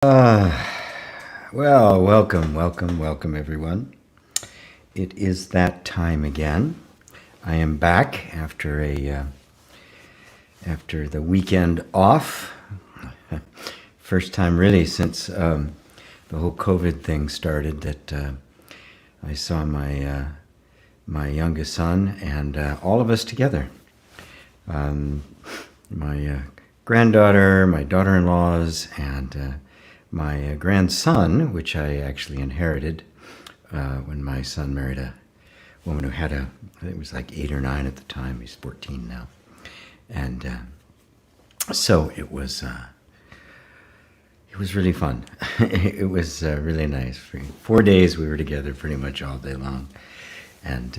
Well, welcome, everyone. It is that time again. I am back after the weekend off. First time really since the whole COVID thing started that I saw my youngest son and all of us together. My granddaughter, my daughter-in-laws, and my grandson, which I actually inherited when my son married a woman who had it was like 8 or 9 at the time. He's 14 now. And so it was really fun. It was really nice. For 4 days we were together pretty much all day long. And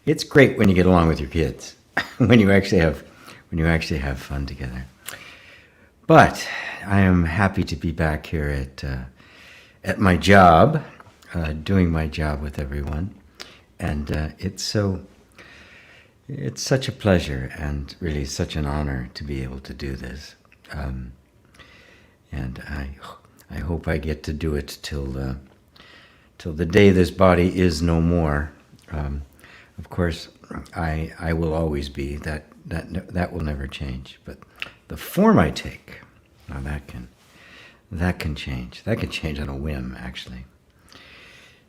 it's great when you get along with your kids, when you actually have fun together. But I am happy to be back here at my job, doing my job with everyone, and it's such a pleasure and really such an honor to be able to do this, and I hope I get to do it till the day this body is no more. Of course, I will always be that will never change, but the form I take, now that can change. That can change on a whim, actually.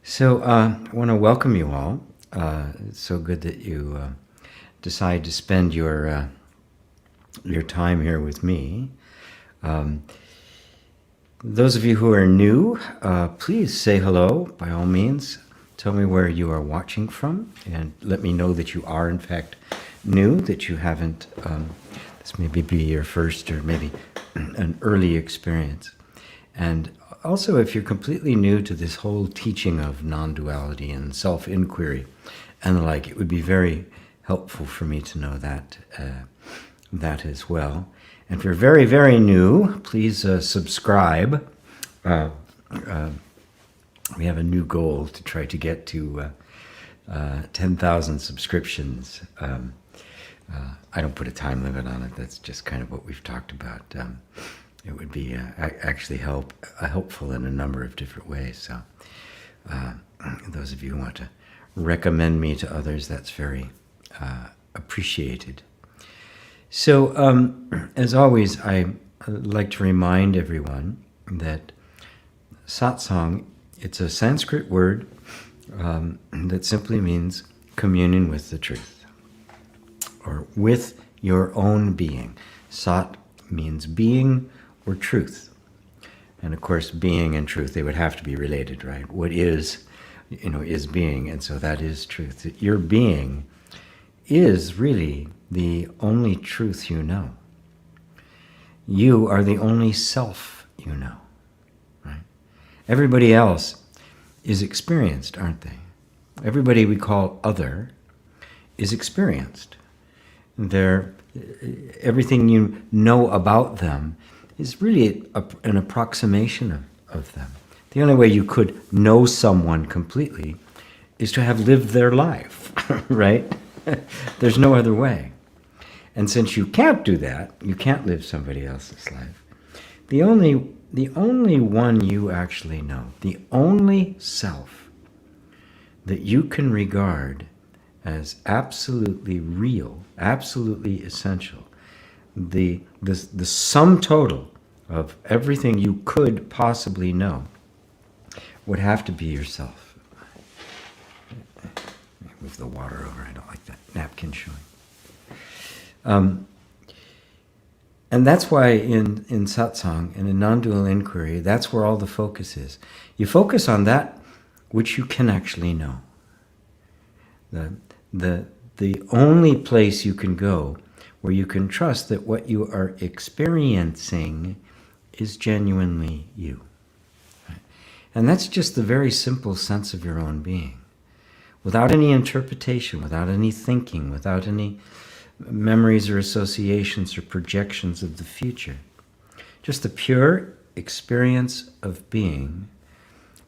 So I want to welcome you all. It's so good that you decide to spend your time here with me. Those of you who are new, please say hello, by all means. Tell me where you are watching from, and let me know that you are, in fact, new, that you haven't, this maybe be your first or maybe an early experience. And also, if you're completely new to this whole teaching of non-duality and self-inquiry and the like, it would be very helpful for me to know that as well. And if you're very, very new, please subscribe. We have a new goal to try to get to 10,000 subscriptions. I don't put a time limit on it. That's just kind of what we've talked about. It would be actually helpful in a number of different ways. So those of you who want to recommend me to others, that's very appreciated. So as always, I like to remind everyone that Satsang, it's a Sanskrit word that simply means communion with the truth, or with your own being. Sat means being or truth. And of course, being and truth, they would have to be related, right? What is being, and so that is truth. Your being is really the only truth you know. You are the only self you know, right? Everybody else is experienced, aren't they? Everybody we call other is experienced. Everything you know about them is really an approximation of them. The only way you could know someone completely is to have lived their life, right? There's no other way. And since you can't do that, you can't live somebody else's life, the only one you actually know, the only self that you can regard as absolutely real, absolutely essential, the sum total of everything you could possibly know would have to be yourself. Move the water over, I don't like that napkin showing. And that's why in satsang and in non-dual inquiry, that's where all the focus is. You focus on that which you can actually know. The only place you can go where you can trust that what you are experiencing is genuinely you. And that's just the very simple sense of your own being. Without any interpretation, without any thinking, without any memories or associations or projections of the future. Just the pure experience of being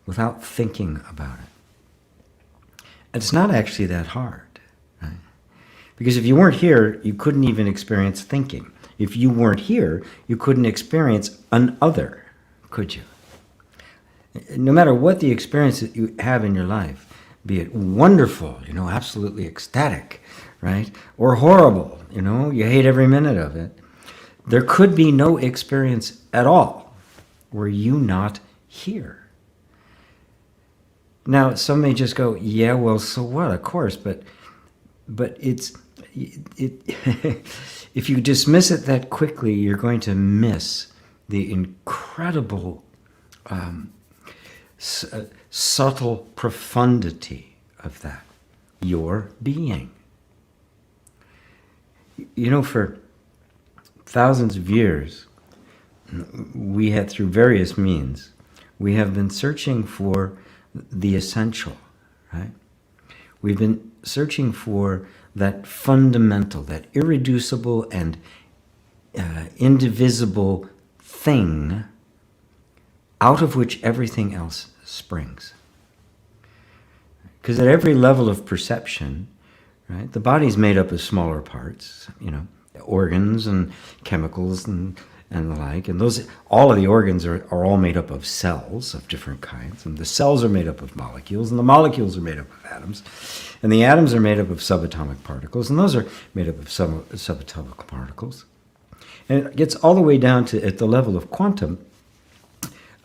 without thinking about it. And it's not actually that hard, right? Because if you weren't here, you couldn't even experience thinking. If you weren't here, you couldn't experience an other. could you? No matter what the experience that you have in your life, be it wonderful, absolutely ecstatic, right? Or horrible, you hate every minute of it. There could be no experience at all were you not here. Now, some may just go, yeah, well, so what? Of course, but it if you dismiss it that quickly, you're going to miss the incredible subtle profundity of that, your being. For thousands of years, we had, through various means, we have been searching for the essential, right? We've been searching for that fundamental, that irreducible and indivisible thing out of which everything else springs. Because at every level of perception, right, the body's made up of smaller parts, organs and chemicals and the like, and all of the organs are all made up of cells of different kinds, and the cells are made up of molecules, and the molecules are made up of atoms, and the atoms are made up of subatomic particles, and those are made up of subatomic particles. And it gets all the way down to, at the level of quantum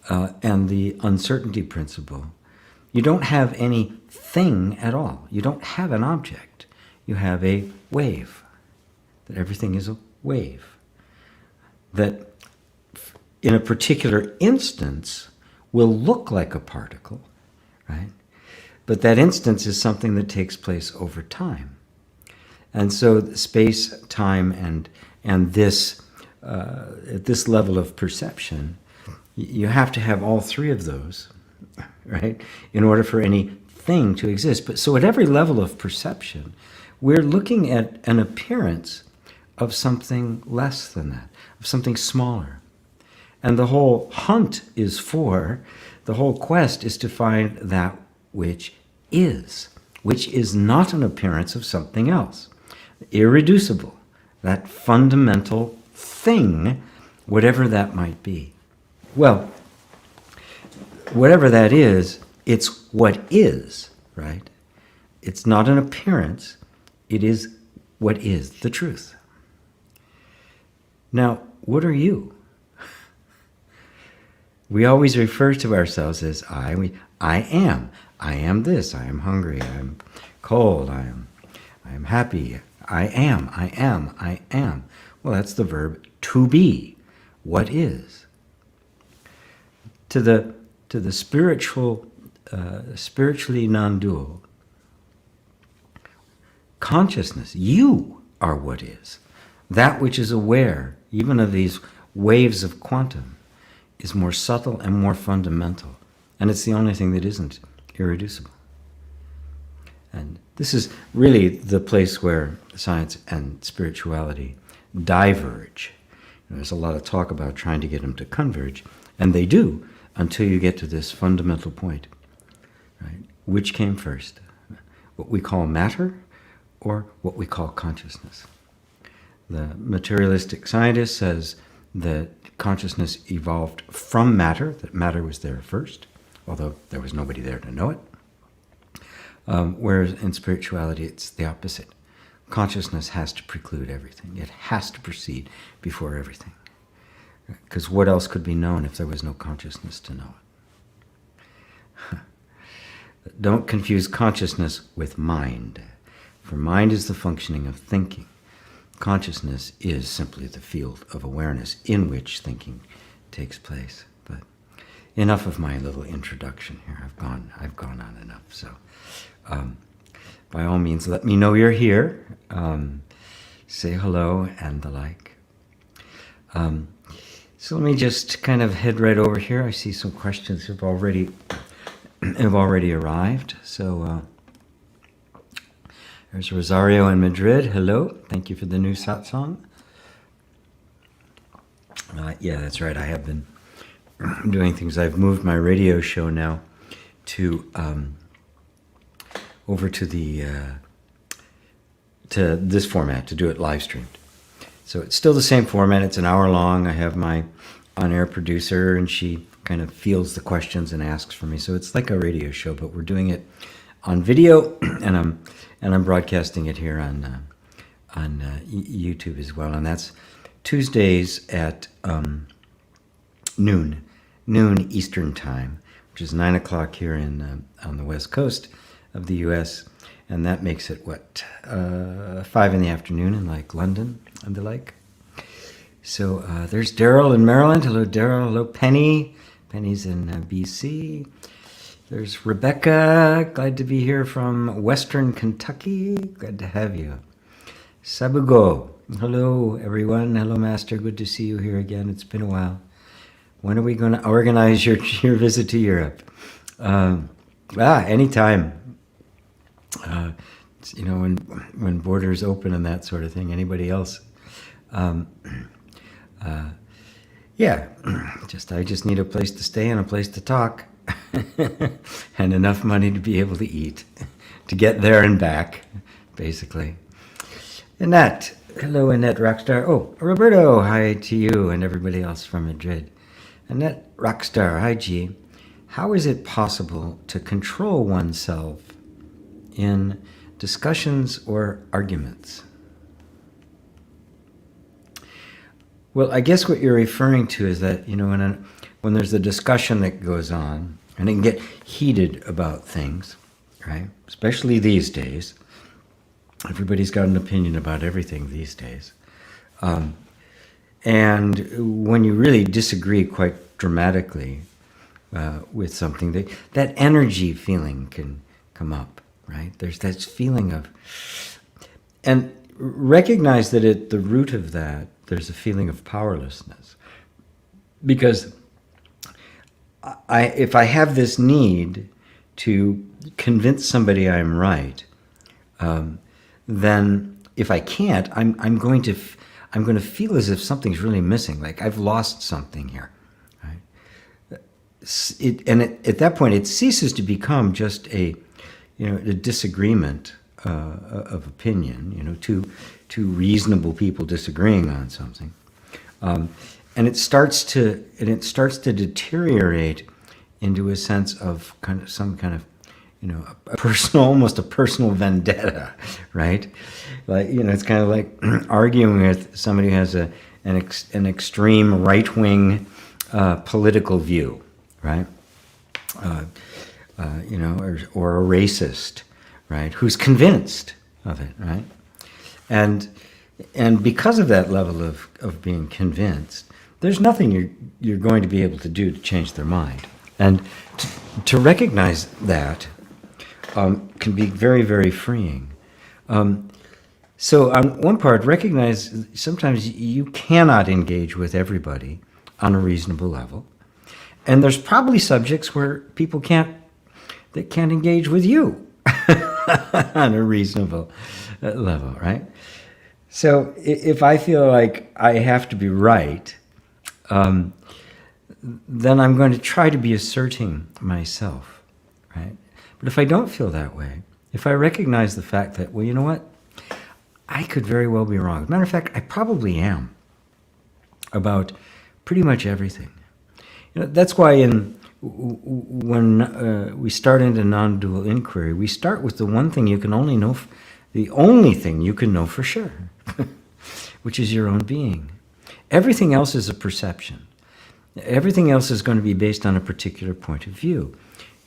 and the uncertainty principle, you don't have any thing at all. You don't have an object. You have a wave. That everything is a wave. That in a particular instance will look like a particle, right? But that instance is something that takes place over time. And so space, time, and this, at this level of perception, you have to have all three of those, right, in order for anything to exist. But so at every level of perception, we're looking at an appearance of something less than that, of something smaller. And the whole hunt is the whole quest is to find that which is not an appearance of something else. Irreducible, that fundamental thing, whatever that might be. Well, whatever that is, it's what is, right? It's not an appearance, it is what is the truth. Now, what are you? We always refer to ourselves as I. I am. I am this. I am hungry. I am cold. I am happy. I am. I am. I am. Well, that's the verb to be. What is? To the spiritually non-dual consciousness, you are what is. That which is aware, even of these waves of quantum, is more subtle and more fundamental. And it's the only thing that isn't irreducible. And this is really the place where science and spirituality diverge. There's a lot of talk about trying to get them to converge, and they do, until you get to this fundamental point. Right? Which came first? What we call matter or what we call consciousness? The materialistic scientist says that consciousness evolved from matter, that matter was there first, although there was nobody there to know it. Whereas in spirituality, it's the opposite. Consciousness has to preclude everything. It has to proceed before everything. Because what else could be known if there was no consciousness to know it? Don't confuse consciousness with mind. For mind is the functioning of thinking. Consciousness is simply the field of awareness in which thinking takes place. But enough of my little introduction here. I've gone on enough. So, by all means, let me know you're here. Say hello and the like. So let me just kind of head right over here. I see some questions have already arrived. So. There's Rosario in Madrid. Hello. Thank you for the new Satsang. Yeah, that's right. I have been doing things. I've moved my radio show now to over to this format, to do it live streamed. So it's still the same format. It's an hour long. I have my on-air producer, and she kind of fields the questions and asks for me. So it's like a radio show, but we're doing it on video, and I'm broadcasting it here on YouTube as well. And that's Tuesdays at noon Eastern time, which is 9 o'clock here on the West Coast of the U.S., and that makes it, 5 in the afternoon in like London and the like. So there's Daryl in Maryland. Hello, Daryl. Hello, Penny. Penny's in BC. There's Rebecca. Glad to be here from Western Kentucky. Glad to have you. Sabugo. Hello, everyone. Hello, Master. Good to see you here again. It's been a while. When are we going to organize your visit to Europe? Anytime. When borders open and that sort of thing. Anybody else? I just need a place to stay and a place to talk, and enough money to be able to eat, to get there and back, basically. Annette. Hello, Annette Rockstar. Oh, Roberto. Hi to you and everybody else from Madrid. Annette Rockstar. Hi, G. How is it possible to control oneself in discussions or arguments? Well, I guess what you're referring to is that, when there's a discussion that goes on, and it can get heated about things, right? Especially these days. Everybody's got an opinion about everything these days. And when you really disagree quite dramatically with something, that energy feeling can come up, right? There's that feeling of... And recognize that at the root of that, there's a feeling of powerlessness. Because if I have this need to convince somebody I'm right, then if I can't, I'm going to feel as if something's really missing, like I've lost something here. Right? At that point, it ceases to become just a disagreement of opinion, two reasonable people disagreeing on something, and it starts to deteriorate into a sense of some kind of almost a personal vendetta, right? Like it's kind of like arguing with somebody who has an extreme right-wing political view, right? Or a racist, right? Who's convinced of it, right? And because of that level of being convinced, there's nothing you're going to be able to do to change their mind. And to recognize that can be very, very freeing. So on one part, recognize sometimes you cannot engage with everybody on a reasonable level. And there's probably subjects where people can't engage with you on a reasonable level, right? So if I feel like I have to be right, then I'm going to try to be asserting myself, right? But if I don't feel that way, if I recognize the fact that, well, you know what? I could very well be wrong. As a matter of fact, I probably am about pretty much everything. That's why when we start into non-dual inquiry, we start with the one thing you can only know, the only thing you can know for sure, which is your own being. Everything else is a perception. Everything else is going to be based on a particular point of view.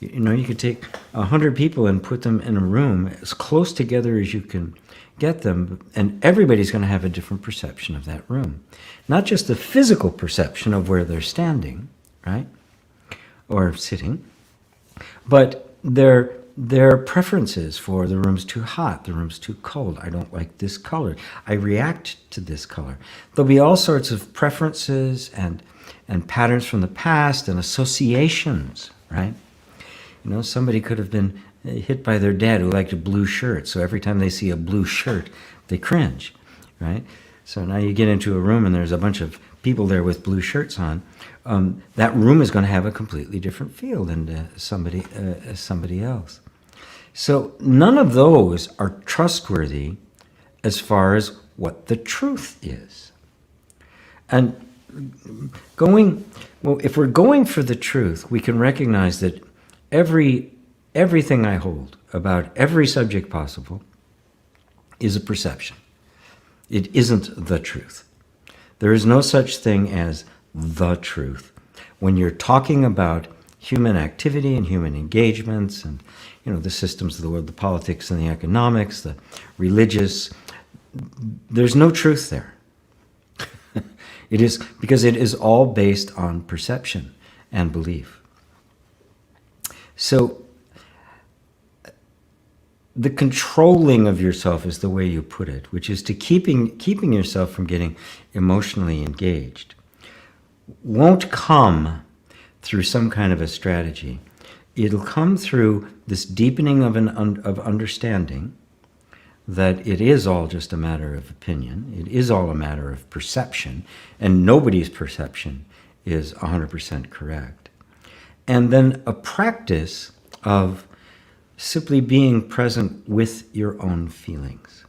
You could take 100 people and put them in a room as close together as you can get them, and everybody's going to have a different perception of that room. Not just the physical perception of where they're standing, right, or sitting, but their preferences for the room's too hot, the room's too cold, I don't like this color, I react to this color. There'll be all sorts of preferences and patterns from the past and associations, right? Somebody could have been hit by their dad who liked a blue shirt, so every time they see a blue shirt, they cringe, right? So now you get into a room and there's a bunch of people there with blue shirts on. That room is going to have a completely different feel than somebody else. So none of those are trustworthy as far as what the truth is. And if we're going for the truth, we can recognize that everything I hold about every subject possible is a perception. It isn't the truth. There is no such thing as the truth. When you're talking about human activity and human engagements and the systems of the world, the politics and the economics, the religious, there's no truth there. It is because it is all based on perception and belief. So the controlling of yourself is the way you put it, which is to keeping yourself from getting emotionally engaged, won't come through some kind of a strategy. It'll come through this deepening of understanding that it is all just a matter of opinion. It is all a matter of perception, and nobody's perception is 100% correct. And then a practice of simply being present with your own feelings.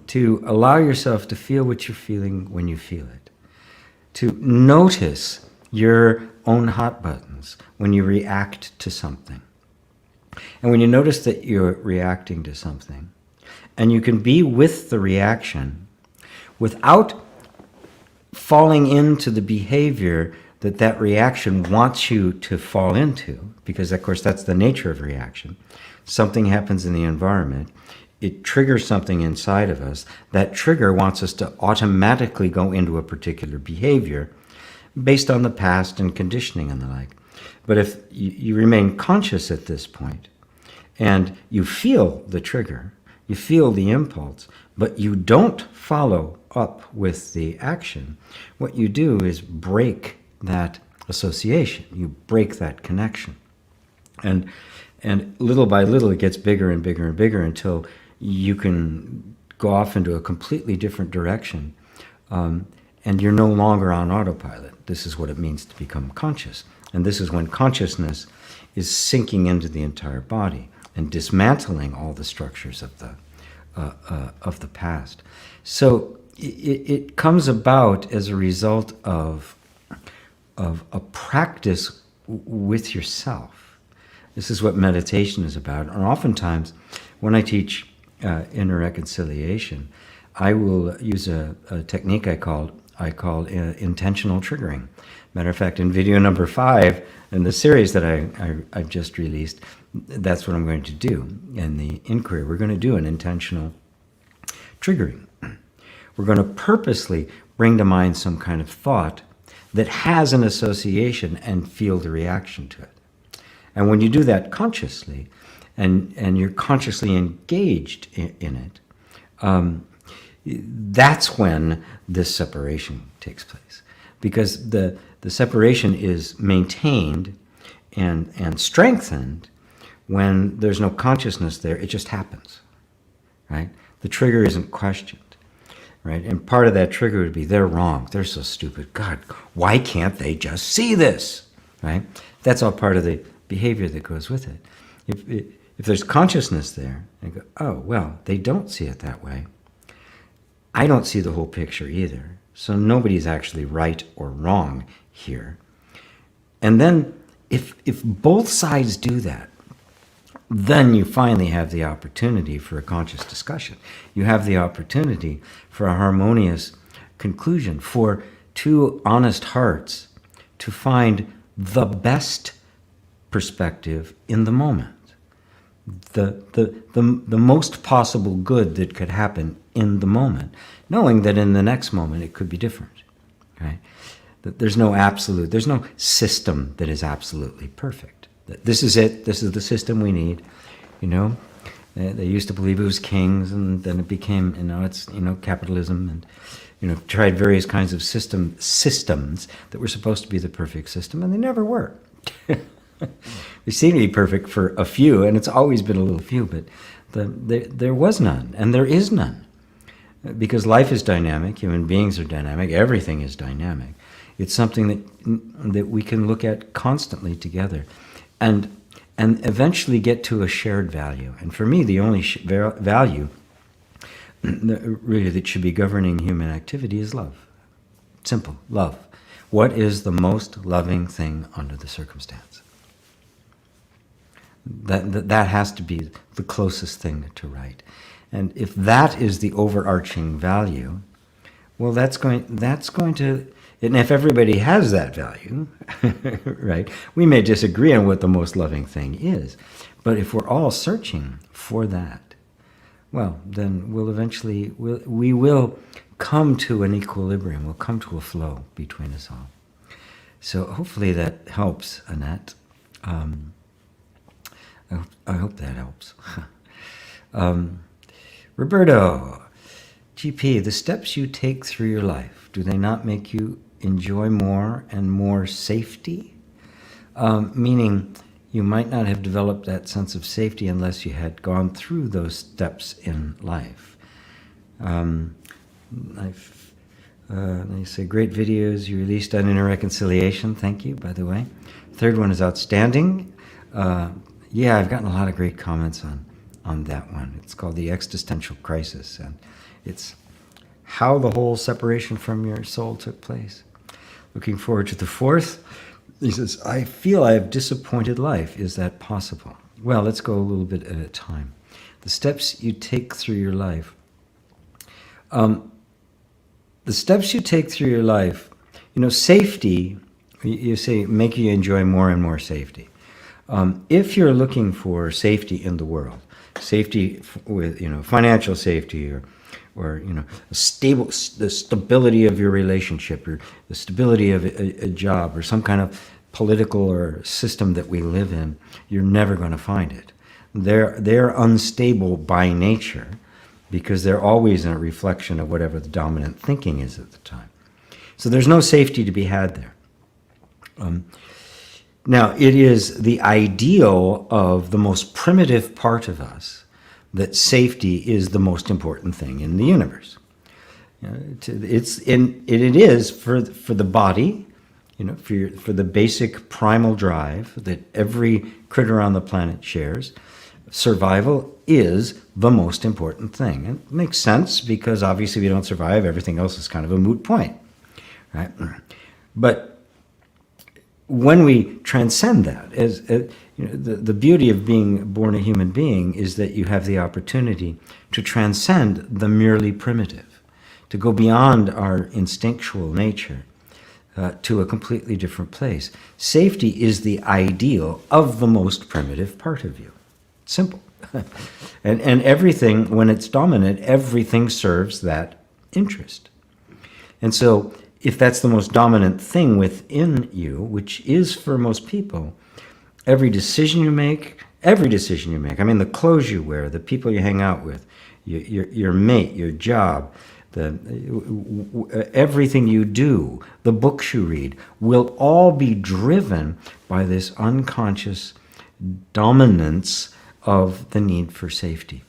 To allow yourself to feel what you're feeling when you feel it. To notice your own hot buttons when you react to something. And when you notice that you're reacting to something, and you can be with the reaction without falling into the behavior that reaction wants you to fall into, because of course that's the nature of reaction. Something happens in the environment, it triggers something inside of us. That trigger wants us to automatically go into a particular behavior based on the past and conditioning and the like. But if you remain conscious at this point, and you feel the trigger, you feel the impulse, but you don't follow up with the action, what you do is break that association. You break that connection. And little by little it gets bigger and bigger and bigger until you can go off into a completely different direction. And you're no longer on autopilot. This is what it means to become conscious. And this is when consciousness is sinking into the entire body and dismantling all the structures of the past. So it comes about as a result of a practice with yourself. This is what meditation is about. And oftentimes, when I teach inner reconciliation, I will use a technique I call intentional triggering. Matter of fact, in video number 5 in the series that I've just released, that's what I'm going to do in the inquiry. We're going to do an intentional triggering. We're going to purposely bring to mind some kind of thought that has an association and feel the reaction to it. And when you do that consciously, and you're consciously engaged in it, that's when this separation takes place. Because the separation is maintained and strengthened when there's no consciousness there. It just happens, right? The trigger isn't questioned. Right? And part of that trigger would be, they're wrong. They're so stupid. God, why can't they just see this? Right? That's all part of the behavior that goes with it. If there's consciousness there, and go, oh, well, they don't see it that way. I don't see the whole picture either. So nobody's actually right or wrong here. And then if both sides do that, then you finally have the opportunity for a conscious discussion. You have the opportunity for a harmonious conclusion, for two honest hearts to find the best perspective in the moment, the most possible good that could happen in the moment, knowing that in the next moment it could be different. Right? That there's no absolute, there's no system that is absolutely perfect. This is it. This is the system we need. They used to believe it was kings, and then it became, it's capitalism, and tried various kinds of systems that were supposed to be the perfect system, and they never were. They seem to be perfect for a few, and it's always been a little few, but there was none, and there is none, because life is dynamic. Human beings are dynamic. Everything is dynamic. It's something that we can look at constantly together. And eventually get to a shared value. And for me, the only value really that should be governing human activity is love. Simple. Love. What is the most loving thing under the circumstance? That has to be the closest thing to right. And if that is the overarching value, well, that's going to, and if everybody has that value, right, we may disagree on what the most loving thing is. But if we're all searching for that, well, then we will come to an equilibrium, we'll come to a flow between us all. So hopefully that helps, Annette. I hope that helps. Roberto, GP, the steps you take through your life, do they not make you enjoy more and more safety? Meaning, you might not have developed that sense of safety unless you had gone through those steps in life. They say, great videos you released on inner reconciliation. Thank you, by the way. Third one is outstanding. Yeah, I've gotten a lot of great comments on that one. It's called the existential crisis, and it's how the whole separation from your soul took place. Looking forward to the fourth. He says, I feel I have disappointed life. Is that possible? Well, let's go a little bit at a time. The steps you take through your life. The steps you take through your life, safety, you say, make you enjoy more and more safety. If you're looking for safety in the world, safety with, financial safety or the stability of your relationship, or the stability of a job, or some kind of political or system that we live in, you're never going to find it. They're unstable by nature because they're always a reflection of whatever the dominant thinking is at the time. So there's no safety to be had there. Now, it is the ideal of the most primitive part of us that safety is the most important thing in the universe. It is for the body, for the basic primal drive that every critter on the planet shares. Survival is the most important thing. It makes sense because obviously if you don't survive, everything else is kind of a moot point, right? But when we transcend that, the beauty of being born a human being is that you have the opportunity to transcend the merely primitive, to go beyond our instinctual nature to a completely different place. Safety is the ideal of the most primitive part of you. Simple. and everything, when it's dominant, everything serves that interest. And so if that's the most dominant thing within you, which is for most people, every decision you make, I mean, the clothes you wear, the people you hang out with, your mate, your job, everything you do, the books you read, will all be driven by this unconscious dominance of the need for safety.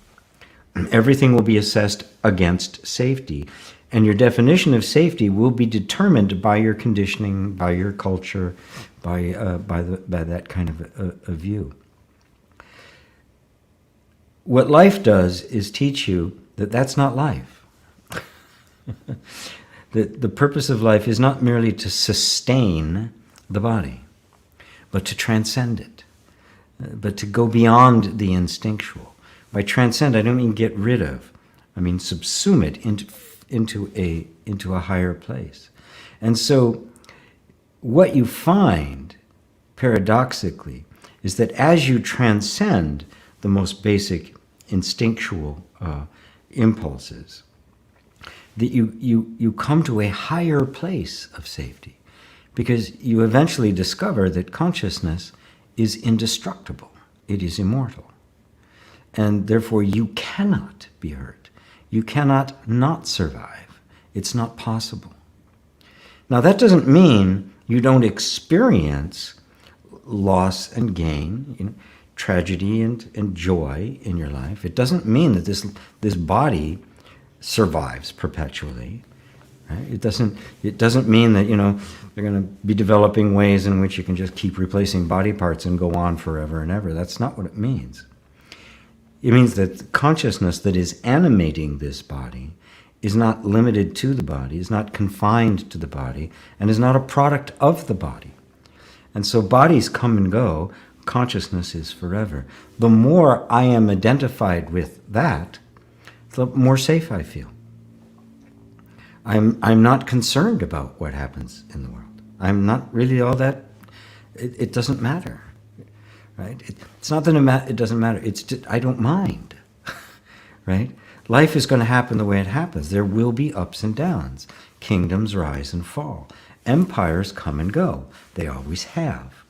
Everything will be assessed against safety. And your definition of safety will be determined by your conditioning, by your culture, by that kind of a view. What life does is teach you that that's not life. That the purpose of life is not merely to sustain the body, but to transcend it, but to go beyond the instinctual. By transcend, I don't mean get rid of. I mean subsume it into a higher place. And so what you find, paradoxically, is that as you transcend the most basic instinctual impulses, that you come to a higher place of safety, because you eventually discover that consciousness is indestructible. It is immortal. And therefore you cannot be hurt. You cannot not survive. It's not possible. Now that doesn't mean you don't experience loss and gain, tragedy and joy in your life. It doesn't mean that this body survives perpetually. Right? It doesn't mean that they're going to be developing ways in which you can just keep replacing body parts and go on forever and ever. That's not what it means. It means that the consciousness that is animating this body is not limited to the body, is not confined to the body, and is not a product of the body. And so bodies come and go, consciousness is forever. The more I am identified with that, the more safe I feel. I'm not concerned about what happens in the world. I'm not really all that, it doesn't matter, right? It's not that it doesn't matter, it's just, I don't mind, right? Life is going to happen the way it happens. There will be ups and downs. Kingdoms rise and fall. Empires come and go. They always have.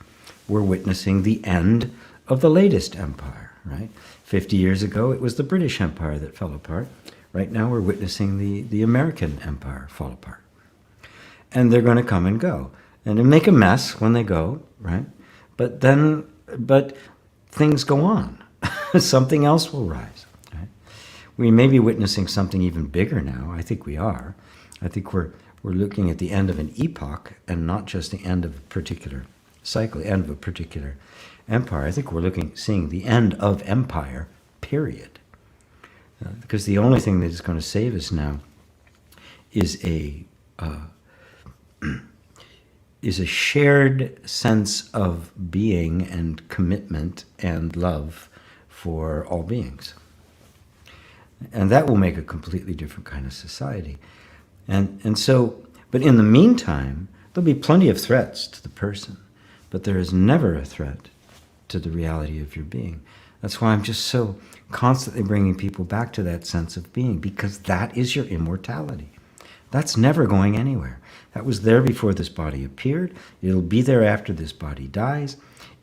We're witnessing the end of the latest empire, right? 50 years ago, it was the British Empire that fell apart. Right now, we're witnessing the American Empire fall apart. And they're going to come and go. And they make a mess when they go, right? But things go on. Something else will rise. Right? We may be witnessing something even bigger now. I think we are. I think we're looking at the end of an epoch and not just the end of a particular cycle, the end of a particular empire. I think we're seeing the end of empire, period. Because the only thing that is going to save us now is a shared sense of being and commitment and love for all beings. And that will make a completely different kind of society. And so, but in the meantime, there'll be plenty of threats to the person, but there is never a threat to the reality of your being. That's why I'm just so constantly bringing people back to that sense of being, because that is your immortality. That's never going anywhere. That was there before this body appeared. It'll be there after this body dies.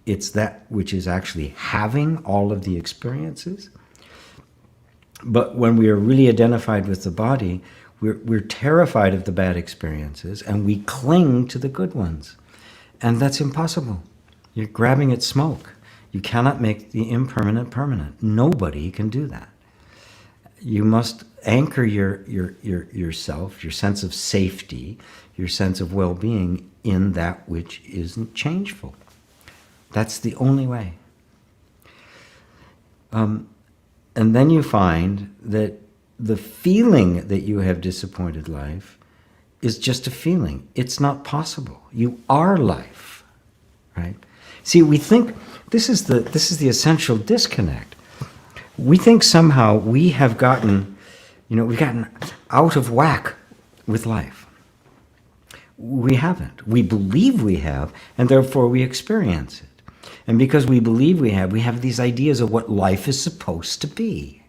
It's that which is actually having all of the experiences. But when we are really identified with the body, we're terrified of the bad experiences and we cling to the good ones. And that's impossible. You're grabbing at smoke. You cannot make the impermanent permanent. Nobody can do that. You must anchor yourself, your sense of safety, your sense of well-being in that which isn't changeful. That's the only way. And then you find that the feeling that you have disappointed life is just a feeling. It's not possible. You are life, right? See, we think this is the essential disconnect. We think somehow we have gotten, we've gotten out of whack with life. We haven't. We believe we have, and therefore we experience it. And because we believe we have these ideas of what life is supposed to be,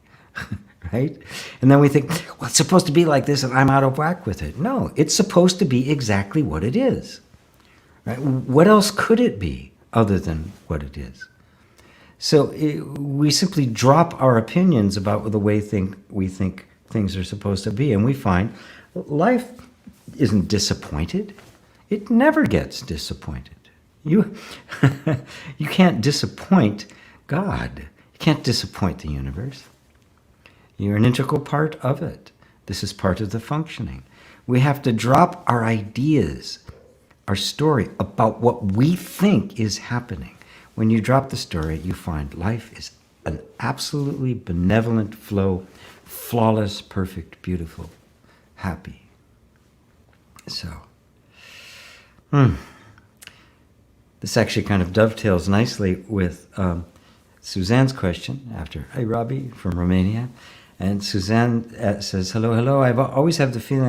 right? And then we think, well, it's supposed to be like this, and I'm out of whack with it. No, it's supposed to be exactly what it is, right? What else could it be other than what it is? So we simply drop our opinions about the way we think things are supposed to be, and we find life isn't disappointed. It never gets disappointed. You can't disappoint God. You can't disappoint the universe. You're an integral part of it. This is part of the functioning. We have to drop our ideas, our story about what we think is happening. When you drop the story, you find life is an absolutely benevolent flow, flawless, perfect, beautiful, happy. So, this actually kind of dovetails nicely with Suzanne's question after, hey, Robbie from Romania. And Suzanne says, hello, I always have the feeling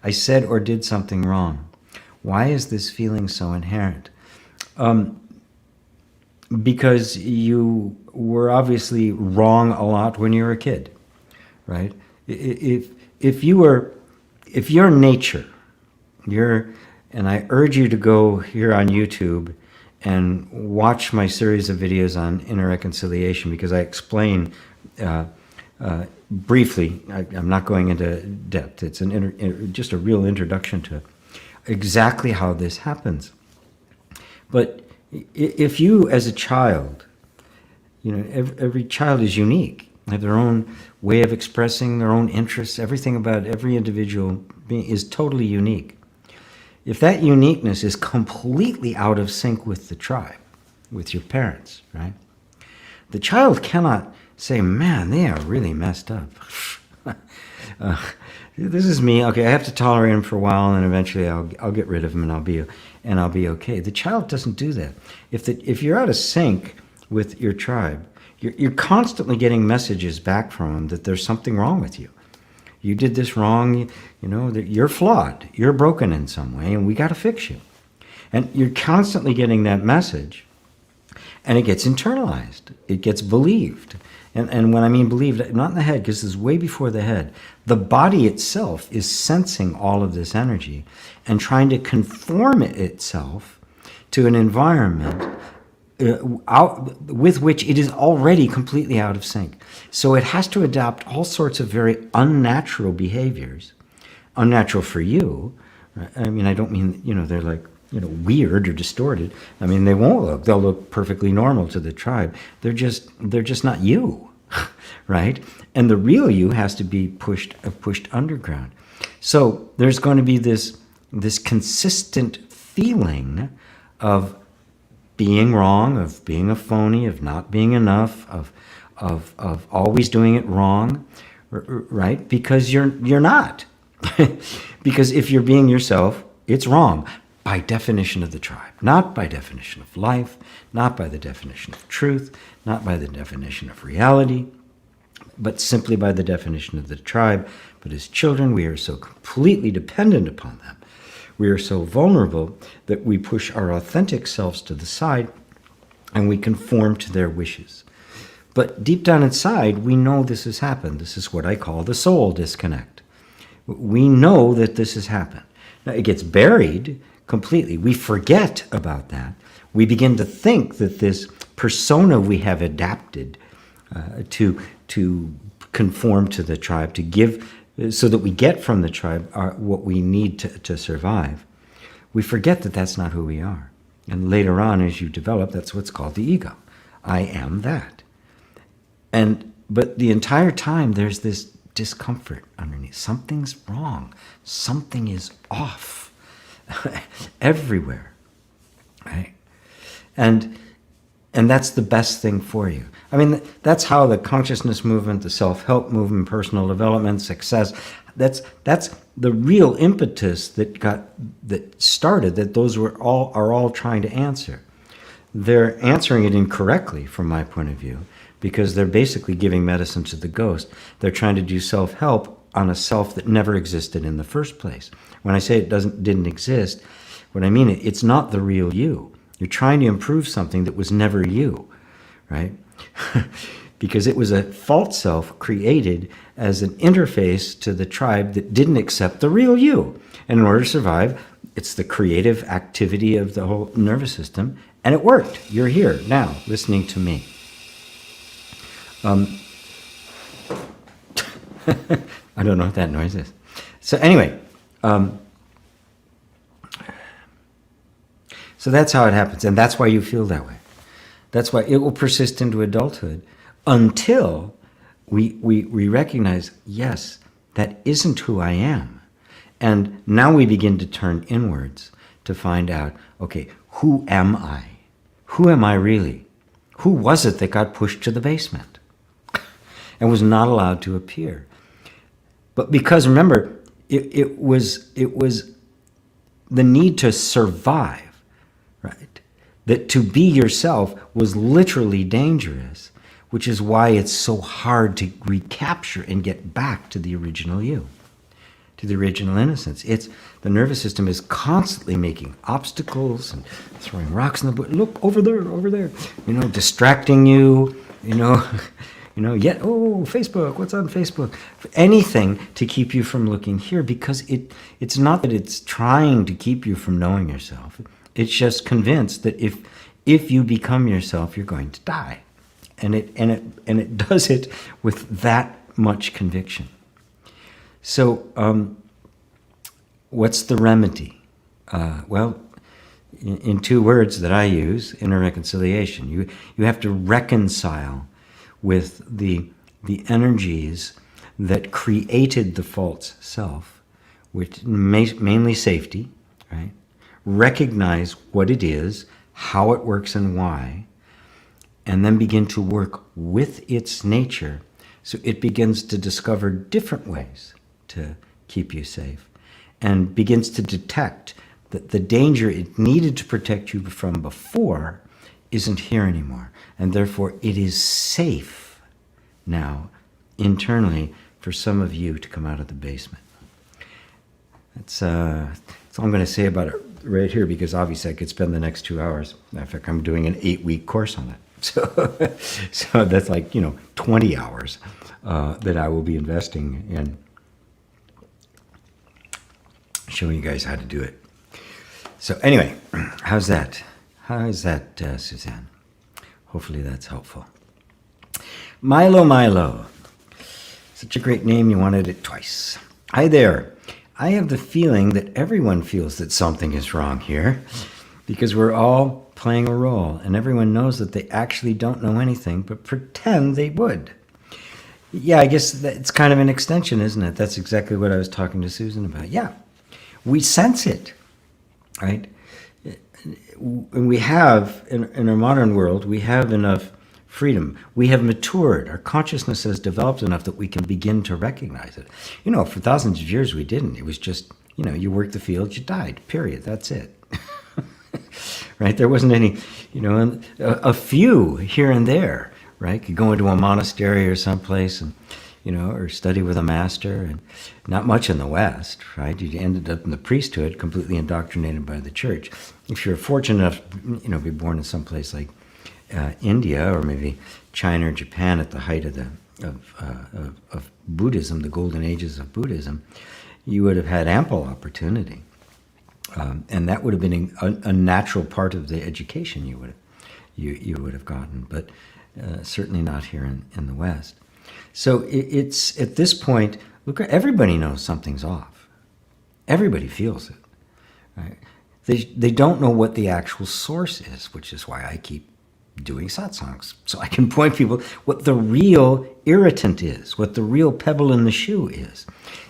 I said or did something wrong. Why is this feeling so inherent? Because you were obviously wrong a lot when you were a kid, right? If your nature, and I urge you to go here on YouTube and watch my series of videos on inner reconciliation, because I explain briefly, I'm not going into depth, it's just a real introduction to exactly how this happens. But if you, as a child, every child is unique, they have their own way of expressing their own interests, everything about every individual being is totally unique. If that uniqueness is completely out of sync with the tribe, with your parents, right? The child cannot say, man, they are really messed up. uh, this is me. Okay, I have to tolerate him for a while, and eventually I'll get rid of him, and I'll be okay. The child doesn't do that. If you're out of sync with your tribe, you're constantly getting messages back from them that there's something wrong with you. You did this wrong. You know that you're flawed. You're broken in some way, and we got to fix you. And you're constantly getting that message, and it gets internalized. It gets believed. And when I mean believed, not in the head, because this is way before the head. The body itself is sensing all of this energy and trying to conform itself to an environment with which it is already completely out of sync. So it has to adopt all sorts of very unnatural behaviors, unnatural for you. Right? I mean, I don't mean, they're like, weird or distorted. I mean, they'll look perfectly normal to the tribe. They're just not you, right? And the real you has to be pushed underground. So there's going to be this consistent feeling of being wrong, of being a phony, of not being enough, of always doing it wrong, right? Because you're not. Because if you're being yourself, it's wrong. By definition of the tribe, not by definition of life, not by the definition of truth, not by the definition of reality, but simply by the definition of the tribe. But as children, we are so completely dependent upon them. We are so vulnerable that we push our authentic selves to the side and we conform to their wishes. But deep down inside, we know this has happened. This is what I call the soul disconnect. We know that this has happened. Now, it gets buried completely. We forget about that. We begin to think that this persona we have adapted to conform to the tribe, to give, so that we get from the tribe what we need to survive. We forget that that's not who we are. And later on, as you develop, that's what's called the ego. I am that. But the entire time, there's this discomfort underneath. Something's wrong. Something is off. Everywhere, right? And that's the best thing for you. I mean, that's how the consciousness movement, the self-help movement, personal development, success, that's the real impetus that started, that those are all trying to answer. They're answering it incorrectly from my point of view, because they're basically giving medicine to the ghost. They're trying to do self-help on a self that never existed in the first place. When I say it didn't exist, what I mean, it's not the real you. You're trying to improve something that was never you, right? Because it was a false self created as an interface to the tribe that didn't accept the real you. And in order to survive, it's the creative activity of the whole nervous system, and it worked. You're here now, listening to me. I don't know what that noise is. So anyway, so that's how it happens, and that's why you feel that way. That's why it will persist into adulthood until we recognize, yes, that isn't who I am. And now we begin to turn inwards to find out, okay, who am I? Who am I really? Who was it that got pushed to the basement and was not allowed to appear? But because, remember, it was the need to survive, right? That to be yourself was literally dangerous, which is why it's so hard to recapture and get back to the original you, to the original innocence. The nervous system is constantly making obstacles and throwing rocks in the bush. Look, over there, distracting you, Facebook, what's on Facebook? Anything to keep you from looking here, because it's not that it's trying to keep you from knowing yourself. It's just convinced that if you become yourself, you're going to die. And it does it with that much conviction. So what's the remedy? Well, in two words that I use, inner reconciliation. You have to reconcile with the energies that created the false self, which mainly safety, right? Recognize what it is, how it works and why, and then begin to work with its nature so it begins to discover different ways to keep you safe, and begins to detect that the danger it needed to protect you from before isn't here anymore. And therefore, it is safe now, internally, for some of you to come out of the basement. That's all I'm going to say about it right here, because obviously I could spend the next 2 hours. In fact, I'm doing an 8-week course on it. So that's like, 20 hours that I will be investing in showing you guys how to do it. So anyway, how's that? How is that, Suzanne? Hopefully that's helpful. Milo. Such a great name, you wanted it twice. Hi there. I have the feeling that everyone feels that something is wrong here, because we're all playing a role, and everyone knows that they actually don't know anything, but pretend they would. Yeah, I guess it's kind of an extension, isn't it? That's exactly what I was talking to Susan about. Yeah, we sense it, right? And we have, in our modern world, we have enough freedom. We have matured. Our consciousness has developed enough that we can begin to recognize it. For thousands of years we didn't. It was just, you worked the field, you died, period. That's it. Right? There wasn't any, a few here and there, right? Could go into a monastery or someplace and, or study with a master, and not much in the West, right? You ended up in the priesthood, completely indoctrinated by the church. If you're fortunate enough, to be born in someplace like India or maybe China or Japan at the height of Buddhism, the golden ages of Buddhism, you would have had ample opportunity. And that would have been a natural part of the education you would have gotten, but certainly not here in the West. So it's at this point, look, everybody knows something's off. Everybody feels it. Right? They don't know what the actual source is, which is why I keep doing satsangs, so I can point people what the real irritant is, what the real pebble in the shoe is.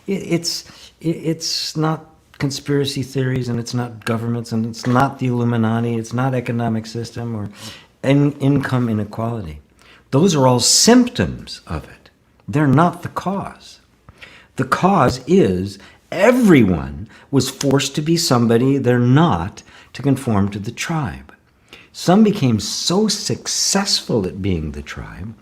It's not conspiracy theories, and it's not governments, and it's not the Illuminati, it's not economic system or income inequality. Those are all symptoms of it. They're not the cause. The cause is everyone was forced to be somebody they're not to conform to the tribe. Some became so successful at being the tribe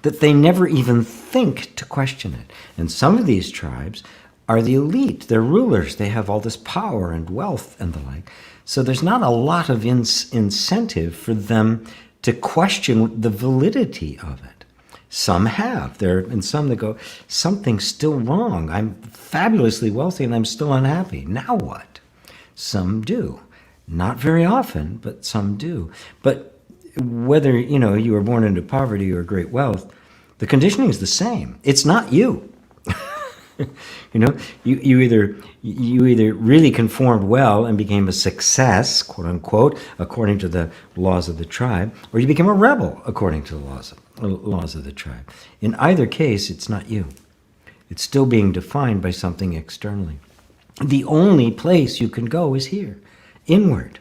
that they never even think to question it. And some of these tribes are the elite. They're rulers. They have all this power and wealth and the like. So there's not a lot of incentive for them to question the validity of it. Some have. And some that go, something's still wrong. I'm fabulously wealthy and I'm still unhappy. Now what? Some do. Not very often, but some do. But whether, you were born into poverty or great wealth, the conditioning is the same. It's not you. You either really conformed well and became a success, quote unquote, according to the laws of the tribe, or you became a rebel according to the laws of the tribe. In either case, it's not you. It's still being defined by something externally. The only place you can go is here, inward,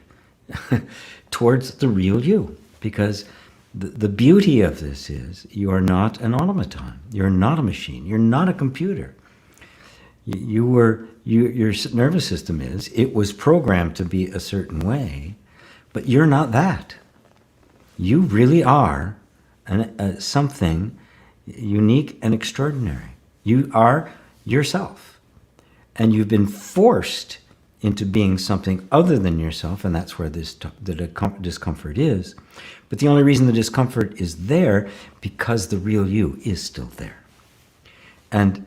towards the real you, because the beauty of this is you are not an automaton. You're not a machine. You're not a computer. Your nervous system it was programmed to be a certain way, but you're not that. You really are something unique and extraordinary. You are yourself, and you've been forced into being something other than yourself, and that's where the discomfort is. But the only reason the discomfort is there because the real you is still there. And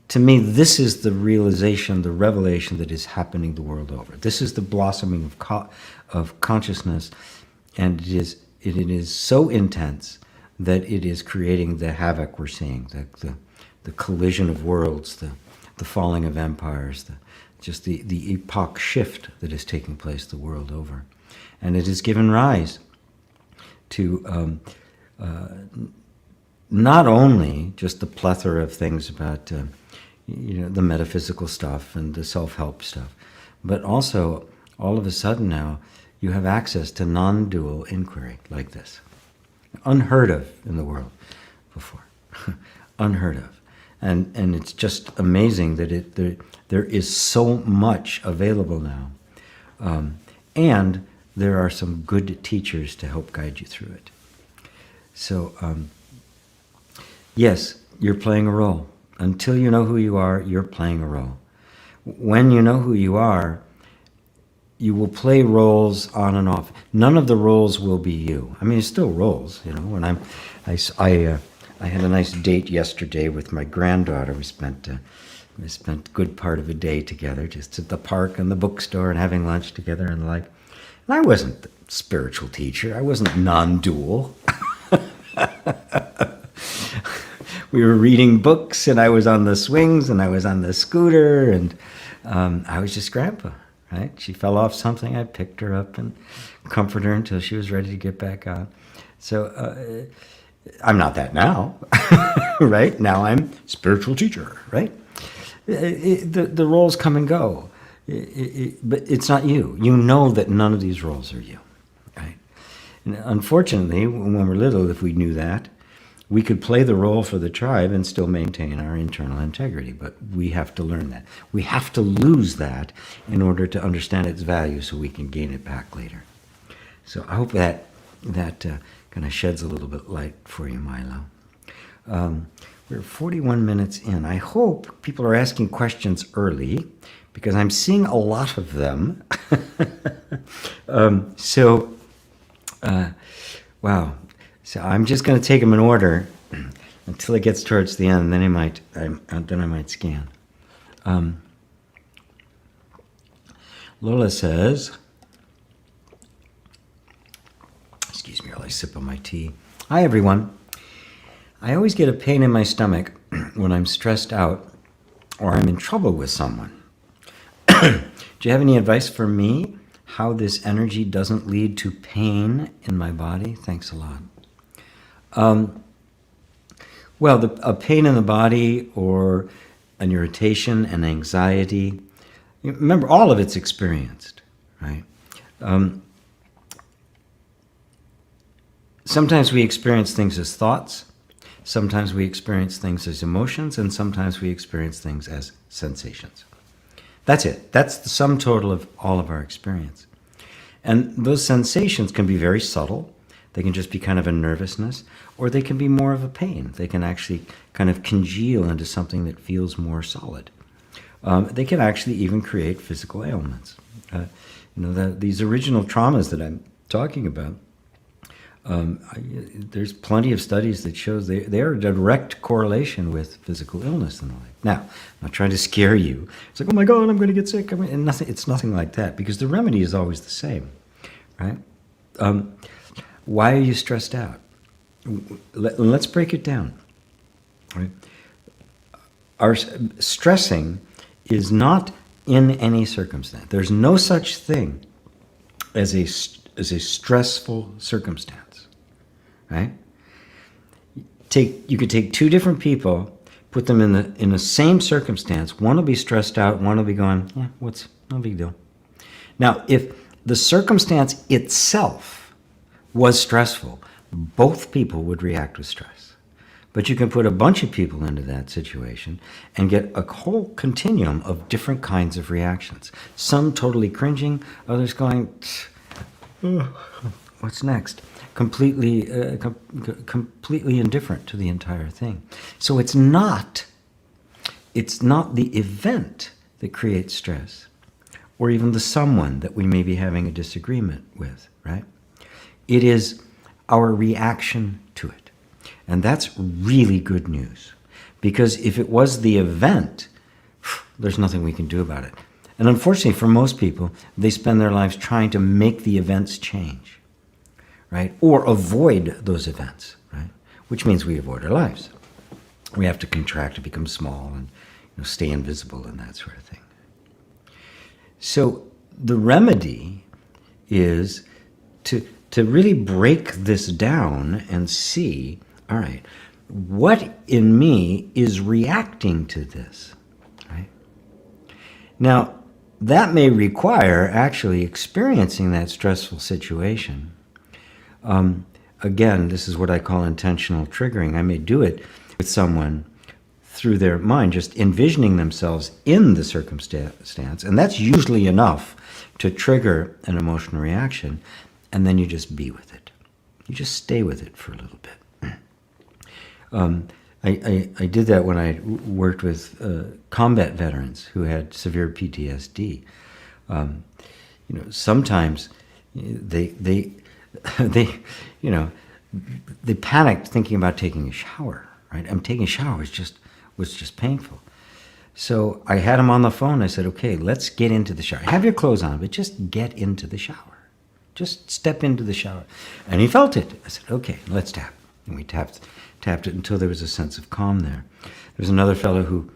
to me, this is the realization, the revelation that is happening the world over. This is the blossoming of consciousness, and it is so intense that it is creating the havoc we're seeing, the collision of worlds, the falling of empires, just the epoch shift that is taking place the world over. And it has given rise to not only just the plethora of things about the metaphysical stuff and the self-help stuff, but also all of a sudden now you have access to non-dual inquiry like this. Unheard of in the world before. Unheard of. And it's just amazing that there is so much available now. And there are some good teachers to help guide you through it. So, yes, you're playing a role. Until you know who you are, you're playing a role. When you know who you are, you will play roles on and off. None of the roles will be you. I mean, it's still roles, you know. When I had a nice date yesterday with my granddaughter. We spent a good part of a day together, just at the park and the bookstore and having lunch together and the like. And I wasn't the spiritual teacher. I wasn't non-dual. We were reading books, and I was on the swings, and I was on the scooter, and I was just Grandpa, right? She fell off something. I picked her up and comforted her until she was ready to get back on. So I'm not that now, right? Now I'm spiritual teacher, right? The roles come and go, but it's not you. You know that none of these roles are you, right? And unfortunately, when we're little, if we knew that, we could play the role for the tribe and still maintain our internal integrity, but we have to learn that. We have to lose that in order to understand its value so we can gain it back later. So I hope that kind of sheds a little bit light for you, Milo. We're 41 minutes in. I hope people are asking questions early because I'm seeing a lot of them. Wow. So I'm just going to take them in order until it gets towards the end, and then I might scan. Lola says, excuse me while I sip on my tea. Hi, everyone. I always get a pain in my stomach when I'm stressed out or I'm in trouble with someone. Do you have any advice for me how this energy doesn't lead to pain in my body? Thanks a lot. Well, a pain in the body or an irritation, an anxiety, remember, all of it's experienced, right? Sometimes we experience things as thoughts, sometimes we experience things as emotions, and sometimes we experience things as sensations. That's it. That's the sum total of all of our experience. And those sensations can be very subtle. They can just be kind of a nervousness, or they can be more of a pain. They can actually kind of congeal into something that feels more solid. They can actually even create physical ailments. These original traumas that I'm talking about, there's plenty of studies that shows they are a direct correlation with physical illness and the like. Now, I'm not trying to scare you. It's like, oh my God, I'm going to get sick. And it's nothing like that, because the remedy is always the same, right? Why are you stressed out? Let's break it down. Right? Our stressing is not in any circumstance. There's no such thing as a stressful circumstance. Right? You could take two different people, put them in the same circumstance. One will be stressed out. One will be going, yeah, no big deal. Now, if the circumstance itself was stressful, both people would react with stress. But you can put a bunch of people into that situation and get a whole continuum of different kinds of reactions. Some totally cringing, others going, what's next? Completely indifferent to the entire thing. So it's not the event that creates stress, or even the someone that we may be having a disagreement with, right? It is our reaction to it. And that's really good news. Because if it was the event, there's nothing we can do about it. And unfortunately, for most people, they spend their lives trying to make the events change, right? Or avoid those events, right? Which means we avoid our lives. We have to contract to become small and stay invisible and that sort of thing. So the remedy is to really break this down and see, all right, what in me is reacting to this, right? Now, that may require actually experiencing that stressful situation. Again, this is what I call intentional triggering. I may do it with someone through their mind, just envisioning themselves in the circumstance, and that's usually enough to trigger an emotional reaction, and then you just be with it. You just stay with it for a little bit. I did that when I worked with combat veterans who had severe PTSD. Sometimes they panicked thinking about taking a shower. Right? Taking a shower was just painful. So I had him on the phone. I said, okay, let's get into the shower. Have your clothes on, but just get into the shower. Just step into the shower. And he felt it. I said, okay, let's tap. And we tapped it until there was a sense of calm there. There was another fellow who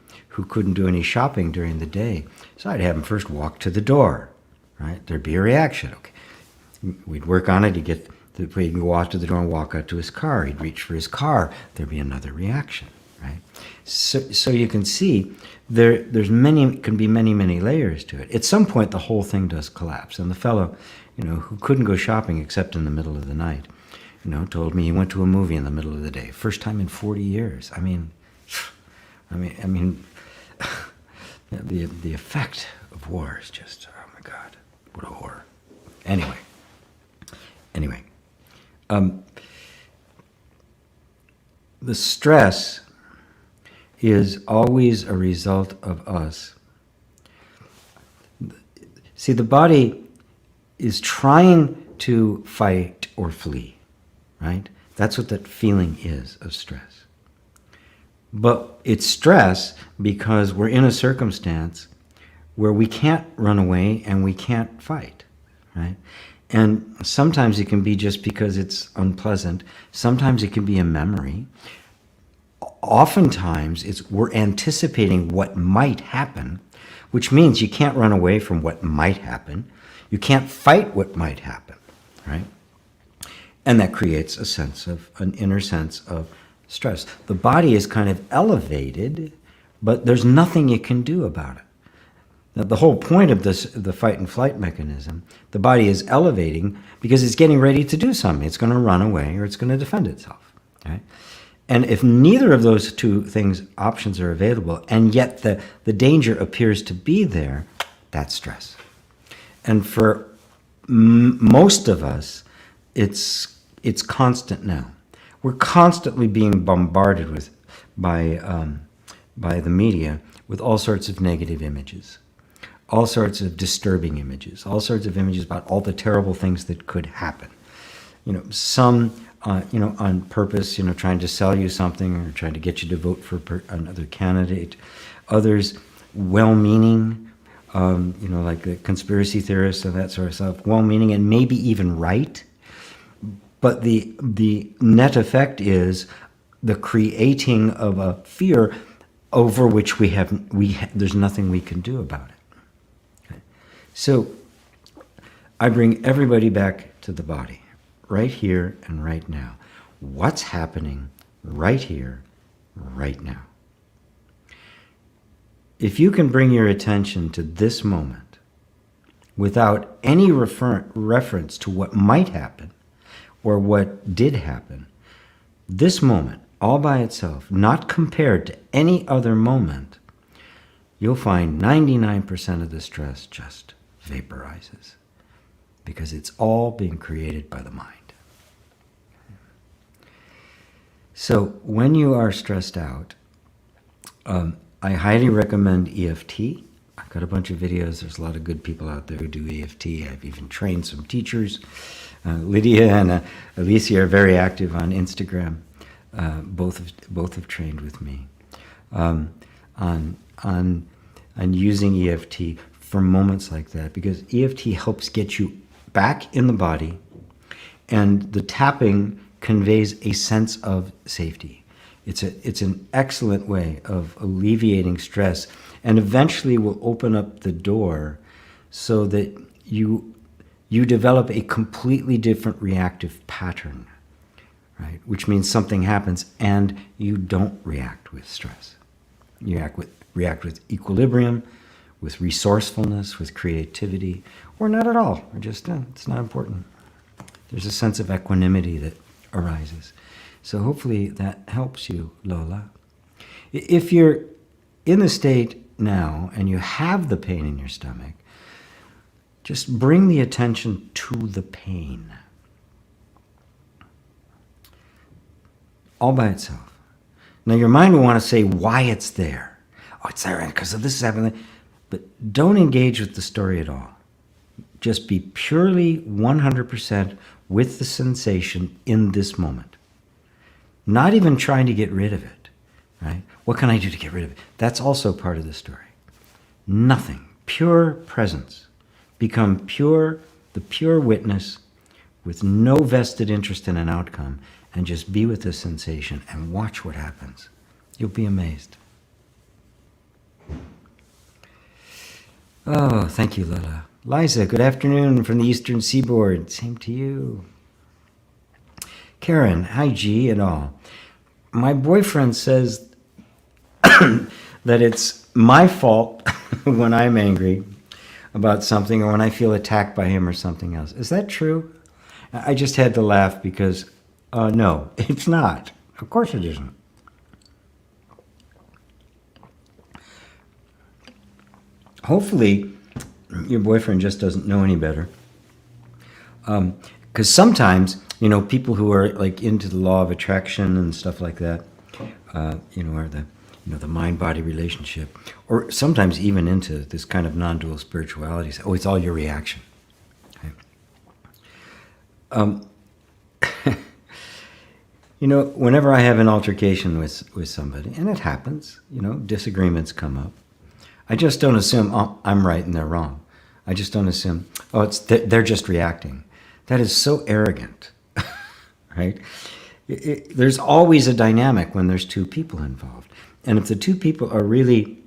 couldn't do any shopping during the day. So I'd have him first walk to the door. Right? There'd be a reaction. Okay. We'd work on it. He'd go out to the door and walk out to his car. He'd reach for his car. There'd be another reaction. Right? So you can see can be many layers to it. At some point, the whole thing does collapse. And the fellow, who couldn't go shopping except in the middle of the night, told me he went to a movie in the middle of the day, first time in 40 years. I mean, the effect of war is just, oh my God, what a horror. Anyway. The stress is always a result of us. See, the body is trying to fight or flee, right? That's what that feeling is of stress. But it's stress because we're in a circumstance where we can't run away and we can't fight, right? And sometimes it can be just because it's unpleasant. Sometimes it can be a memory. Oftentimes, we're anticipating what might happen, which means you can't run away from what might happen. You can't fight what might happen, right? And that creates an inner sense of stress. The body is kind of elevated, but there's nothing you can do about it. Now, the whole point of the fight and flight mechanism, the body is elevating because it's getting ready to do something. It's going to run away or it's going to defend itself, right? And if neither of those two options are available, and yet the danger appears to be there, that's stress. And for most of us, it's constant now. We're constantly being bombarded by the media with all sorts of negative images, all sorts of disturbing images, all sorts of images about all the terrible things that could happen. Some on purpose, trying to sell you something or trying to get you to vote for another candidate. Others, well-meaning, like the conspiracy theorists and that sort of stuff, well-meaning and maybe even right. But the net effect is the creating of a fear over which there's nothing we can do about it. Okay. So I bring everybody back to the body. Right here and right now. What's happening right here, right now? If you can bring your attention to this moment without any reference to what might happen or what did happen, this moment, all by itself, not compared to any other moment, you'll find 99% of the stress just vaporizes because it's all being created by the mind. So when you are stressed out, I highly recommend EFT. I've got a bunch of videos. There's a lot of good people out there who do EFT. I've even trained some teachers. Lydia and Alicia are very active on Instagram. Both have trained with me on using EFT for moments like that, because EFT helps get you back in the body, and the tapping conveys a sense of safety. It's an excellent way of alleviating stress, and eventually will open up the door so that you develop a completely different reactive pattern, right? Which means something happens and you don't react with stress. You react with equilibrium, with resourcefulness, with creativity, or not at all, or just, it's not important. There's a sense of equanimity that arises. So hopefully that helps you, Lola. If you're in the state now and you have the pain in your stomach, just bring the attention to the pain. All by itself. Now your mind will want to say why it's there. Oh, it's there because of this is happening. But don't engage with the story at all. Just be purely 100% with the sensation in this moment. Not even trying to get rid of it, right? What can I do to get rid of it? That's also part of the story. Nothing. Pure presence. Become pure, the pure witness with no vested interest in an outcome, and just be with the sensation and watch what happens. You'll be amazed. Oh, thank you, Lila. Liza, good afternoon from the Eastern Seaboard. Same to you. Karen, hi G and all. My boyfriend says that it's my fault when I'm angry about something or when I feel attacked by him or something else. Is that true? I just had to laugh because, no, it's not. Of course it isn't. Hopefully, your boyfriend just doesn't know any better. Because sometimes, people who are like into the law of attraction and stuff like that, or the mind-body relationship, or sometimes even into this kind of non-dual spirituality, say, oh, it's all your reaction. Okay. Whenever I have an altercation with somebody, and it happens, disagreements come up, I just don't assume, oh, I'm right and they're wrong. I just don't assume, oh, they're just reacting. That is so arrogant, right? There's always a dynamic when there's two people involved. And if the two people are really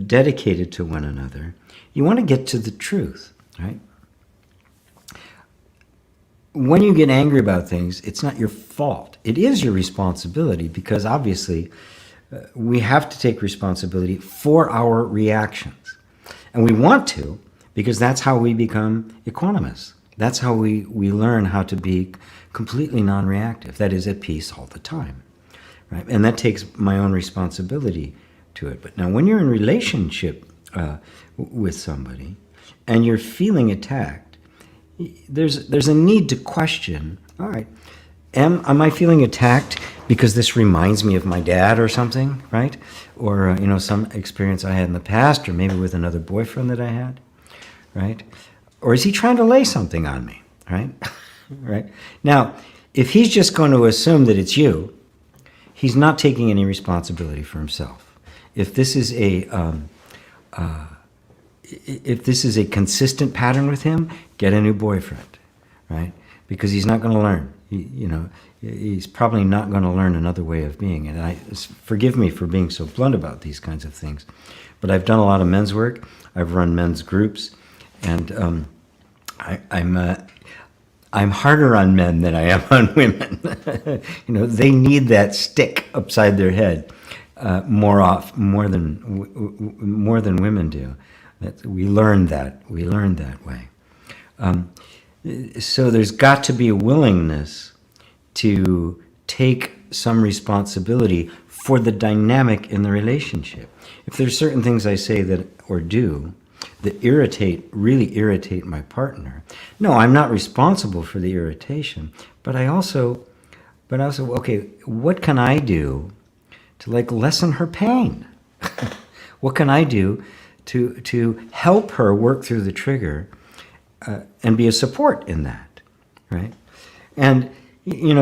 dedicated to one another, you want to get to the truth, right? When you get angry about things, it's not your fault. It is your responsibility because obviously we have to take responsibility for our reactions. And we want to because that's how we become equanimous. That's how we learn how to be completely non-reactive. That is, at peace all the time, right? And that takes my own responsibility to it. But now when you're in relationship with somebody and you're feeling attacked, there's a need to question, all right, am I feeling attacked because this reminds me of my dad or something, right? Or, some experience I had in the past, or maybe with another boyfriend that I had, right? Or is he trying to lay something on me, right? Right? Now, if he's just going to assume that it's you, he's not taking any responsibility for himself. If this is a consistent pattern with him, get a new boyfriend, right? Because he's not going to learn. He's probably not going to learn another way of being. And forgive me for being so blunt about these kinds of things, but I've done a lot of men's work. I've run men's groups, and I'm harder on men than I am on women. They need that stick upside their head more than women do. We learn that way. So there's got to be a willingness to take some responsibility for the dynamic in the relationship. If there's certain things I say that or do that really irritate my partner, no, I'm not responsible for the irritation, but also, okay, what can I do to lessen her pain? What can I do to help her work through the trigger and be a support in that, right? And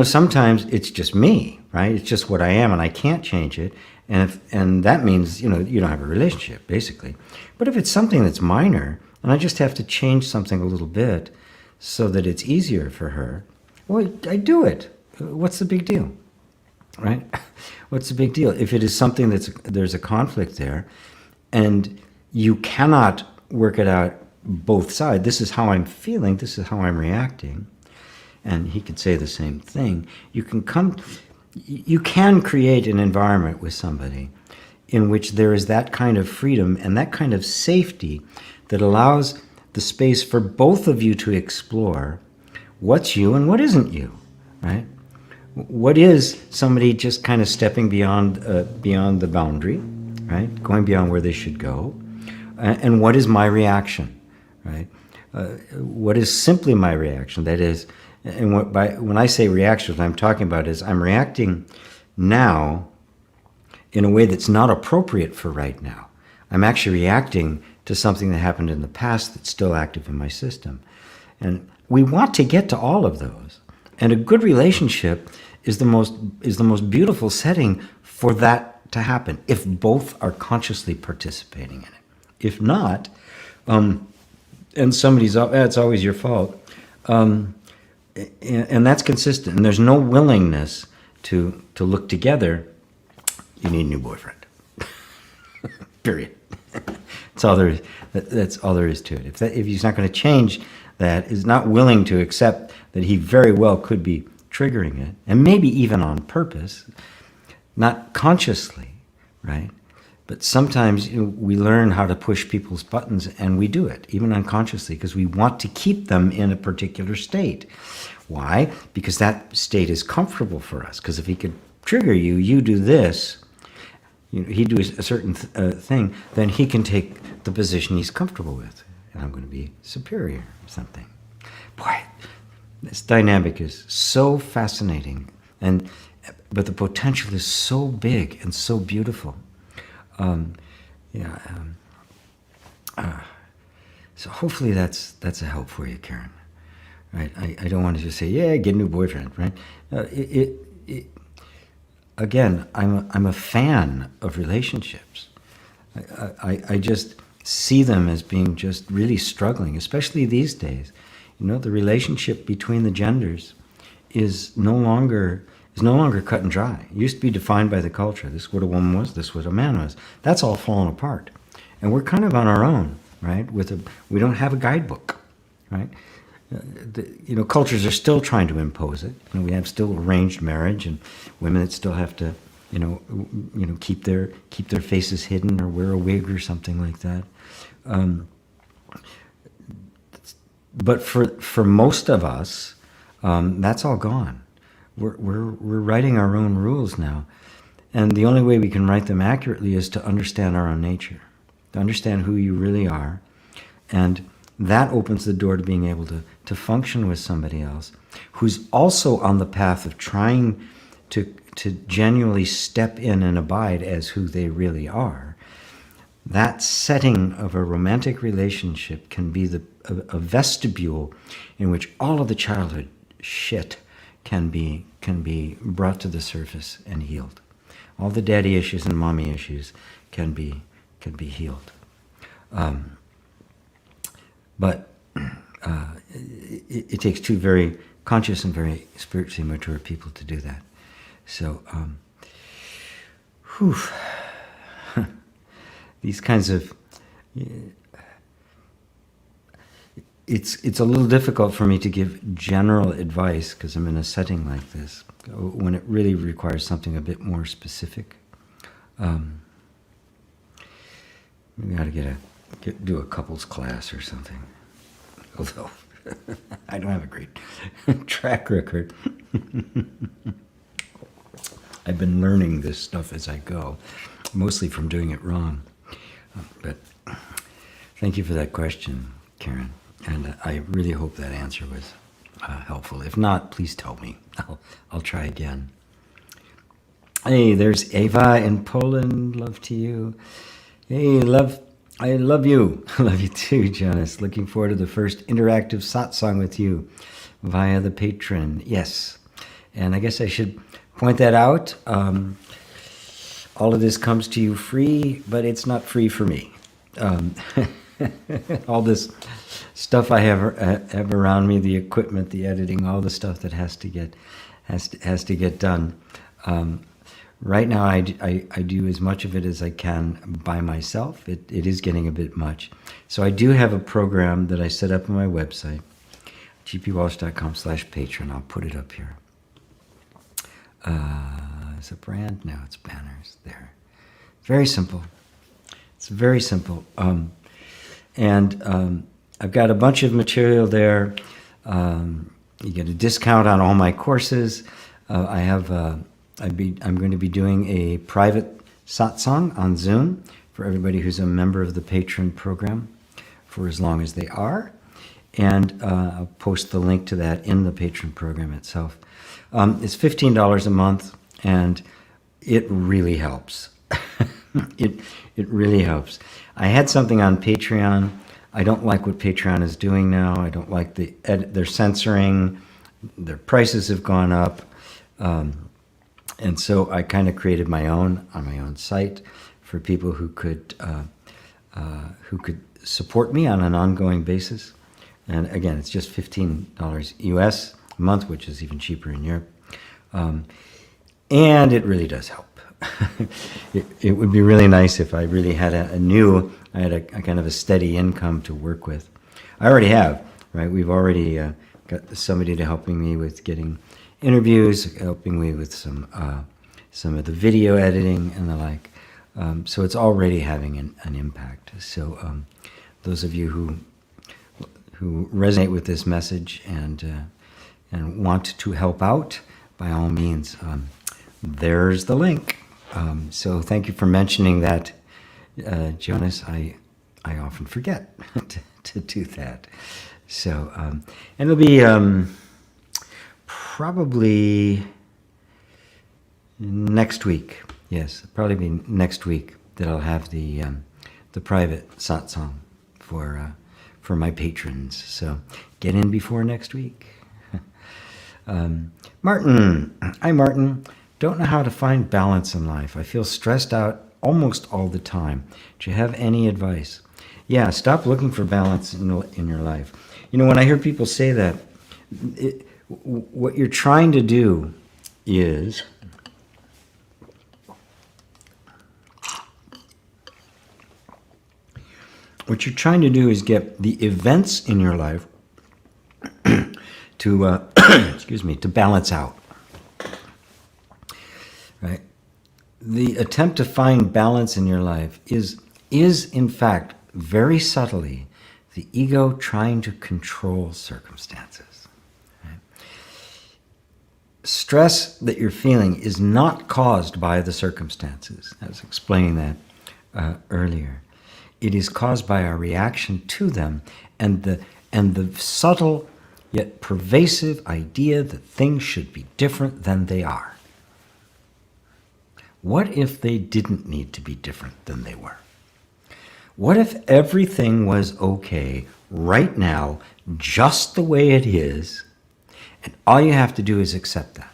sometimes it's just me, right? It's just what I am, and I can't change it. And that means, you don't have a relationship, basically. But if it's something that's minor, and I just have to change something a little bit so that it's easier for her, well, I do it. What's the big deal, right? What's the big deal? If it is something there's a conflict there, and you cannot work it out both sides, this is how I'm feeling, this is how I'm reacting, and he could say the same thing, you can create an environment with somebody in which there is that kind of freedom and that kind of safety that allows the space for both of you to explore what's you and what isn't you, right? What is somebody just kind of stepping beyond the boundary, right? Going beyond where they should go, and what is my reaction, right? What is simply my reaction? That is, and when I say reaction, what I'm talking about is I'm reacting now in a way that's not appropriate for right now. I'm actually reacting to something that happened in the past that's still active in my system. And we want to get to all of those. And a good relationship is the most beautiful setting for that to happen, if both are consciously participating in it. If not, and somebody's, it's always your fault, and that's consistent, and there's no willingness to look together, you need a new boyfriend. Period. That's all there is. That's all there is to it. If he's not going to change that, is not willing to accept that he very well could be triggering it, and maybe even on purpose, not consciously, right? But sometimes we learn how to push people's buttons, and we do it, even unconsciously, because we want to keep them in a particular state. Why? Because that state is comfortable for us. Because if he could trigger you, you do this, he do a certain thing, then he can take the position he's comfortable with, and I'm going to be superior or something. Boy, this dynamic is so fascinating, but the potential is so big and so beautiful. So hopefully that's a help for you, Karen. Right? I don't want to just say, yeah, get a new boyfriend, right? Again, I'm a fan of relationships. I just see them as being just really struggling, especially these days. The relationship between the genders is no longer cut and dry. It used to be defined by the culture. This is what a woman was, this is what a man was. That's all fallen apart. And we're kind of on our own, right? We don't have a guidebook, right? Cultures are still trying to impose it. We have still arranged marriage, and women that still have to, keep their faces hidden or wear a wig or something like that. But for most of us, that's all gone. We're writing our own rules now, and the only way we can write them accurately is to understand our own nature, to understand who you really are, and that opens the door to being able to function with somebody else who's also on the path of trying to genuinely step in and abide as who they really are. That setting of a romantic relationship can be a vestibule in which all of the childhood shit can be brought to the surface and healed. All the daddy issues and mommy issues can be healed. But it takes two very conscious and very spiritually mature people to do that. So, these kinds of... It's a little difficult for me to give general advice because I'm in a setting like this, when it really requires something a bit more specific. Maybe I ought to do a couples class or something. Although I don't have a great track record. I've been learning this stuff as I go, mostly from doing it wrong. But thank you for that question, Karen. And I really hope that answer was helpful. If not, please tell me. I'll try again. Hey, there's Ava in Poland. Love to you. Hey, I love you. I love you too, Jonas. Looking forward to the first interactive satsang with you via the Patreon. Yes. And I guess I should point that out. All of this comes to you free, but it's not free for me. All this stuff I have around me, the equipment, the editing, all the stuff that has to get done. Right now, I do as much of it as I can by myself. It is getting a bit much. So I do have a program that I set up on my website, gpwalsh.com/Patreon. I'll put it up here. Is it brand? No, it's banners there. Very simple. It's very simple. And I've got a bunch of material there. You get a discount on all my courses. I'm going to be doing a private satsang on Zoom for everybody who's a member of the Patron program for as long as they are. And I'll post the link to that in the Patron program itself. It's $15 a month, and it really helps. It really helps. I had something on Patreon. I don't like what Patreon is doing now. I don't like they're censoring. Their prices have gone up. And so I kind of created my own on my own site for people who could support me on an ongoing basis. And again, it's just $15 US a month, which is even cheaper in Europe. And it really does help. It would be really nice if I really had a kind of a steady income to work with. I already have, right? We've already got somebody to helping me with getting interviews, helping me with some of the video editing and the like. So it's already having an impact. So those of you who resonate with this message and want to help out, by all means, there's the link. So thank you for mentioning that, Jonas. I often forget to do that. So and it'll be probably next week. Yes, probably be next week that I'll have the private satsang for my patrons. So get in before next week. Martin. Hi, Martin. Don't know how to find balance in life. I feel stressed out almost all the time. Do you have any advice? Yeah, stop looking for balance in your life. You know, when I hear people say that, what you're trying to do is get the events in your life to to balance out. Right? The attempt to find balance in your life is in fact very subtly the ego trying to control circumstances. Right? Stress that you're feeling is not caused by the circumstances. I was explaining that earlier. It is caused by our reaction to them and the subtle yet pervasive idea that things should be different than they are. What if they didn't need to be different than they were? What if everything was okay right now, just the way it is, and all you have to do is accept that?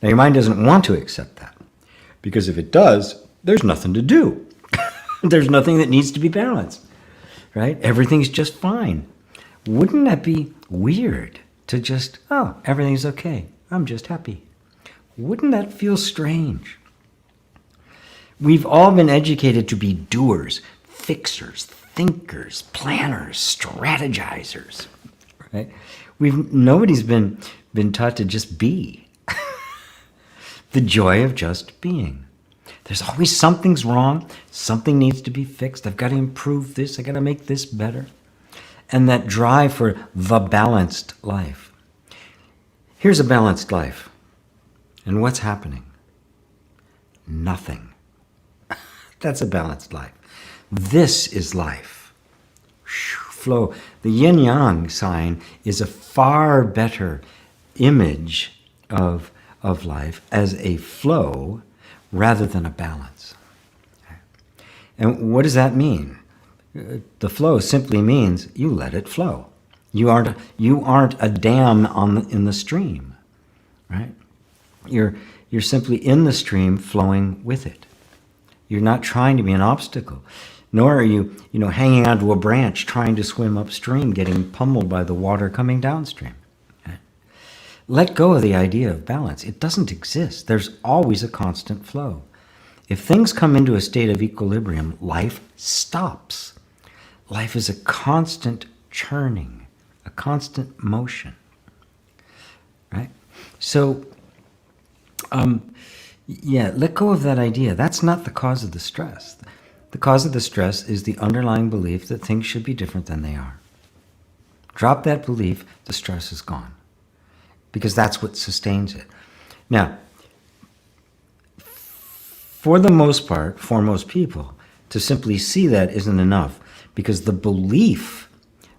Now, your mind doesn't want to accept that, because if it does, there's nothing to do. There's nothing that needs to be balanced, right? Everything's just fine. Wouldn't that be weird to just, everything's okay, I'm just happy? Wouldn't that feel strange? We've all been educated to be doers, fixers, thinkers, planners, strategizers, right? Nobody's been taught to just be. The joy of just being. There's always something's wrong, something needs to be fixed, I've got to improve this, I've got to make this better. And that drive for the balanced life. Here's a balanced life. And what's happening? Nothing. That's a balanced life. This is life. Flow. The yin-yang sign is a far better image of life as a flow rather than a balance. And what does that mean? The flow simply means you let it flow. You aren't a dam in the stream, right? You're simply in the stream flowing with it. You're not trying to be an obstacle, nor are you hanging onto a branch trying to swim upstream, getting pummeled by the water coming downstream. Okay? Let go of the idea of balance. It doesn't exist. There's always a constant flow. If things come into a state of equilibrium, life stops. Life is a constant churning, a constant motion, right? So, let go of that idea. That's not the cause of the stress. The cause of the stress is the underlying belief that things should be different than they are. Drop that belief, the stress is gone. because that's what sustains it. Now, for the most part, for most people, to simply see that isn't enough, because the belief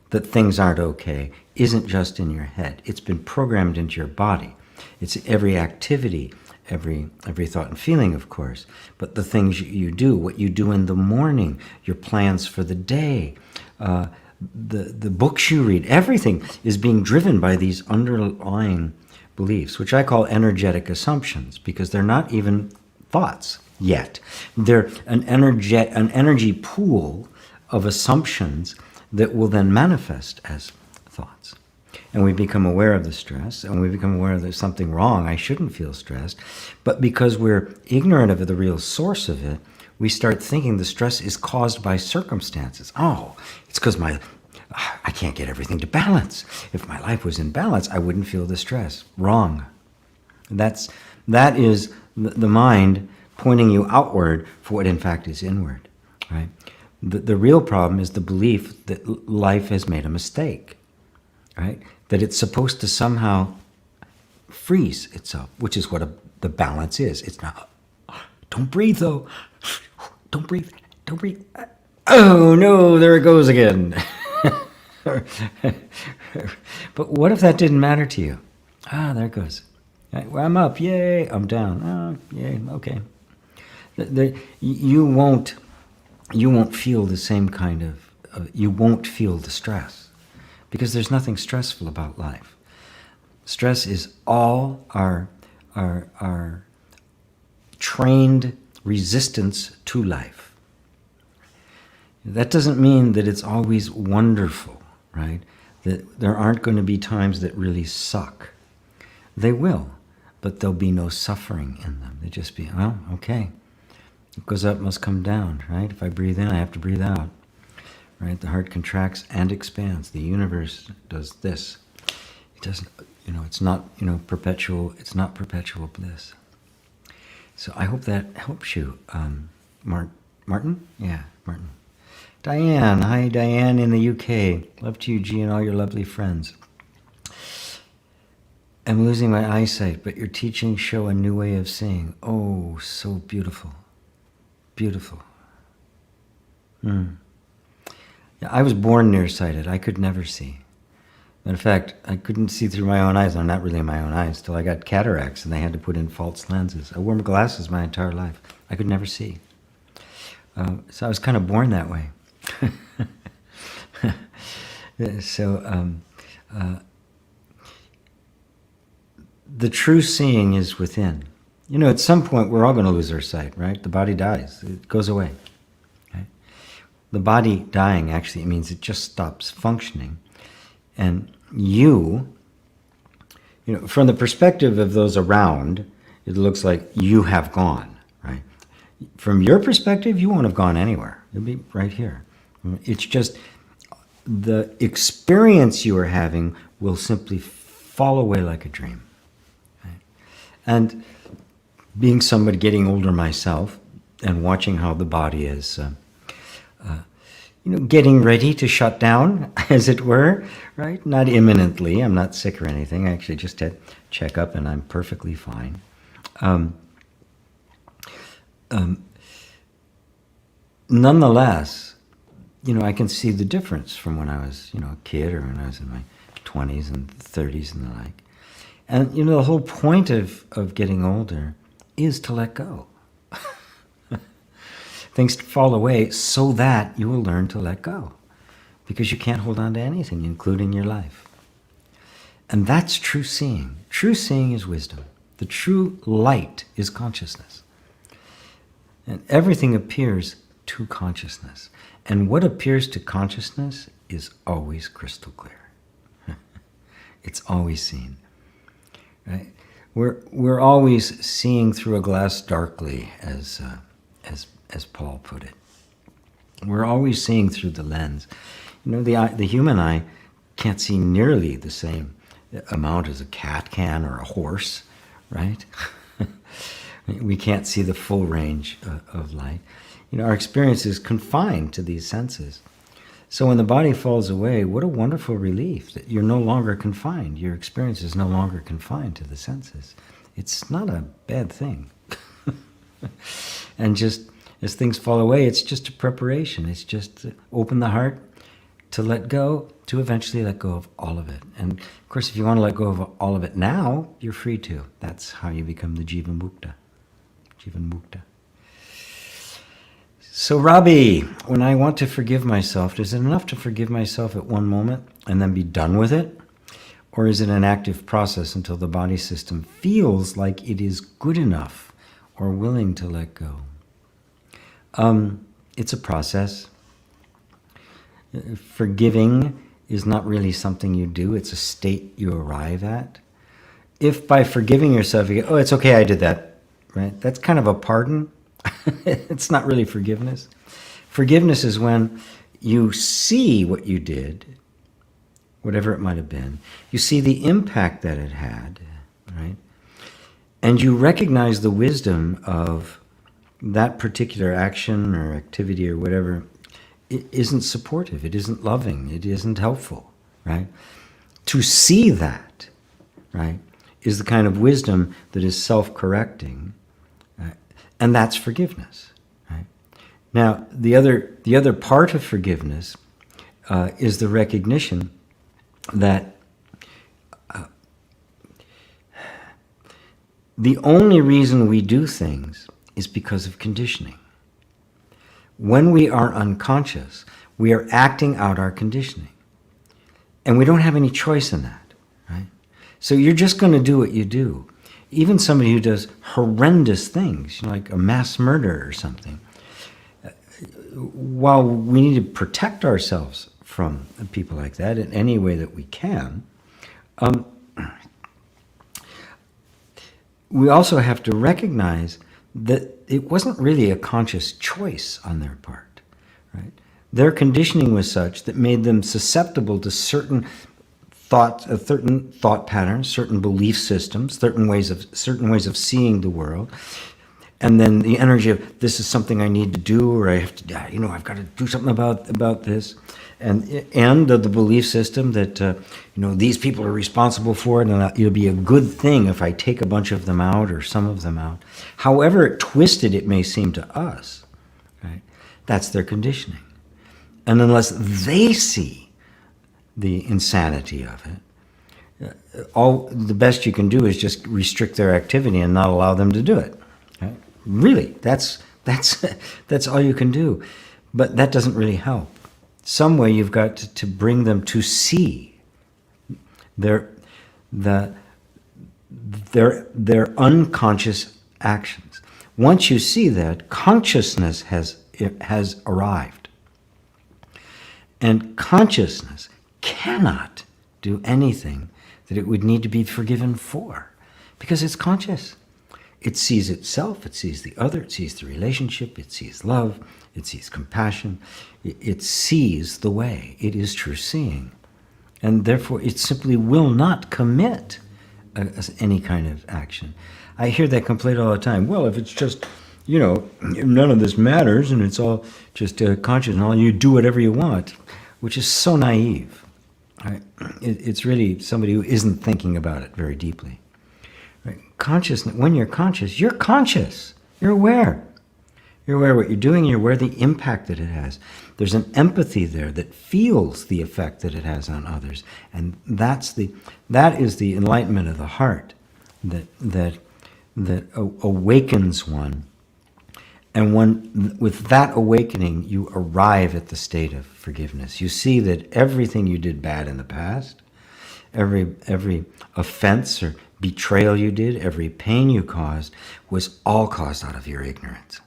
that things aren't okay isn't just in your head. It's been programmed into your body. It's every activity, every thought and feeling, of course, but the things you do, what you do in the morning, your plans for the day, the books you read, everything is being driven by these underlying beliefs, which I call energetic assumptions, because they're not even thoughts yet. They're an energy pool of assumptions that will then manifest as thoughts. And we become aware of the stress, and we become aware there's something wrong, I shouldn't feel stressed. But because we're ignorant of the real source of it, we start thinking the stress is caused by circumstances. Oh, it's because I can't get everything to balance. If my life was in balance, I wouldn't feel the stress. Wrong. That is the mind pointing you outward for what in fact is inward, right? The real problem is the belief that life has made a mistake, right? That it's supposed to somehow freeze itself, which is what the balance is. It's not, don't breathe though. Don't breathe. Don't breathe. Oh no, there it goes again. But what if that didn't matter to you? There it goes. Right, well, I'm up, yay. I'm down, yay, okay. You won't feel the same kind of, you won't feel the stress, because there's nothing stressful about life. Stress is all our trained resistance to life. That doesn't mean that it's always wonderful, right? That there aren't going to be times that really suck. They will, but there'll be no suffering in them. They just be, well, okay. What goes up must come down, right? If I breathe in, I have to breathe out, right? The heart contracts and expands. The universe does this. It doesn't, it's not, perpetual, it's not perpetual bliss. So I hope that helps you. Martin? Yeah, Martin. Diane. Hi, Diane in the UK. Love to you, G, and all your lovely friends. I'm losing my eyesight, but your teachings show a new way of seeing. Oh, so beautiful. Beautiful. Yeah, I was born nearsighted. I could never see. In fact, I couldn't see through my own eyes. I'm not really my own eyes till I got cataracts and they had to put in false lenses. I wore glasses my entire life. I could never see. So I was kind of born that way. So the true seeing is within. At some point we're all going to lose our sight, right? The body dies. It goes away. Right? The body dying actually means it just stops functioning. And from the perspective of those around, it looks like you have gone, right? From your perspective, you won't have gone anywhere. You'll be right here. It's just the experience you are having will simply fall away like a dream. Right? And being somebody getting older myself and watching how the body is getting ready to shut down, as it were, right? Not imminently. I'm not sick or anything. I actually just had checkup and I'm perfectly fine. Nonetheless, I can see the difference from when I was, a kid or when I was in my 20s and 30s and the like. And, the whole point of getting older is to let go. Things fall away so that you will learn to let go, because you can't hold on to anything, including your life. And that's true seeing. True seeing is wisdom. The true light is consciousness. And everything appears to consciousness. And what appears to consciousness is always crystal clear. It's always seen. Right? We're always seeing through a glass darkly, as Paul put it. We're always seeing through the lens. The human eye can't see nearly the same amount as a cat can or a horse, right? We can't see the full range of light. Our experience is confined to these senses. So when the body falls away, what a wonderful relief that you're no longer confined. Your experience is no longer confined to the senses. It's not a bad thing. And just as things fall away, it's just a preparation. It's just to open the heart to let go, to eventually let go of all of it. And of course, if you want to let go of all of it now, you're free to. That's how you become the Jivan Mukta. Jivan Mukta. So Rabi, when I want to forgive myself, is it enough to forgive myself at one moment and then be done with it? Or is it an active process until the body system feels like it is good enough or willing to let go? It's a process. Forgiving is not really something you do, it's a state you arrive at. If by forgiving yourself you go, oh, it's okay, I did that, right? That's kind of a pardon. It's not really forgiveness. Forgiveness is when you see what you did, whatever it might have been. You see the impact that it had, right? And you recognize the wisdom of that particular action or activity or whatever. It isn't supportive, it isn't loving, it isn't helpful, right? To see that, right, is the kind of wisdom that is self-correcting. And that's forgiveness. Right? Now, the other part of forgiveness is the recognition that the only reason we do things is because of conditioning. When we are unconscious, we are acting out our conditioning. And we don't have any choice in that. Right? So you're just going to do what you do. Even somebody who does horrendous things, like a mass murder or something, while we need to protect ourselves from people like that in any way that we can, we also have to recognize that it wasn't really a conscious choice on their part. Right? Their conditioning was such that made them susceptible to certain thought patterns, certain belief systems, certain ways of seeing the world, and then the energy of this is something I need to do, or I have to, I've got to do something about this, and the belief system that these people are responsible for it, and it'll be a good thing if I take a bunch of them out or some of them out. However twisted it may seem to us, right? That's their conditioning, and unless they see the insanity of it, all the best you can do is just restrict their activity and not allow them to do it. Right? Really, that's all you can do. But that doesn't really help. Some way you've got to bring them to see their unconscious actions. Once you see that, consciousness has arrived, and consciousness cannot do anything that it would need to be forgiven for, because it's conscious. It sees itself, it sees the other, it sees the relationship, it sees love, it sees compassion, it sees the way. It is true seeing. And therefore it simply will not commit any kind of action. I hear that complaint all the time. Well, if it's just, none of this matters and it's all just conscious and all, you do whatever you want, which is so naive. Right? It's really somebody who isn't thinking about it very deeply. Right? Consciousness. When you're conscious, you're conscious. You're aware. You're aware of what you're doing. You're aware of the impact that it has. There's an empathy there that feels the effect that it has on others, and that is the enlightenment of the heart that awakens one. And with that awakening, you arrive at the state of forgiveness. You see that everything you did bad in the past, every offense or betrayal you did, every pain you caused, was all caused out of your ignorance.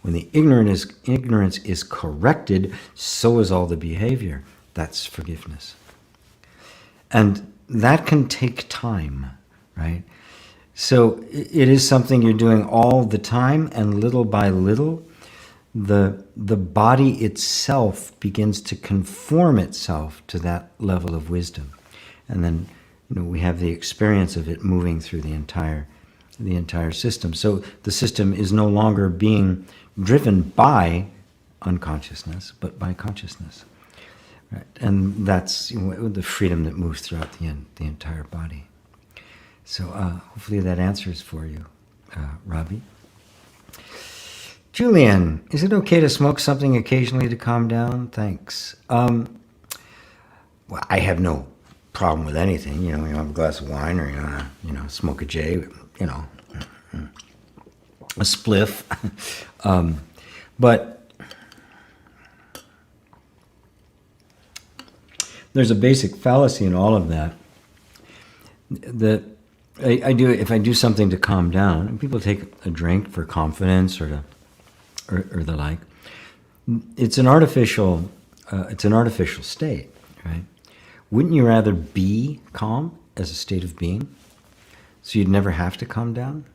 When the ignorance is corrected, so is all the behavior. That's forgiveness. And that can take time, right? So it is something you're doing all the time, and little by little, the body itself begins to conform itself to that level of wisdom. And then we have the experience of it moving through the entire system. So the system is no longer being driven by unconsciousness, but by consciousness. Right? And that's the freedom that moves throughout the entire body. So hopefully that answers for you, Robbie. Julian, is it okay to smoke something occasionally to calm down? Thanks. Well, I have no problem with anything. You have a glass of wine, or smoke a J. A spliff. But there's a basic fallacy in all of that. That I do, if I do something to calm down, and people take a drink for confidence or the like, it's an artificial state, right? Wouldn't you rather be calm as a state of being, so you'd never have to calm down?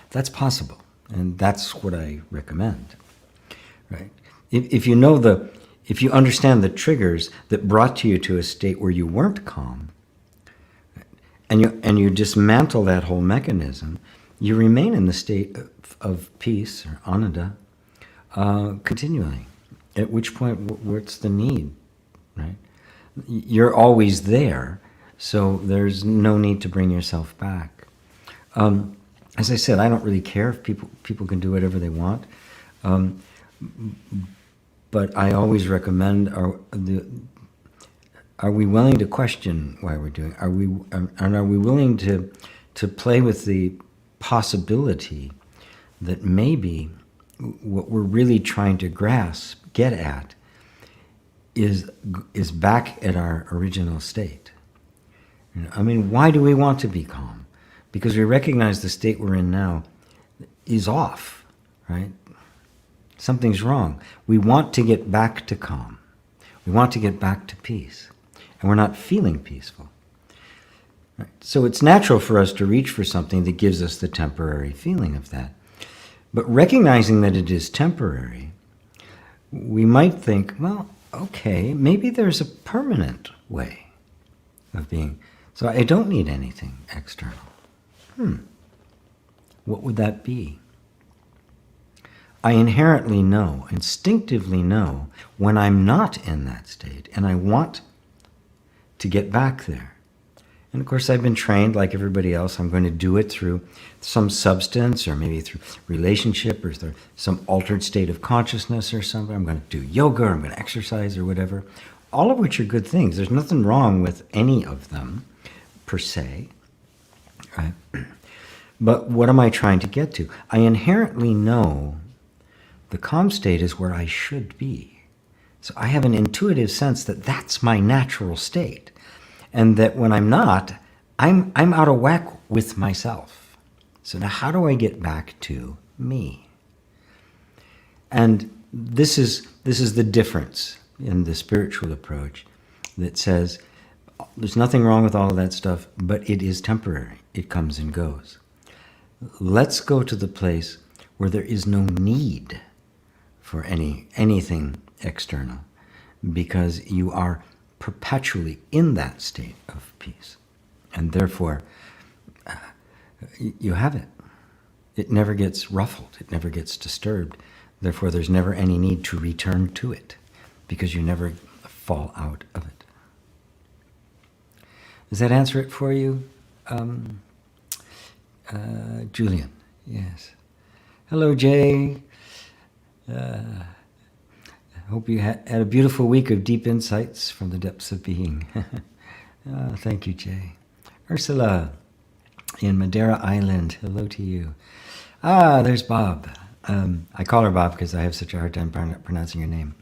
That's possible, and that's what I recommend, right? If you understand the triggers that brought you to a state where you weren't calm, and you dismantle that whole mechanism, you remain in the state of peace or ananda continually. At which point, what's the need, right? You're always there, so there's no need to bring yourself back. As I said, I don't really care if people can do whatever they want, but I always recommend: are we willing to question why we're doing? Are we willing to play with the possibility that maybe what we're really trying to get at, is back at our original state? Why do we want to be calm? Because we recognize the state we're in now is off, right? Something's wrong. We want to get back to calm. We want to get back to peace. And we're not feeling peaceful. Right? So it's natural for us to reach for something that gives us the temporary feeling of that. But recognizing that it is temporary, we might think, well, okay, maybe there's a permanent way of being. So I don't need anything external. What would that be? I inherently know, instinctively know, when I'm not in that state, and I want to get back there. And of course, I've been trained, like everybody else. I'm going to do it through some substance, or maybe through relationship, or through some altered state of consciousness or something. I'm going to do yoga, or I'm going to exercise, or whatever. All of which are good things. There's nothing wrong with any of them, per se. Right? But what am I trying to get to? I inherently know the calm state is where I should be. So I have an intuitive sense that that's my natural state. And that when I'm not, I'm out of whack with myself. So now how do I get back to me? And this is the difference in the spiritual approach that says there's nothing wrong with all of that stuff, but it is temporary. It comes and goes. Let's go to the place where there is no need for anything external, because you are perpetually in that state of peace, and therefore you have it. It never gets ruffled. It never gets disturbed. Therefore, there's never any need to return to it, because you never fall out of it. Does that answer it for you, Julian? Yes. Hello, Jay. I hope you had a beautiful week of deep insights from the depths of being. Thank you, Jay. Ursula in Madeira Island, hello to you. There's Bob. I call her Bob because I have such a hard time pronouncing your name.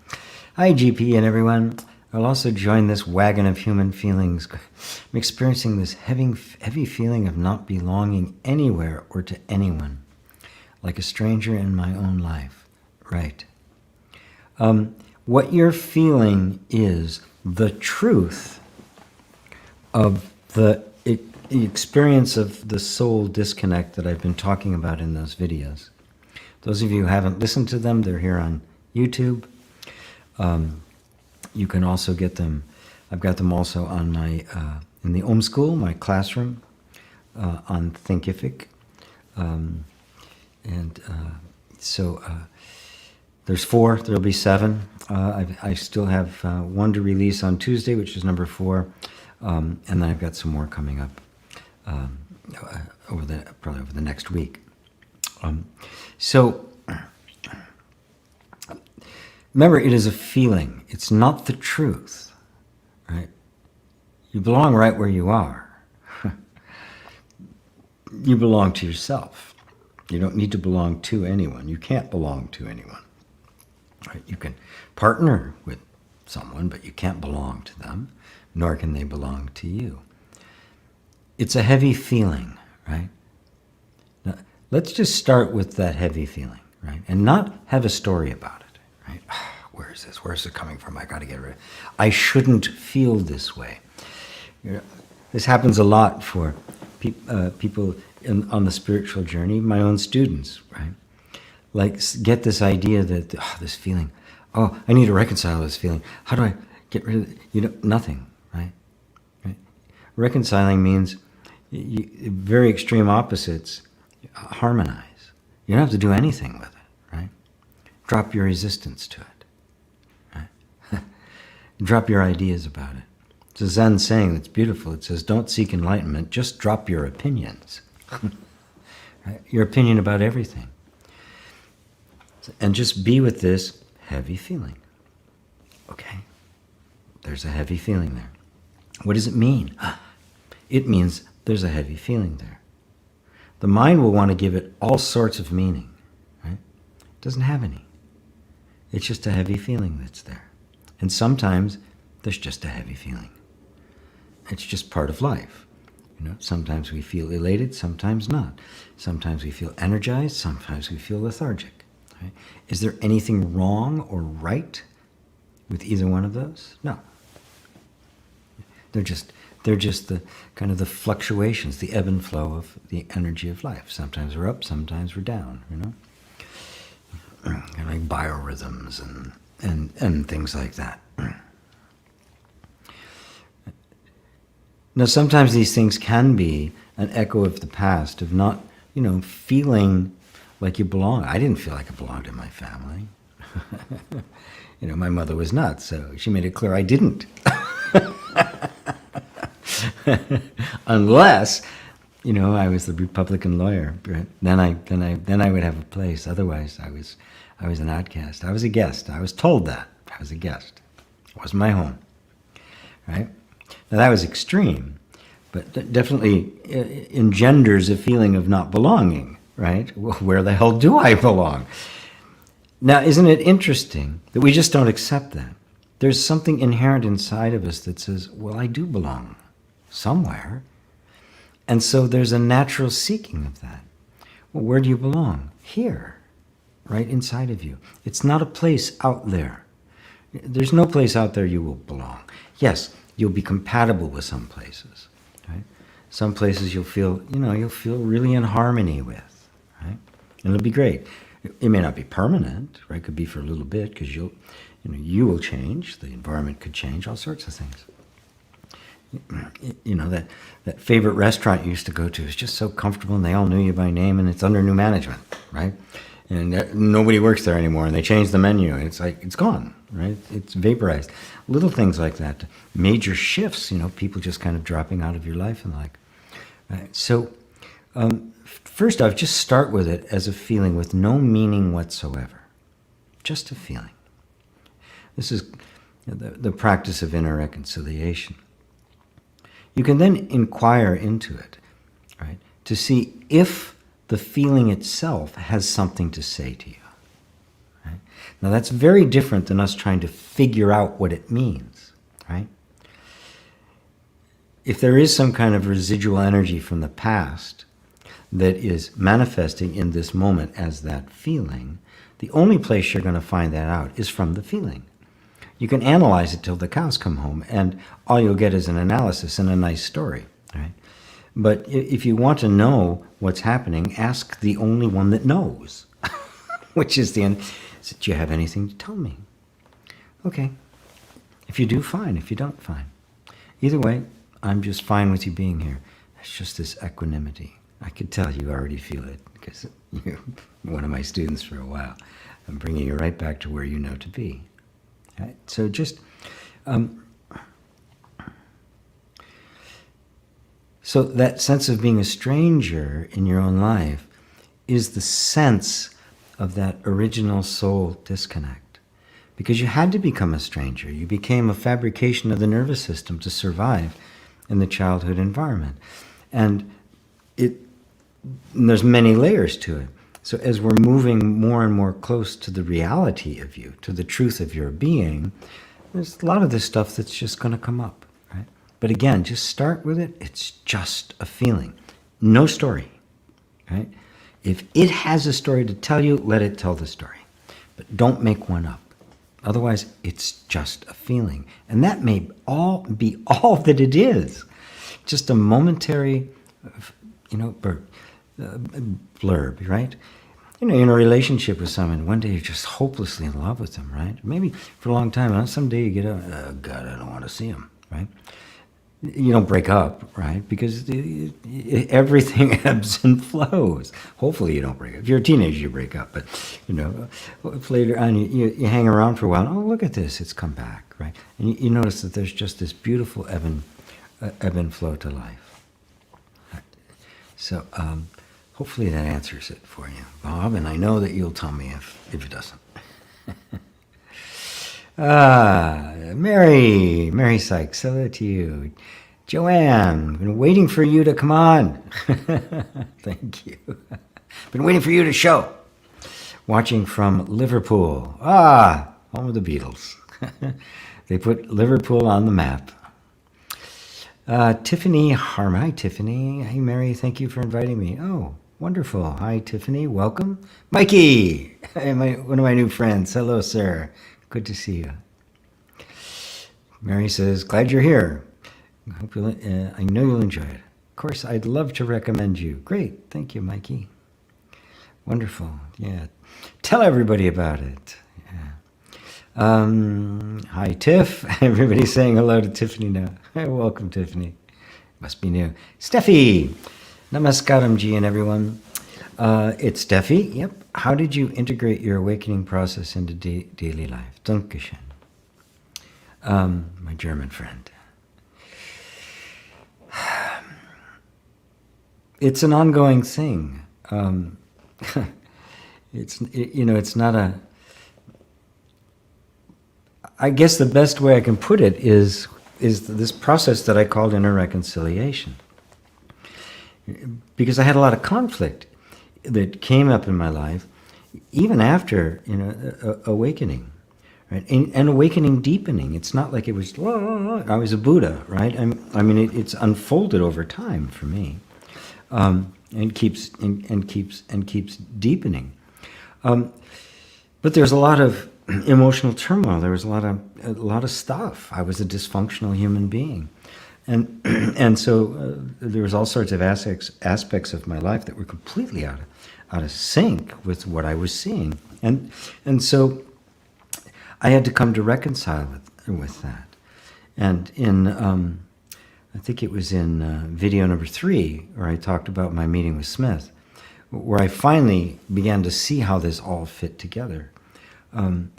Hi, GP and everyone. I'll also join this wagon of human feelings. I'm experiencing this heavy feeling of not belonging anywhere or to anyone, like a stranger in my own life. Right. What you're feeling is the truth of the experience of the soul disconnect that I've been talking about in those videos. Those of you who haven't listened to them, they're here on YouTube. You can also get them. I've got them also on my in the Om School, my classroom on Thinkific, There's 4. There'll be 7. I still have one to release on Tuesday, which is number 4, and then I've got some more coming up probably over the next week. So remember, it is a feeling. It's not the truth, right? You belong right where you are. You belong to yourself. You don't need to belong to anyone. You can't belong to anyone. Right? You can partner with someone, but you can't belong to them, nor can they belong to you. It's a heavy feeling, right? Now, let's just start with that heavy feeling, right? And not have a story about it, right? Where is this? Where is it coming from? I got to get rid of it. I shouldn't feel this way. This happens a lot for people on the spiritual journey, my own students, right? Like, get this idea that, this feeling, I need to reconcile this feeling. How do I get rid of it? Nothing, right? Reconciling means very extreme opposites harmonize. You don't have to do anything with it, right? Drop your resistance to it, right? Drop your ideas about it. It's a Zen saying that's beautiful. It says, don't seek enlightenment, just drop your opinions. Right? Your opinion about everything. And just be with this heavy feeling. Okay? There's a heavy feeling there. What does it mean? It means there's a heavy feeling there. The mind will want to give it all sorts of meaning. Right? It doesn't have any. It's just a heavy feeling that's there. And sometimes there's just a heavy feeling. It's just part of life. Sometimes we feel elated, sometimes not. Sometimes we feel energized, sometimes we feel lethargic. Right? Is there anything wrong or right with either one of those? No. They're just the kind of the fluctuations, the ebb and flow of the energy of life. Sometimes we're up, sometimes we're down, Kind of like biorhythms and things like that. Now, sometimes these things can be an echo of the past, of not, feeling like you belong. I didn't feel like I belonged in my family. My mother was nuts, so she made it clear I didn't. Unless, I was the Republican lawyer. Right? Then I would have a place. Otherwise, I was an outcast. I was a guest. I was told that I was a guest. It wasn't my home, right? Now that was extreme, but that definitely engenders a feeling of not belonging, right? Well, where the hell do I belong? Now, isn't it interesting that we just don't accept that? There's something inherent inside of us that says, well, I do belong somewhere. And so there's a natural seeking of that. Well, where do you belong? Here, right inside of you. It's not a place out there. There's no place out there you will belong. Yes, you'll be compatible with some places, right? Some places you'll feel really in harmony with, right? And it'll be great. It may not be permanent, right? It could be for a little bit because you will change. The environment could change, all sorts of things. That favorite restaurant you used to go to is just so comfortable and they all knew you by name and it's under new management, right? And nobody works there anymore and they changed the menu and it's like, it's gone, right? It's vaporized. Little things like that. Major shifts, people just kind of dropping out of your life and like. Right? So first off, just start with it as a feeling with no meaning whatsoever. Just a feeling. This is the practice of inner reconciliation. You can then inquire into it, right, to see if the feeling itself has something to say to you. Right? Now that's very different than us trying to figure out what it means, right? If there is some kind of residual energy from the past that is manifesting in this moment as that feeling, the only place you're going to find that out is from the feeling. You can analyze it till the cows come home, and all you'll get is an analysis and a nice story, right? But if you want to know what's happening, ask the only one that knows, which is the end. Do you have anything to tell me? Okay. If you do, fine. If you don't, fine. Either way, I'm just fine with you being here. It's just this equanimity. I could tell you already feel it because you're one of my students for a while. I'm bringing you right back to where you know to be. Right? So just, so that sense of being a stranger in your own life is the sense of that original soul disconnect. Because you had to become a stranger. You became a fabrication of the nervous system to survive in the childhood environment. And there's many layers to it. So as we're moving more and more close to the reality of you, to the truth of your being, there's a lot of this stuff that's just going to come up, right? But again, just start with it. It's just a feeling. No story, right? If it has a story to tell you, let it tell the story. But don't make one up. Otherwise, it's just a feeling. And that may all be all that it is. Just a momentary, blurb, right? You're in a relationship with someone. One day you're just hopelessly in love with them, right? Maybe for a long time. And someday you get out, oh, God, I don't want to see him, right? You don't break up, right? Because everything ebbs and flows. Hopefully you don't break up. If you're a teenager, you break up. But, if later on you hang around for a while, oh, look at this, it's come back, right? And you notice that there's just this beautiful ebb and flow to life. Right. So hopefully that answers it for you, Bob, and I know that you'll tell me if it doesn't. Mary Sykes, hello to you. Joanne, been waiting for you to come on. Thank you. Been waiting for you to show. Watching from Liverpool. Home of the Beatles. They put Liverpool on the map. Tiffany Harm. Hi, Tiffany. Hey, Mary, thank you for inviting me. Oh, wonderful. Hi, Tiffany. Welcome. Mikey, one of my new friends. Hello, sir. Good to see you. Mary says, glad you're here. I know you'll enjoy it. Of course, I'd love to recommend you. Great. Thank you, Mikey. Wonderful. Yeah. Tell everybody about it. Yeah. Hi, Tiff. Everybody's saying hello to Tiffany now. Welcome, Tiffany. Must be new. Steffi. Namaskaram ji and everyone. It's Steffi. Yep. How did you integrate your awakening process into daily life? Dankeschön. My German friend. It's an ongoing thing. It's not a... I guess the best way I can put it is this process that I called inner reconciliation. Because I had a lot of conflict that came up in my life, even after awakening, right? And awakening deepening. It's not like it was I was a Buddha, right? It's unfolded over time for me, and keeps deepening. But there's a lot of emotional turmoil. There was a lot of stuff. I was a dysfunctional human being. And so there was all sorts of aspects of my life that were completely out of sync with what I was seeing, and so I had to come to reconcile with that. And in I think it was in video number 3 where I talked about my meeting with Smith, where I finally began to see how this all fit together, and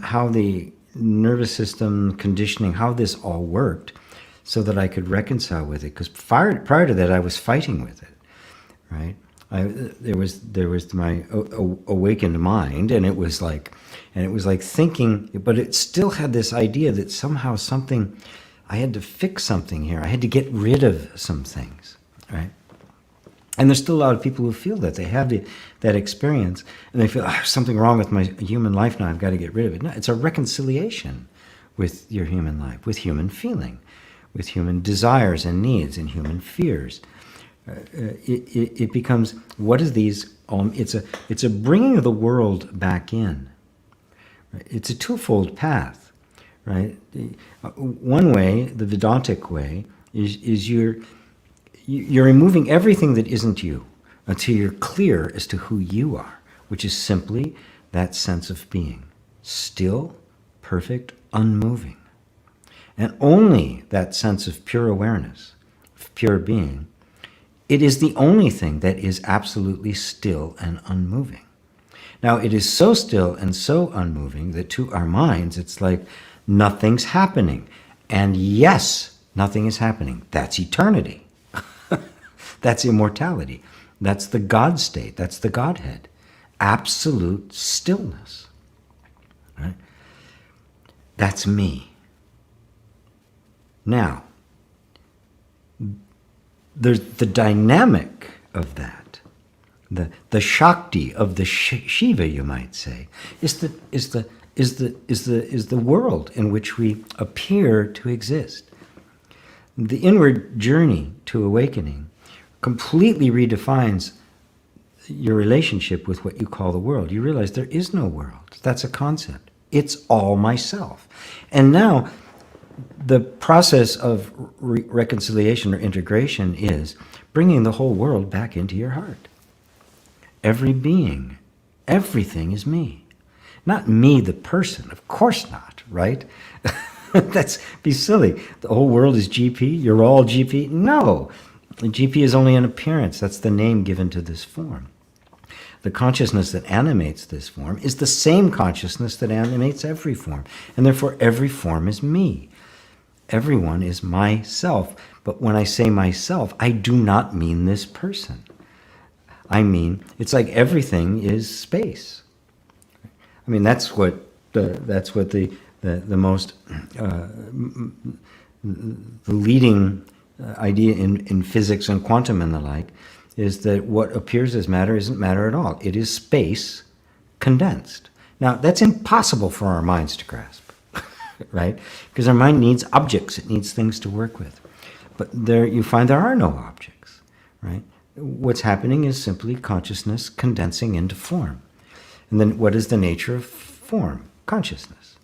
how the nervous system conditioning, how this all worked, so that I could reconcile with it. Because prior to that, I was fighting with it, right? There was my awakened mind, and it was like thinking, but it still had this idea that somehow I had to fix something here. I had to get rid of some things, right? And there's still a lot of people who feel that. They have that experience, and they feel, there's something wrong with my human life now, I've got to get rid of it. No, it's a reconciliation with your human life, with human feeling, with human desires and needs and human fears. It becomes, what is these? It's a bringing of the world back in. Right? It's a twofold path, right? One way, the Vedantic way, is you're removing everything that isn't you until you're clear as to who you are, which is simply that sense of being, still, perfect, unmoving. And only that sense of pure awareness, of pure being, It is the only thing that is absolutely still and unmoving. Now, it is so still and so unmoving that to our minds, it's like nothing's happening. And yes, nothing is happening. That's eternity. That's immortality. That's the God state. That's the Godhead. Absolute stillness. Right? That's me. Now, there's the dynamic of that, the Shakti of the Shiva, you might say, is the world in which we appear to exist. The inward journey to awakening completely redefines your relationship with what you call the world. You realize there is no world. That's a concept. It's all myself. And now, the process of reconciliation or integration is bringing the whole world back into your heart. Every being, everything is me. Not me, the person, of course not, right? That's be silly. The whole world is GP, you're all GP. No, the GP is only an appearance. That's the name given to this form. The consciousness that animates this form is the same consciousness that animates every form. And therefore, every form is me. Everyone is myself. But when I say myself, I do not mean this person. I mean, it's like everything is space. I mean, that's what the most the leading idea in physics and quantum and the like is that what appears as matter isn't matter at all. It is space condensed. Now, that's impossible for our minds to grasp. Right? Because our mind needs objects, it needs things to work with. But there you find there are no objects, right? What's happening is simply consciousness condensing into form. And then what is the nature of form? Consciousness.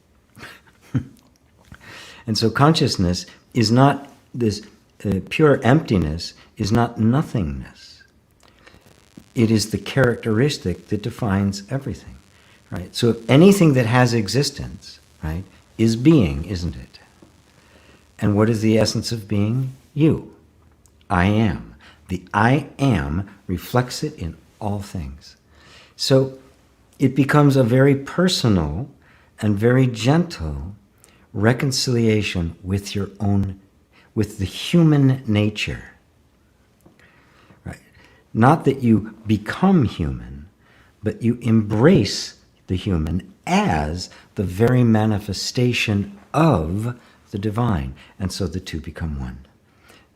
And so consciousness is not this pure emptiness, is not nothingness. It is the characteristic that defines everything, right? So if anything that has existence, right, is being, isn't it? And what is the essence of being? You. I am. The I am reflects it in all things. So it becomes a very personal and very gentle reconciliation with your own, with the human nature. Right? Not that you become human, but you embrace the human as the very manifestation of the divine. And so the two become one.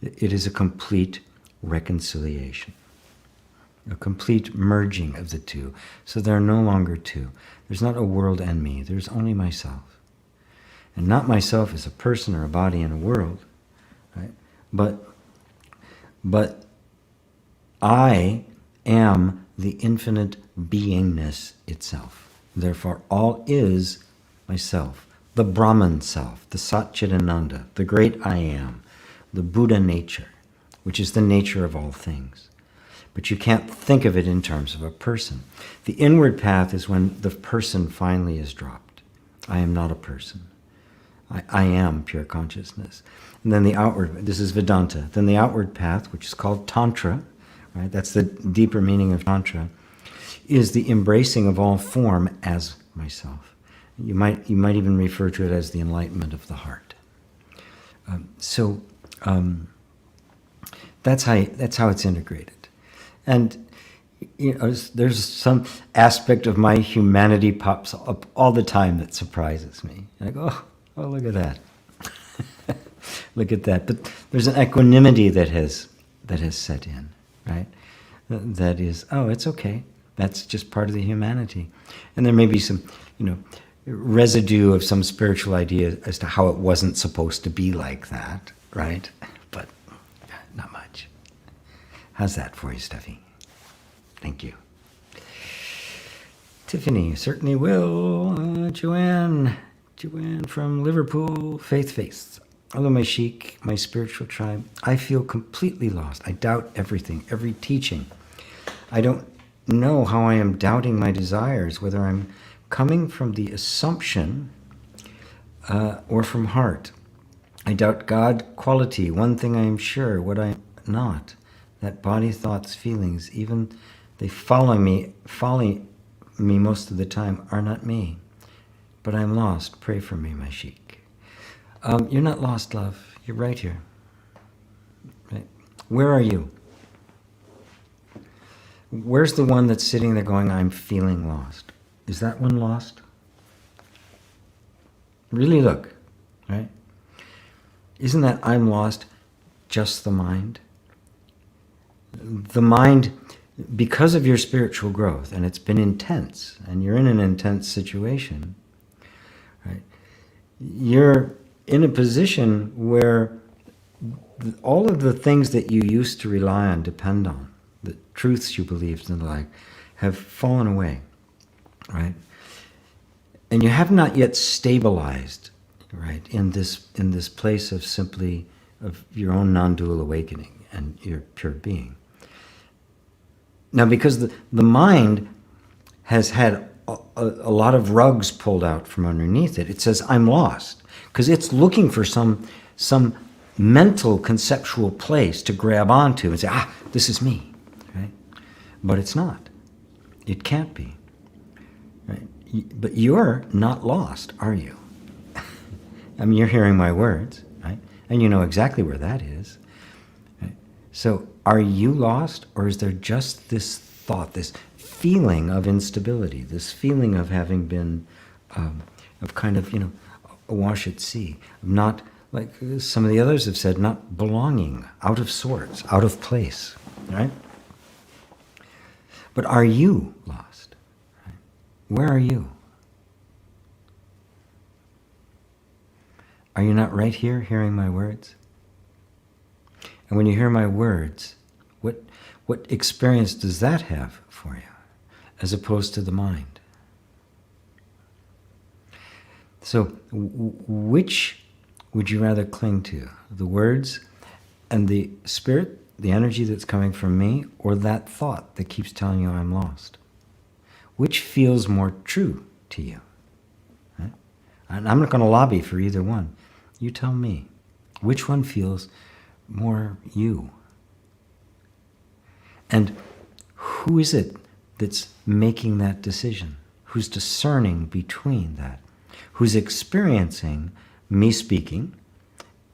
It is a complete reconciliation, a complete merging of the two. So there are no longer two. There's not a world and me. There's only myself. And not myself as a person or a body in a world, right? But I am the infinite beingness itself. Therefore, all is myself, the Brahman self, the Satchidananda, the great I am, the Buddha nature, which is the nature of all things. But you can't think of it in terms of a person. The inward path is when the person finally is dropped. I am not a person. I am pure consciousness. And then the outward, this is Vedanta. Then the outward path, which is called Tantra, right? That's the deeper meaning of Tantra, is the embracing of all form as myself. You might even refer to it as the enlightenment of the heart. That's how it's integrated. And you know, there's some aspect of my humanity pops up all the time that surprises me. And I go, oh, look at that. Look at that. But there's an equanimity that has set in, right? That is, oh, it's okay. That's just part of the humanity. And there may be some, residue of some spiritual idea as to how it wasn't supposed to be like that, right? But not much. How's that for you, Steffi? Thank you. Tiffany, certainly will. Joanne from Liverpool, Faith. Hello, my sheik, my spiritual tribe. I feel completely lost. I doubt everything, every teaching. I don't know how I am doubting my desires, whether I'm coming from the assumption or from heart. I doubt God quality, one thing I am sure, what I am not. that body, thoughts, feelings, even they follow me most of the time, are not me. But I'm lost. Pray for me, my sheik. You're not lost, love. You're right here. Right? Where are you? Where's the one that's sitting there going, I'm feeling lost? Is that one lost? Really look, right? Isn't that I'm lost just the mind? The mind, because of your spiritual growth, and it's been intense, and you're in an intense situation, right? You're in a position where all of the things that you used to rely on, depend on, the truths you believed and the like, have fallen away, right? And you have not yet stabilized, right, in this place of simply of your own non-dual awakening and your pure being. Now, because the mind has had a lot of rugs pulled out from underneath it, it says, I'm lost. Because it's looking for some mental, conceptual place to grab onto and say, this is me, right? But it's not. It can't be. Right? But you're not lost, are you? I mean, you're hearing my words, right? And you know exactly where that is. Right? So are you lost, or is there just this thought, this feeling of instability, this feeling of having been, of kind of, awash at sea, of not, like some of the others have said, not belonging, out of sorts, out of place, right? But are you lost? Right? Where are you? Are you not right here hearing my words? And when you hear my words, what experience does that have for you, as opposed to the mind? So, which would you rather cling to? The words and the spirit, the energy that's coming from me, or that thought that keeps telling you I'm lost? Which feels more true to you? Right? And I'm not going to lobby for either one. You tell me. Which one feels more you? And who is it that's making that decision? Who's discerning between that? Who's experiencing me speaking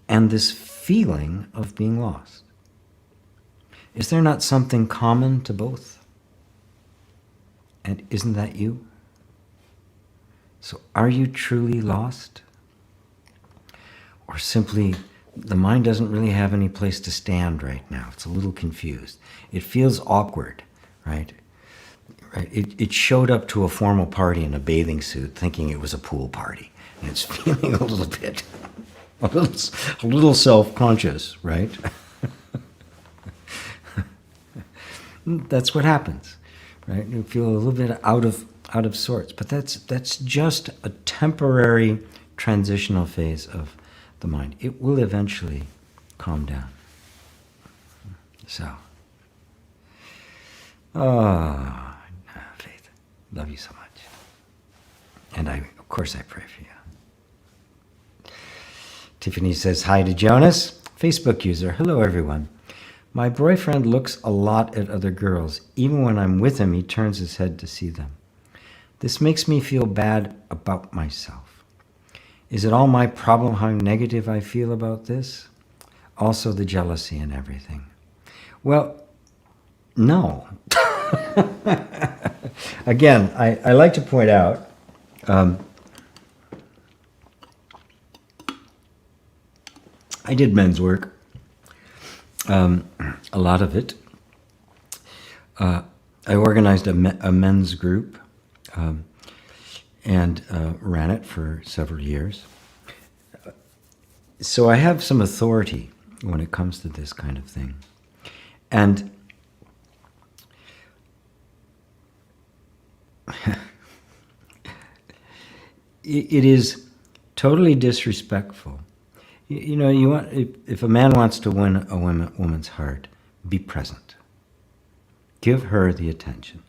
and this feeling of being lost? Is there not something common to both? And isn't that you? So are you truly lost? Or simply, the mind doesn't really have any place to stand right now. It's a little confused. It feels awkward, right? It showed up to a formal party in a bathing suit thinking it was a pool party. And it's feeling a little bit, a little self-conscious, right? That's what happens, right? You feel a little bit out of sorts. But that's just a temporary transitional phase of the mind. It will eventually calm down. So, Faith, love you so much. And of course I pray for you. Tiffany says, hi to Jonas, Facebook user. Hello, everyone. My boyfriend looks a lot at other girls. Even when I'm with him, he turns his head to see them. This makes me feel bad about myself. Is it all my problem how negative I feel about this? Also the jealousy and everything. Well, no. Again, I like to point out, I did men's work, a lot of it. I organized a men's group, and ran it for several years. So I have some authority when it comes to this kind of thing. And it is totally disrespectful. You want, if a man wants to win a woman's heart, be present. Give her the attention.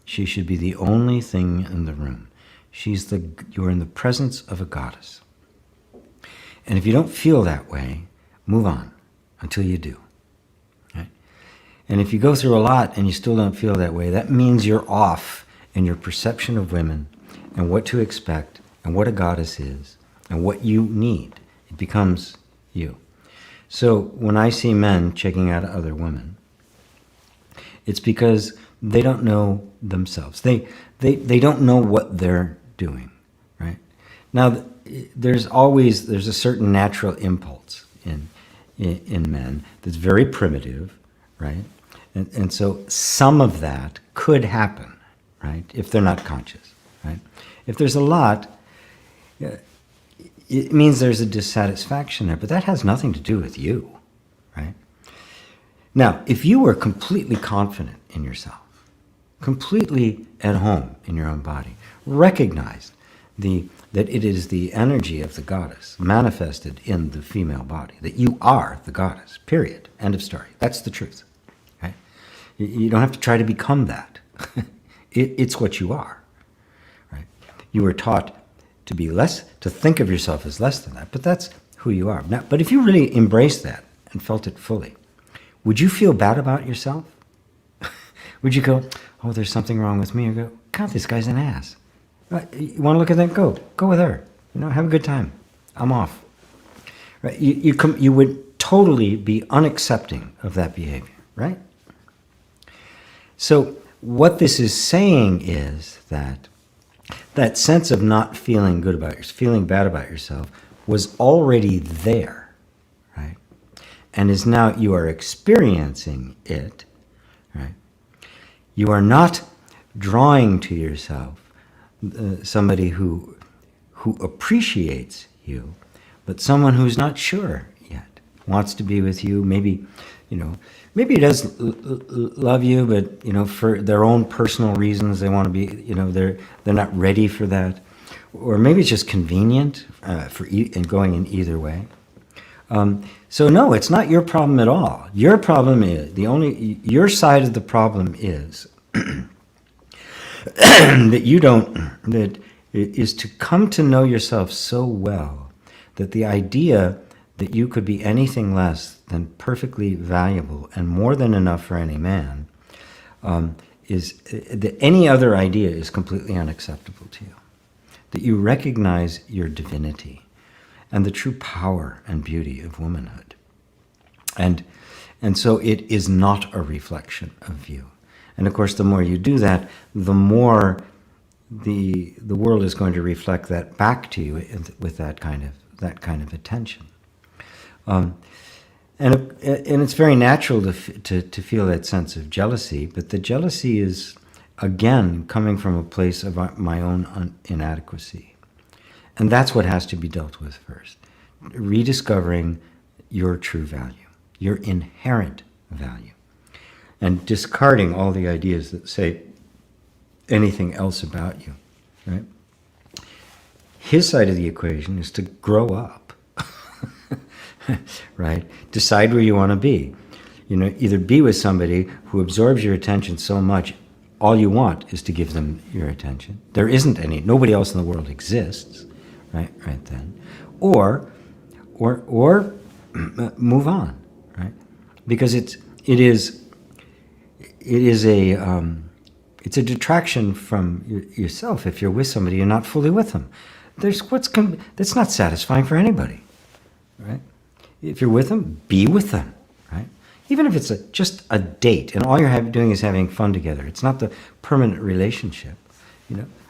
She should be the only thing in the room. You're in the presence of a goddess. And if you don't feel that way, move on until you do. Right? And if you go through a lot and you still don't feel that way, that means you're off in your perception of women and what to expect and what a goddess is and what you need. It becomes you. So when I see men checking out other women, it's because they don't know themselves. They don't know what they're doing, right? Now, there's a certain natural impulse in men that's very primitive, right? And so some of that could happen, right, if they're not conscious, right? If there's a lot, it means there's a dissatisfaction there, but that has nothing to do with you, right? Now, if you were completely confident in yourself, completely at home in your own body, recognize that it is the energy of the goddess manifested in the female body, that you are the goddess, period, end of story. That's the truth, right? You don't have to try to become that. It's what you are, right? You were taught to be less, to think of yourself as less than that, but that's who you are. Now, but if you really embraced that and felt it fully, would you feel bad about yourself? Would you go, oh, there's something wrong with me? Or go, God, this guy's an ass. You want to look at that? Go with her. Have a good time. I'm off. Right? You would totally be unaccepting of that behavior, right? So what this is saying is that sense of not feeling good about yourself, feeling bad about yourself, was already there, right? And is now you are experiencing it, right? You are not drawing to yourself somebody who appreciates you, but someone who's not sure yet, wants to be with you. Maybe he does love you, but for their own personal reasons, they want to be. They're not ready for that, or maybe it's just convenient and going in either way. So no, it's not your problem at all. Your problem is your side of the problem is that is to come to know yourself so well that the idea that you could be anything less than perfectly valuable and more than enough for any man is that any other idea is completely unacceptable to you. That you recognize your divinity and the true power and beauty of womanhood. And so it is not a reflection of you. And of course, the more you do that, the more the world is going to reflect that back to you with that kind of attention. And it's very natural to feel that sense of jealousy, but the jealousy is again coming from a place of my own inadequacy, and that's what has to be dealt with first. Rediscovering your true value, your inherent value. And discarding all the ideas that say anything else about you, right? His side of the equation is to grow up, right? Decide where you want to be. Either be with somebody who absorbs your attention so much, all you want is to give them your attention. There isn't any, nobody else in the world exists, right then. Or move on, right? Because it's a detraction from yourself. If you're with somebody, you're not fully with them. That's not satisfying for anybody, right? If you're with them, be with them, right? Even if it's just a date and all you're doing is having fun together. It's not the permanent relationship.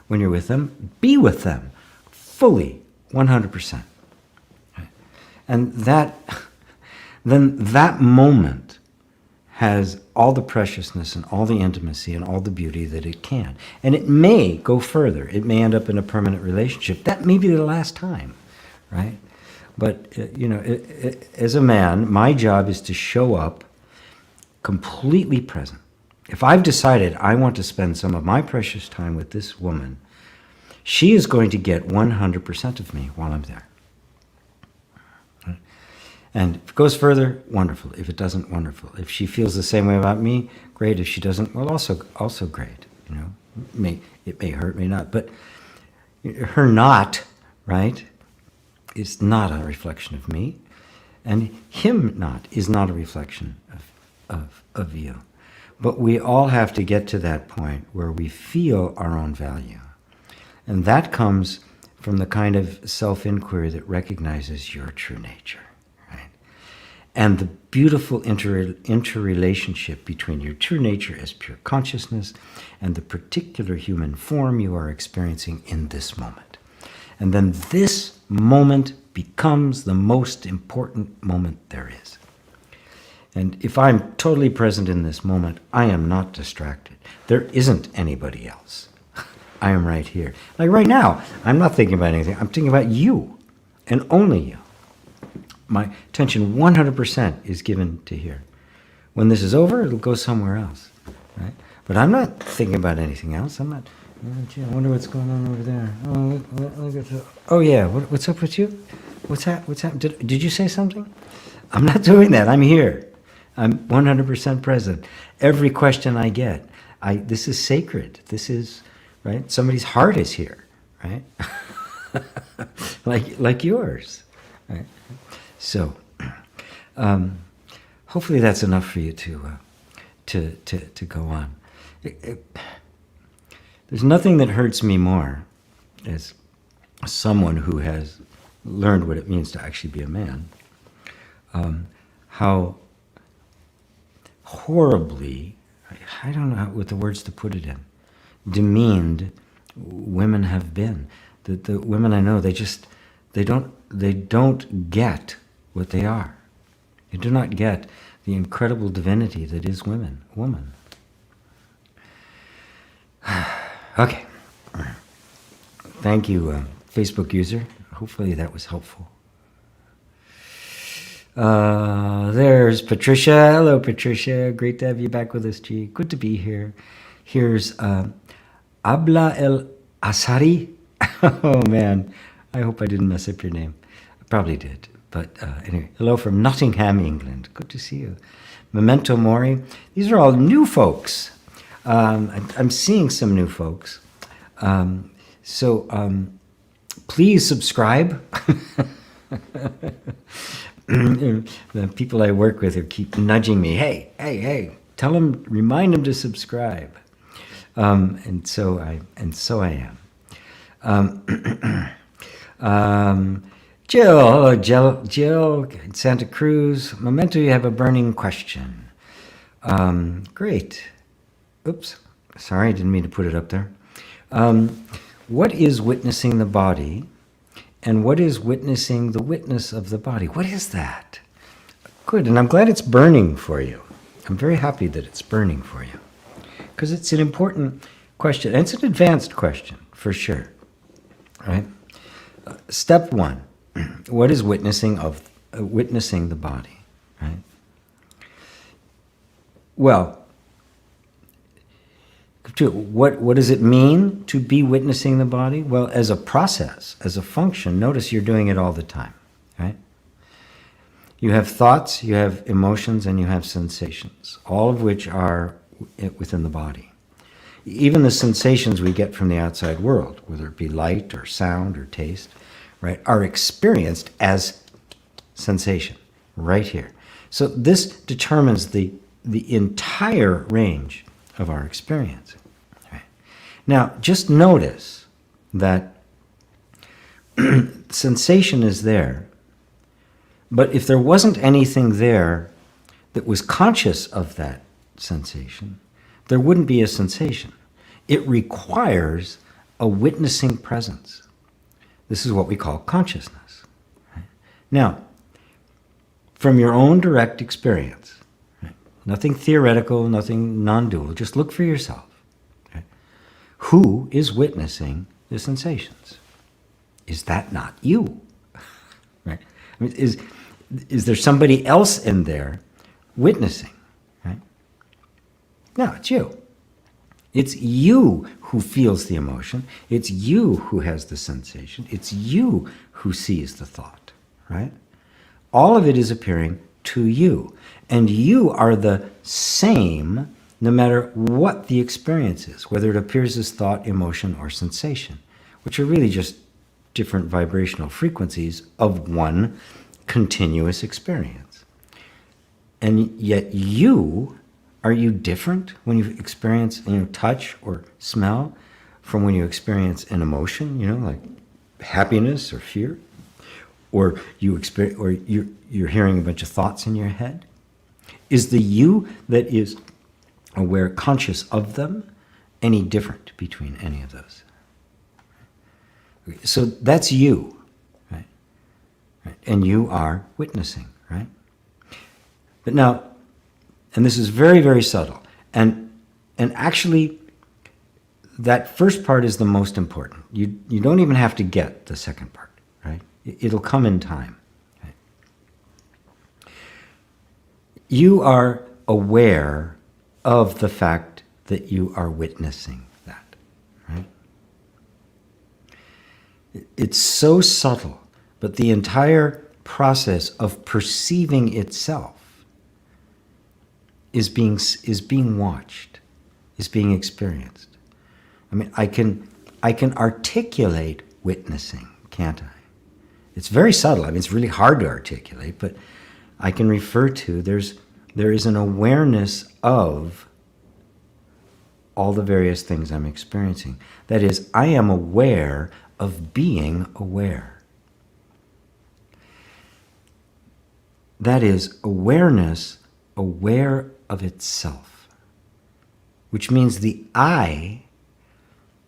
When you're with them, be with them fully, 100%. Right? And then that moment has all the preciousness and all the intimacy and all the beauty that it can. And it may go further. It may end up in a permanent relationship. That may be the last time, right? But, as a man, my job is to show up completely present. If I've decided I want to spend some of my precious time with this woman, she is going to get 100% of me while I'm there. And if it goes further, wonderful. If it doesn't, wonderful. If she feels the same way about me, great. If she doesn't, well, also great. It may hurt, may not. But her not, right, is not a reflection of me. And him not is not a reflection of you. But we all have to get to that point where we feel our own value. And that comes from the kind of self-inquiry that recognizes your true nature, right? And the beautiful interrelationship between your true nature as pure consciousness and the particular human form you are experiencing in this moment. And then this moment becomes the most important moment there is. And if I'm totally present in this moment, I am not distracted. There isn't anybody else. I am right here. Like right now, I'm not thinking about anything. I'm thinking about you and only you. My attention 100% is given to here. When this is over, it'll go somewhere else, right? But I'm not thinking about anything else. I'm not, oh, gee, I wonder what's going on over there. Oh, look at the, oh yeah, what's up with you? What's happening? Did you say something? I'm not doing that. I'm here. I'm 100% present. Every question I get, this is sacred. This is, right? Somebody's heart is here, right? like yours, right? So, hopefully that's enough for you to go on. There's nothing that hurts me more as someone who has learned what it means to actually be a man, how horribly, I don't know what the words to put it in, demeaned women have been. The women I know, they don't get what they are. They do not get the incredible divinity that is woman. Okay. Thank you, Facebook user. Hopefully that was helpful. There's Patricia. Hello, Patricia. Great to have you back with us, G. Good to be here. Here's Abla El Asari. Oh, man. I hope I didn't mess up your name. I probably did. But anyway, hello from Nottingham, England. Good to see you. Memento Mori. These are all new folks. I'm seeing some new folks. So please subscribe. The people I work with keep nudging me. Hey, tell them, remind them to subscribe. And so I am. Jill, hello, Jill in Santa Cruz. Memento, you have a burning question. Great. Oops, sorry, I didn't mean to put it up there. What is witnessing the body, and what is witnessing the witness of the body? What is that? Good, and I'm glad it's burning for you. I'm very happy that it's burning for you, because it's an important question, and it's an advanced question, for sure. Right? Step one, what is witnessing the body? Right? Well, what does it mean to be witnessing the body? Well, as a process, as a function, notice you're doing it all the time, right? You have thoughts, you have emotions, and you have sensations, all of which are within the body. Even the sensations we get from the outside world, whether it be light or sound or taste, right, are experienced as sensation right here. So this determines the entire range of our experience. Right? Now, just notice that sensation is there, but if there wasn't anything there that was conscious of that sensation, there wouldn't be a sensation. It requires a witnessing presence. This is what we call consciousness. Right? Now, from your own direct experience, right? Nothing theoretical, nothing non-dual, just look for yourself. Right? Who is witnessing the sensations? Is that not you? Right? I mean, is there somebody else in there witnessing? Right? No, it's you. It's you who feels the emotion. It's you who has the sensation. It's you who sees the thought, right? All of it is appearing to you. And you are the same no matter what the experience is, whether it appears as thought, emotion, or sensation, which are really just different vibrational frequencies of one continuous experience. And yet you Are you different when you experience, touch or smell from when you experience an emotion, like happiness or fear? Or you're hearing a bunch of thoughts in your head? Is the you that is aware, conscious of them, any different between any of those? So that's you, right? And you are witnessing, right? But now, and this is very, very subtle, and actually, that first part is the most important. You don't even have to get the second part, right? It'll come in time. Right? You are aware of the fact that you are witnessing that, right? It's so subtle, but the entire process of perceiving itself is being watched, is being experienced. I mean, I can articulate witnessing, can't I? It's very subtle. I mean, it's really hard to articulate, but I can refer to there is an awareness of all the various things I'm experiencing. That is, I am aware of being aware. That is awareness, aware of itself, which means the I,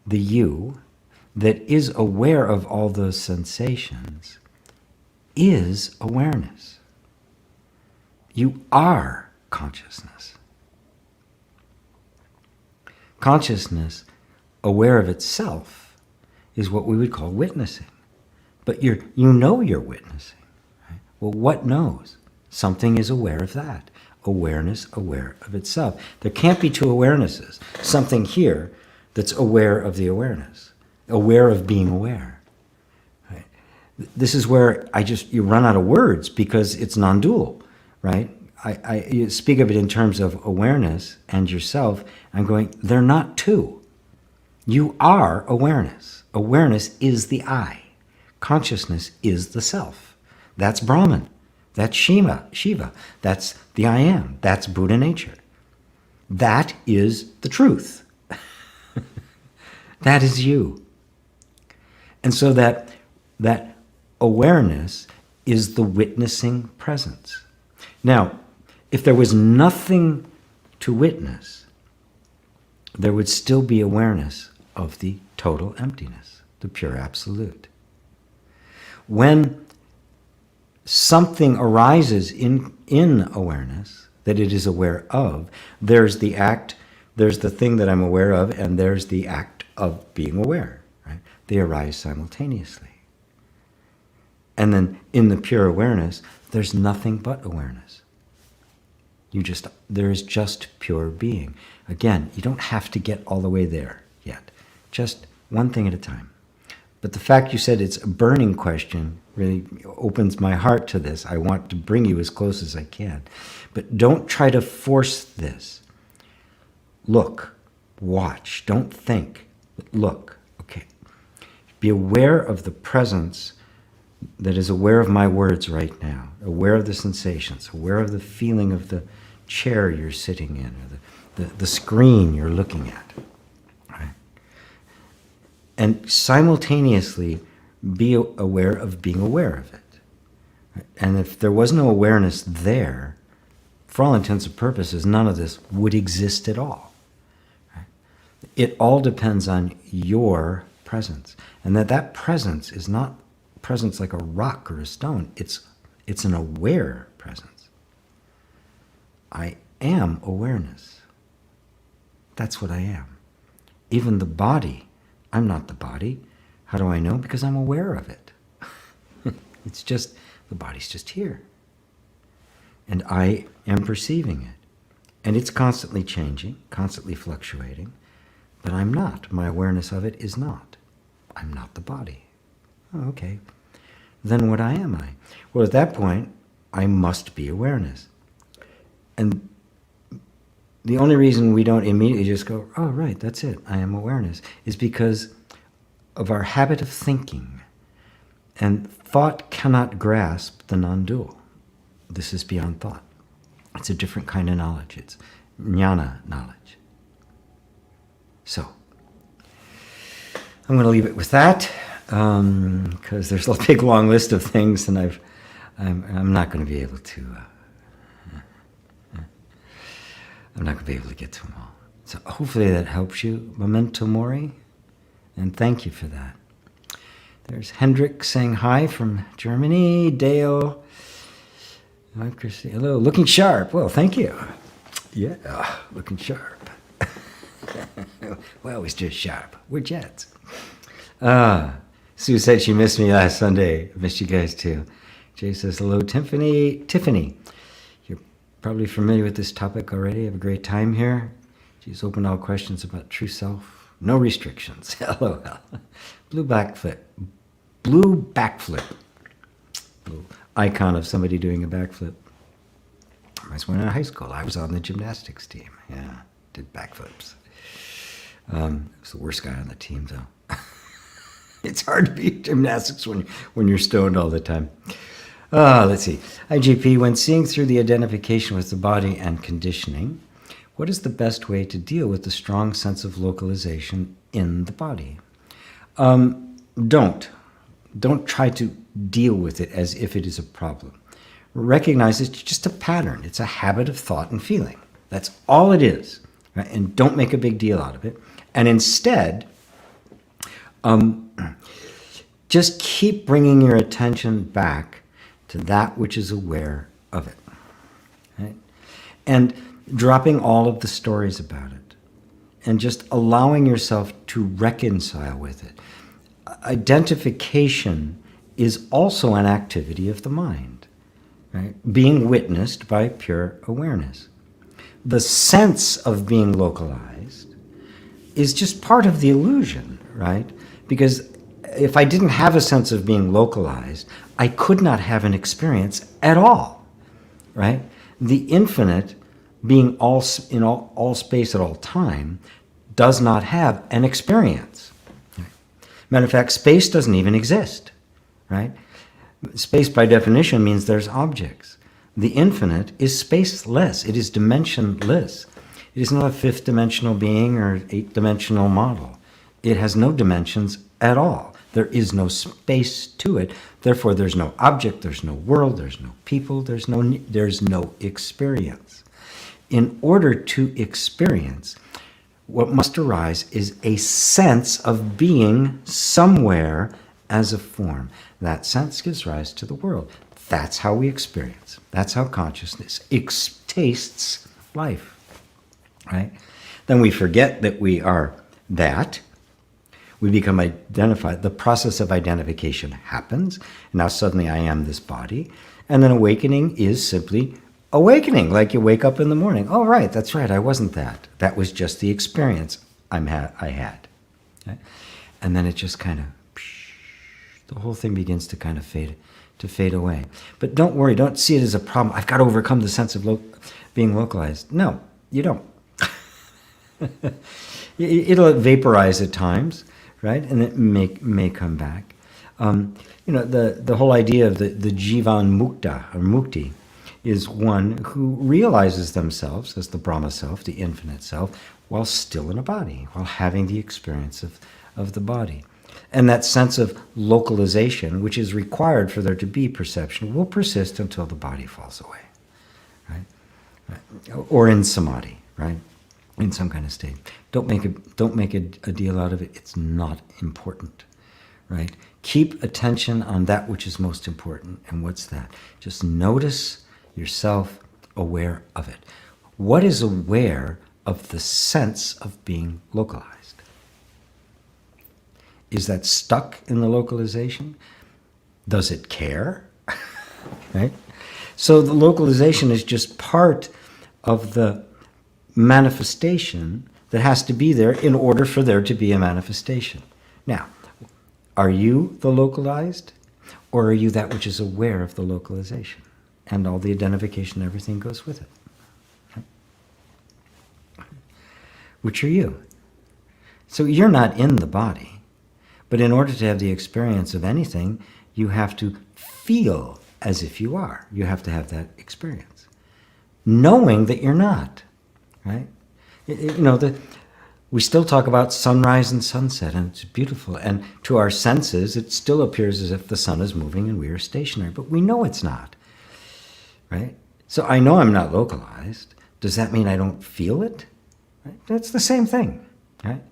the you, that is aware of all those sensations is awareness. You are consciousness. Consciousness, aware of itself, is what we would call witnessing. But you know you're witnessing. Right? Well, what knows? Something is aware of that. Awareness, aware of itself. There can't be two awarenesses. Something here that's aware of the awareness, aware of being aware. Right? This is where you run out of words because it's non-dual, right? You speak of it in terms of awareness and yourself. I'm going, they're not two. You are awareness. Awareness is the I. Consciousness is the self. That's Brahman. That's Shiva. That's the I am. That's Buddha nature. That is the truth. That is you. And so that awareness is the witnessing presence. Now, if there was nothing to witness, there would still be awareness of the total emptiness, the pure absolute. When something arises in awareness that it is aware of, there's the act, there's the thing that I'm aware of, and there's the act of being aware. Right? They arise simultaneously. And then in the pure awareness, there's nothing but awareness. There is just pure being. Again, you don't have to get all the way there yet. Just one thing at a time. But the fact you said it's a burning question really opens my heart to this. I want to bring you as close as I can. But don't try to force this. Look, watch, don't think, but look. Okay. Be aware of the presence that is aware of my words right now, aware of the sensations, aware of the feeling of the chair you're sitting in, or the screen you're looking at. Right? And simultaneously be aware of being aware of it. Right? And if there was no awareness there, for all intents and purposes, none of this would exist at all. Right? It all depends on your presence. And that presence is not presence like a rock or a stone. It's an aware presence. I am awareness. That's what I am. Even the body, I'm not the body. How do I know? Because I'm aware of it. It's just, the body's just here. And I am perceiving it. And it's constantly changing, constantly fluctuating. But I'm not. My awareness of it is not. I'm not the body. Oh, okay. Then what am I? Well, at that point, I must be awareness. And the only reason we don't immediately just go, oh, right, that's it, I am awareness, is because of our habit of thinking. And thought cannot grasp the non-dual. This is beyond thought. It's a different kind of knowledge. It's jnana, knowledge. So, I'm going to leave it with that, because there's a big long list of things, and I'm not going to be able to. I'm not going to be able to get to them all. So hopefully that helps you. Memento mori, and thank you for that. There's Hendrik saying hi from Germany. Dale. Hi, Christy. Hello. Looking sharp. Well, thank you. Yeah, looking sharp. Well, it's just sharp. We're Jets. Sue said she missed me last Sunday. I missed you guys too. Jay says hello, Tiffany. Tiffany, you're probably familiar with this topic already. Have a great time here. She's open all questions about true self. No restrictions. LOL. Blue backflip. Blue icon of somebody doing a backflip. I was when in high school. I was on the gymnastics team. Yeah, did backflips. I was the worst guy on the team, though. It's hard to be gymnastics when you're stoned all the time. Let's see. IGP, when seeing through the identification with the body and conditioning, what is the best way to deal with the strong sense of localization in the body? Don't try to deal with it as if it is a problem. Recognize it's just a pattern. It's a habit of thought and feeling. That's all it is. Right? And don't make a big deal out of it. And instead, just keep bringing your attention back to that which is aware of it. Right? And dropping all of the stories about it. And just allowing yourself to reconcile with it. Identification is also an activity of the mind, right? Being witnessed by pure awareness. The sense of being localized is just part of the illusion, right? Because if I didn't have a sense of being localized, I could not have an experience at all, right? The infinite, being in all space at all time, does not have an experience. Matter of fact, space doesn't even exist, right? Space, by definition, means there's objects. The infinite is spaceless. It is dimensionless. It is not a fifth-dimensional being or eighth-dimensional model. It has no dimensions at all. There is no space to it. Therefore, there's no object, there's no world, there's no people, there's no experience. In order to experience, what must arise is a sense of being somewhere as a form. That sense gives rise to the world. That's how we experience. That's how consciousness tastes life, right? Then we forget that we are that. We become identified. The process of identification happens. And now suddenly I am this body. And then awakening is simply awakening, like you wake up in the morning. Oh, right, that's right, I wasn't that. That was just the experience I had. Okay? And then it just kind of, the whole thing begins to kind of fade away. But don't worry, don't see it as a problem. I've got to overcome the sense of being localized. No, you don't. It'll vaporize at times, right? And it may come back. The whole idea of the Jivan Mukta, or Mukti, is one who realizes themselves as the Brahma self, the infinite self, while still in a body, while having the experience of the body. And that sense of localization, which is required for there to be perception, will persist until the body falls away, right? Or in samadhi, right? In some kind of state. Don't make a deal out of it. It's not important, right? Keep attention on that which is most important. And what's that? Just notice yourself aware of it. What is aware of the sense of being localized? Is that stuck in the localization? Does it care? Right? So the localization is just part of the manifestation that has to be there in order for there to be a manifestation. Now, are you the localized, or are you that which is aware of the localization? And all the identification, everything goes with it. Which are you? So you're not in the body, but in order to have the experience of anything, you have to feel as if you are. You have to have that experience, knowing that you're not. right? We still talk about sunrise and sunset, and it's beautiful. And to our senses, it still appears as if the sun is moving and we are stationary, but we know it's not, right? So I know I'm not localized. Does that mean I don't feel it? Right? That's the same thing, right?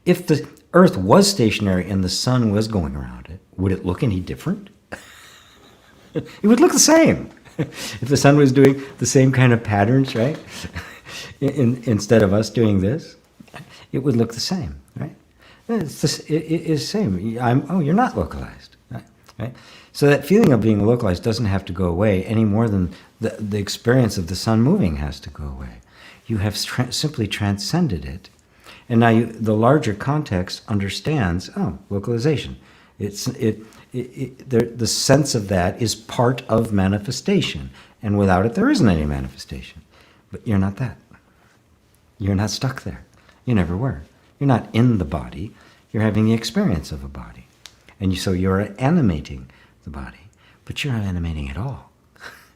If the Earth was stationary and the sun was going around it, would it look any different? It would look the same. If the sun was doing the same kind of patterns, right? Instead of us doing this, it would look the same, right? It's the same. You're not localized, right? So that feeling of being localized doesn't have to go away any more than the experience of the sun moving has to go away. You have simply transcended it, and now the larger context understands. Localization. The sense of that is part of manifestation, and without it, there isn't any manifestation. But you're not that. You're not stuck there. You never were. You're not in the body. You're having the experience of a body. And so you're animating the body. But you're not animating it all.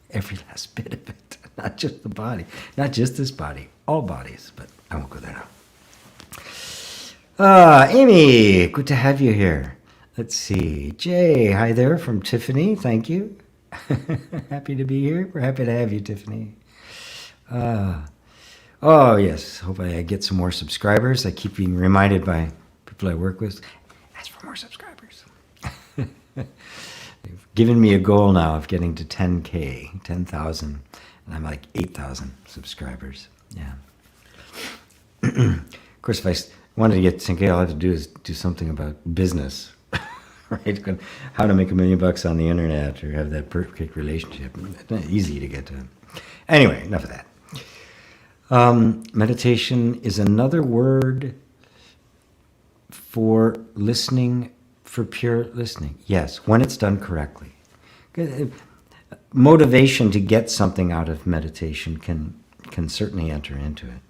Every last bit of it. Not just the body. Not just this body. All bodies. But I won't go there now. Amy, good to have you here. Let's see. Jay, hi there from Tiffany. Thank you. Happy to be here. We're happy to have you, Tiffany. Oh, yes. Hope I get some more subscribers. I keep being reminded by people I work with, ask for more subscribers. They've given me a goal now of getting to 10K, 10,000, and I'm like 8,000 subscribers. Yeah. Of course, if I wanted to get 10K, all I have to do is do something about business, right? How to make $1 million on the internet or have that perfect relationship. It's not easy to get to. Anyway, enough of that. Meditation is another word for listening, for pure listening. Yes, when it's done correctly. Motivation to get something out of meditation can certainly enter into it.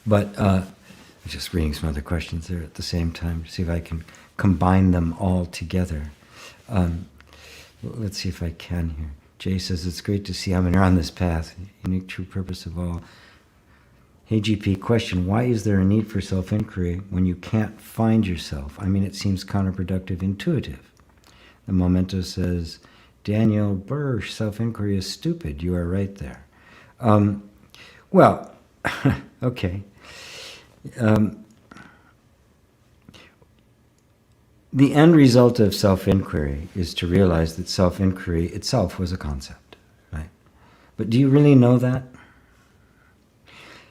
But I'm just reading some other questions there at the same time to see if I can combine them all together. Let's see if I can here. Jay says, it's great to see how many are on this path, unique true purpose of all. Hey GP, question, why is there a need for self-inquiry when you can't find yourself? I mean, it seems counterproductive, intuitive. The Memento says, Daniel Bursch, self-inquiry is stupid. You are right there. Well, okay. The end result of self-inquiry is to realize that self-inquiry itself was a concept, right? But do you really know that?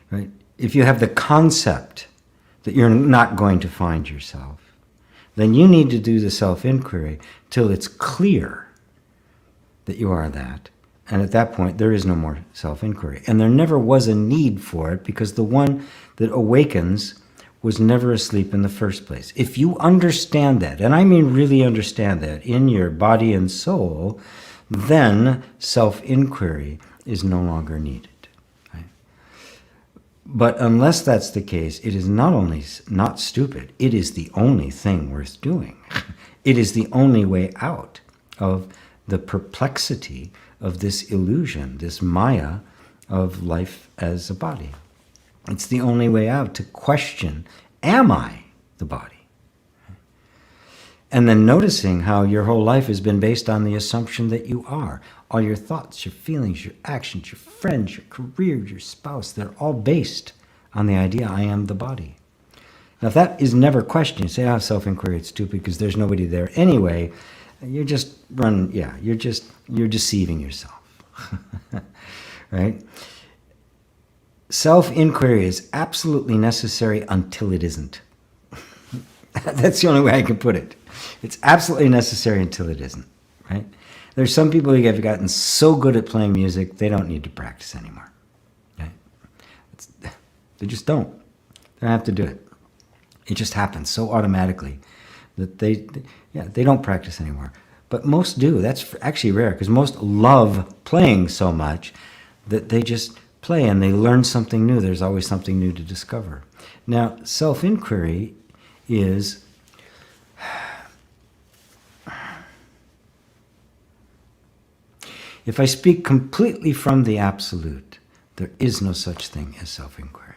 Right? If you have the concept that you're not going to find yourself, then you need to do the self-inquiry till it's clear that you are that. And at that point, there is no more self-inquiry. And there never was a need for it because the one that awakens was never asleep in the first place. If you understand that, and I mean really understand that, in your body and soul, then self-inquiry is no longer needed. Right? But unless that's the case, it is not only not stupid, it is the only thing worth doing. It is the only way out of the perplexity of this illusion, this maya of life as a body. It's the only way out to question, am I the body? And then noticing how your whole life has been based on the assumption that you are. All your thoughts, your feelings, your actions, your friends, your career, your spouse, they're all based on the idea I am the body. Now if that is never questioned, you say, self-inquiry, it's stupid because there's nobody there anyway, you're deceiving yourself, right? Self-inquiry is absolutely necessary until it isn't. That's the only way I can put it. It's absolutely necessary until it isn't, right? There's some people who have gotten so good at playing music, they don't need to practice anymore, right? They just don't. They don't have to do it. It just happens so automatically that they don't practice anymore. But most do. That's actually rare because most love playing so much that they just play and they learn something new. There's always something new to discover. Now, self-inquiry is If I speak completely from the absolute, there is no such thing as self-inquiry.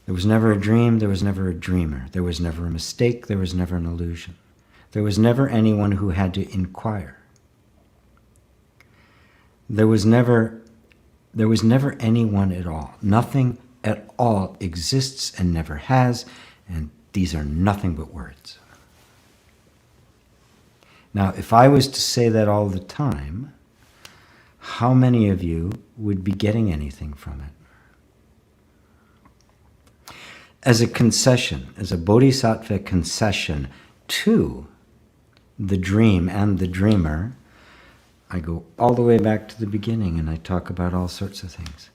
There was never a dream, there was never a dreamer. There was never a mistake, there was never an illusion. There was never anyone who had to inquire. There was never anyone at all. Nothing at all exists and never has, and these are nothing but words. Now, if I was to say that all the time, how many of you would be getting anything from it? As a concession, as a bodhisattva concession to the dream and the dreamer, I go all the way back to the beginning and I talk about all sorts of things.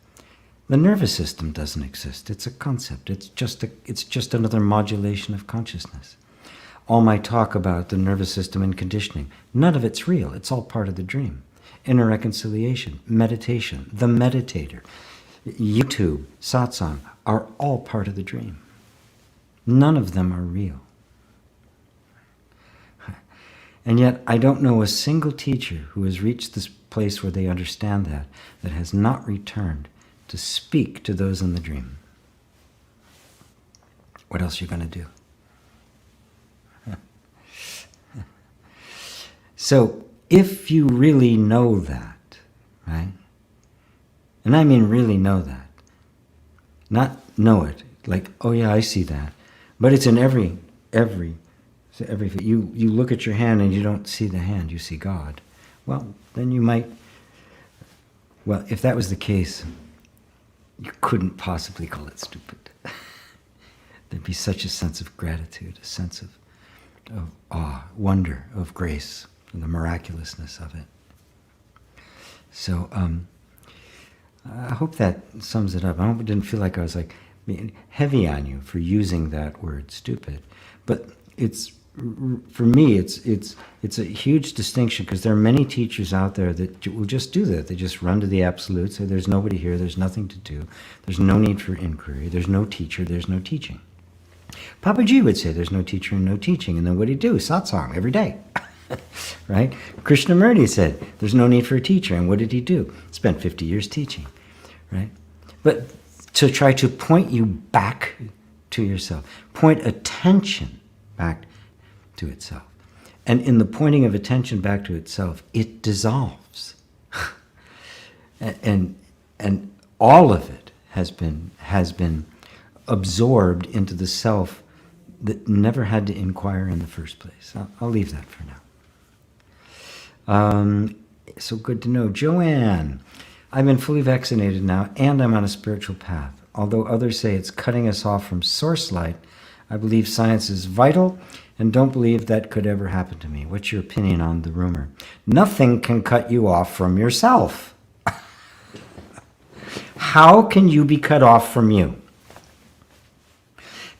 The nervous system doesn't exist. It's a concept. It's just another modulation of consciousness. All my talk about the nervous system and conditioning, none of it's real. It's all part of the dream. Inner reconciliation, meditation, the meditator, YouTube, Satsang, are all part of the dream. None of them are real. And yet, I don't know a single teacher who has reached this place where they understand that has not returned to speak to those in the dream. What else are you going to do? So, if you really know that, right? And I mean really know that. Not know it, like, oh yeah, I see that. But it's in every you look at your hand and you don't see the hand, you see God. Well, then you might, well, if that was the case, you couldn't possibly call it stupid. There'd be such a sense of gratitude, a sense of awe, wonder, of grace, and the miraculousness of it. So, I hope that sums it up. I hope it didn't feel like I was like being heavy on you for using that word stupid. But it's, for me, it's a huge distinction, because there are many teachers out there that will just do that. They just run to the absolute, say there's nobody here, there's nothing to do, there's no need for inquiry, there's no teacher, there's no teaching. Papaji would say there's no teacher and no teaching, and then what did he do? Satsang every day. Right? Krishnamurti said there's no need for a teacher, and what did he do? Spent 50 years teaching. Right? But to try to point you back to yourself, point attention back to itself. And in the pointing of attention back to itself, it dissolves. and all of it has been absorbed into the self that never had to inquire in the first place. I'll leave that for now. So good to know. Joanne, I've been fully vaccinated now, and I'm on a spiritual path. Although others say it's cutting us off from source light, I believe science is vital and don't believe that could ever happen to me. What's your opinion on the rumor? Nothing can cut you off from yourself. How can you be cut off from you?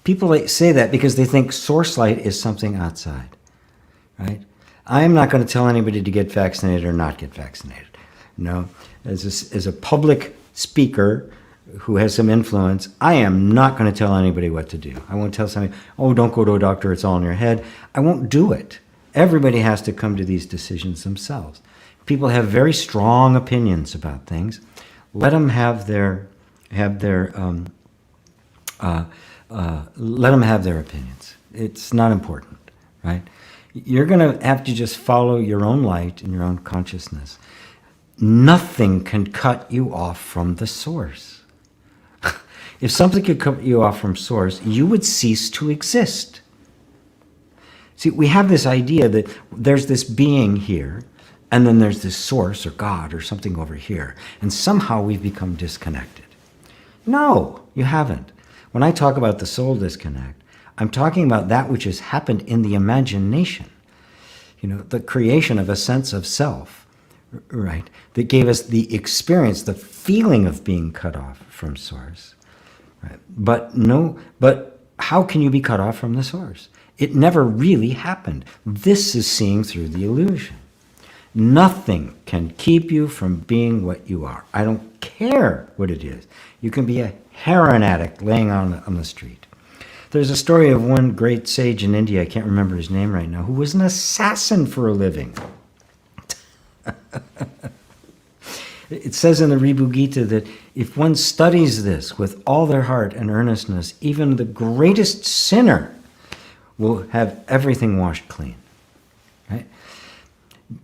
People say that because they think source light is something outside, right? I'm not going to tell anybody to get vaccinated or not get vaccinated. No, as a public speaker who has some influence, I am not going to tell anybody what to do. I won't tell somebody, oh, don't go to a doctor, it's all in your head. I won't do it. Everybody has to come to these decisions themselves. People have very strong opinions about things. Let them have their opinions. It's not important, right? You're going to have to just follow your own light and your own consciousness. Nothing can cut you off from the source. If something could cut you off from source, you would cease to exist. See, we have this idea that there's this being here, and then there's this source or God or something over here, and somehow we've become disconnected. No, you haven't. When I talk about the soul disconnect, I'm talking about that which has happened in the imagination. You know, the creation of a sense of self, right? That gave us the experience, the feeling of being cut off from source. Right? But how can you be cut off from the source? It never really happened. This is seeing through the illusion. Nothing can keep you from being what you are. I don't care what it is. You can be a heroin addict laying on the street. There's a story of one great sage in India, I can't remember his name right now, who was an assassin for a living. It says in the Ribhu Gita that if one studies this with all their heart and earnestness, even the greatest sinner will have everything washed clean. Right?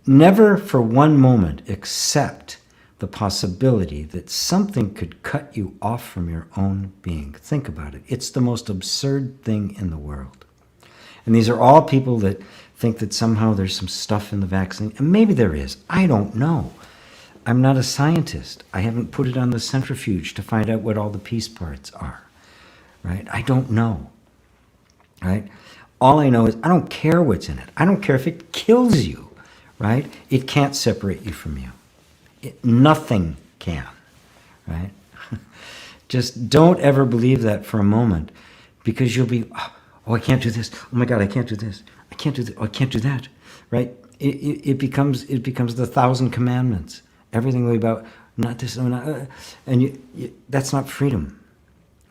Never for one moment accept the possibility that something could cut you off from your own being. Think about it. It's the most absurd thing in the world. And these are all people that think that somehow there's some stuff in the vaccine. And maybe there is. I don't know. I'm not a scientist. I haven't put it on the centrifuge to find out what all the piece parts are. Right? I don't know. Right? All I know is I don't care what's in it. I don't care if it kills you. Right? It can't separate you from you. Nothing can. Right? Just don't ever believe that for a moment, because you'll be, oh, I can't do this. Oh my God, I can't do this. I can't do that. Oh, I can't do that. Right? It becomes the 1,000 commandments. Everything will be about not this, no, not, and that's not freedom.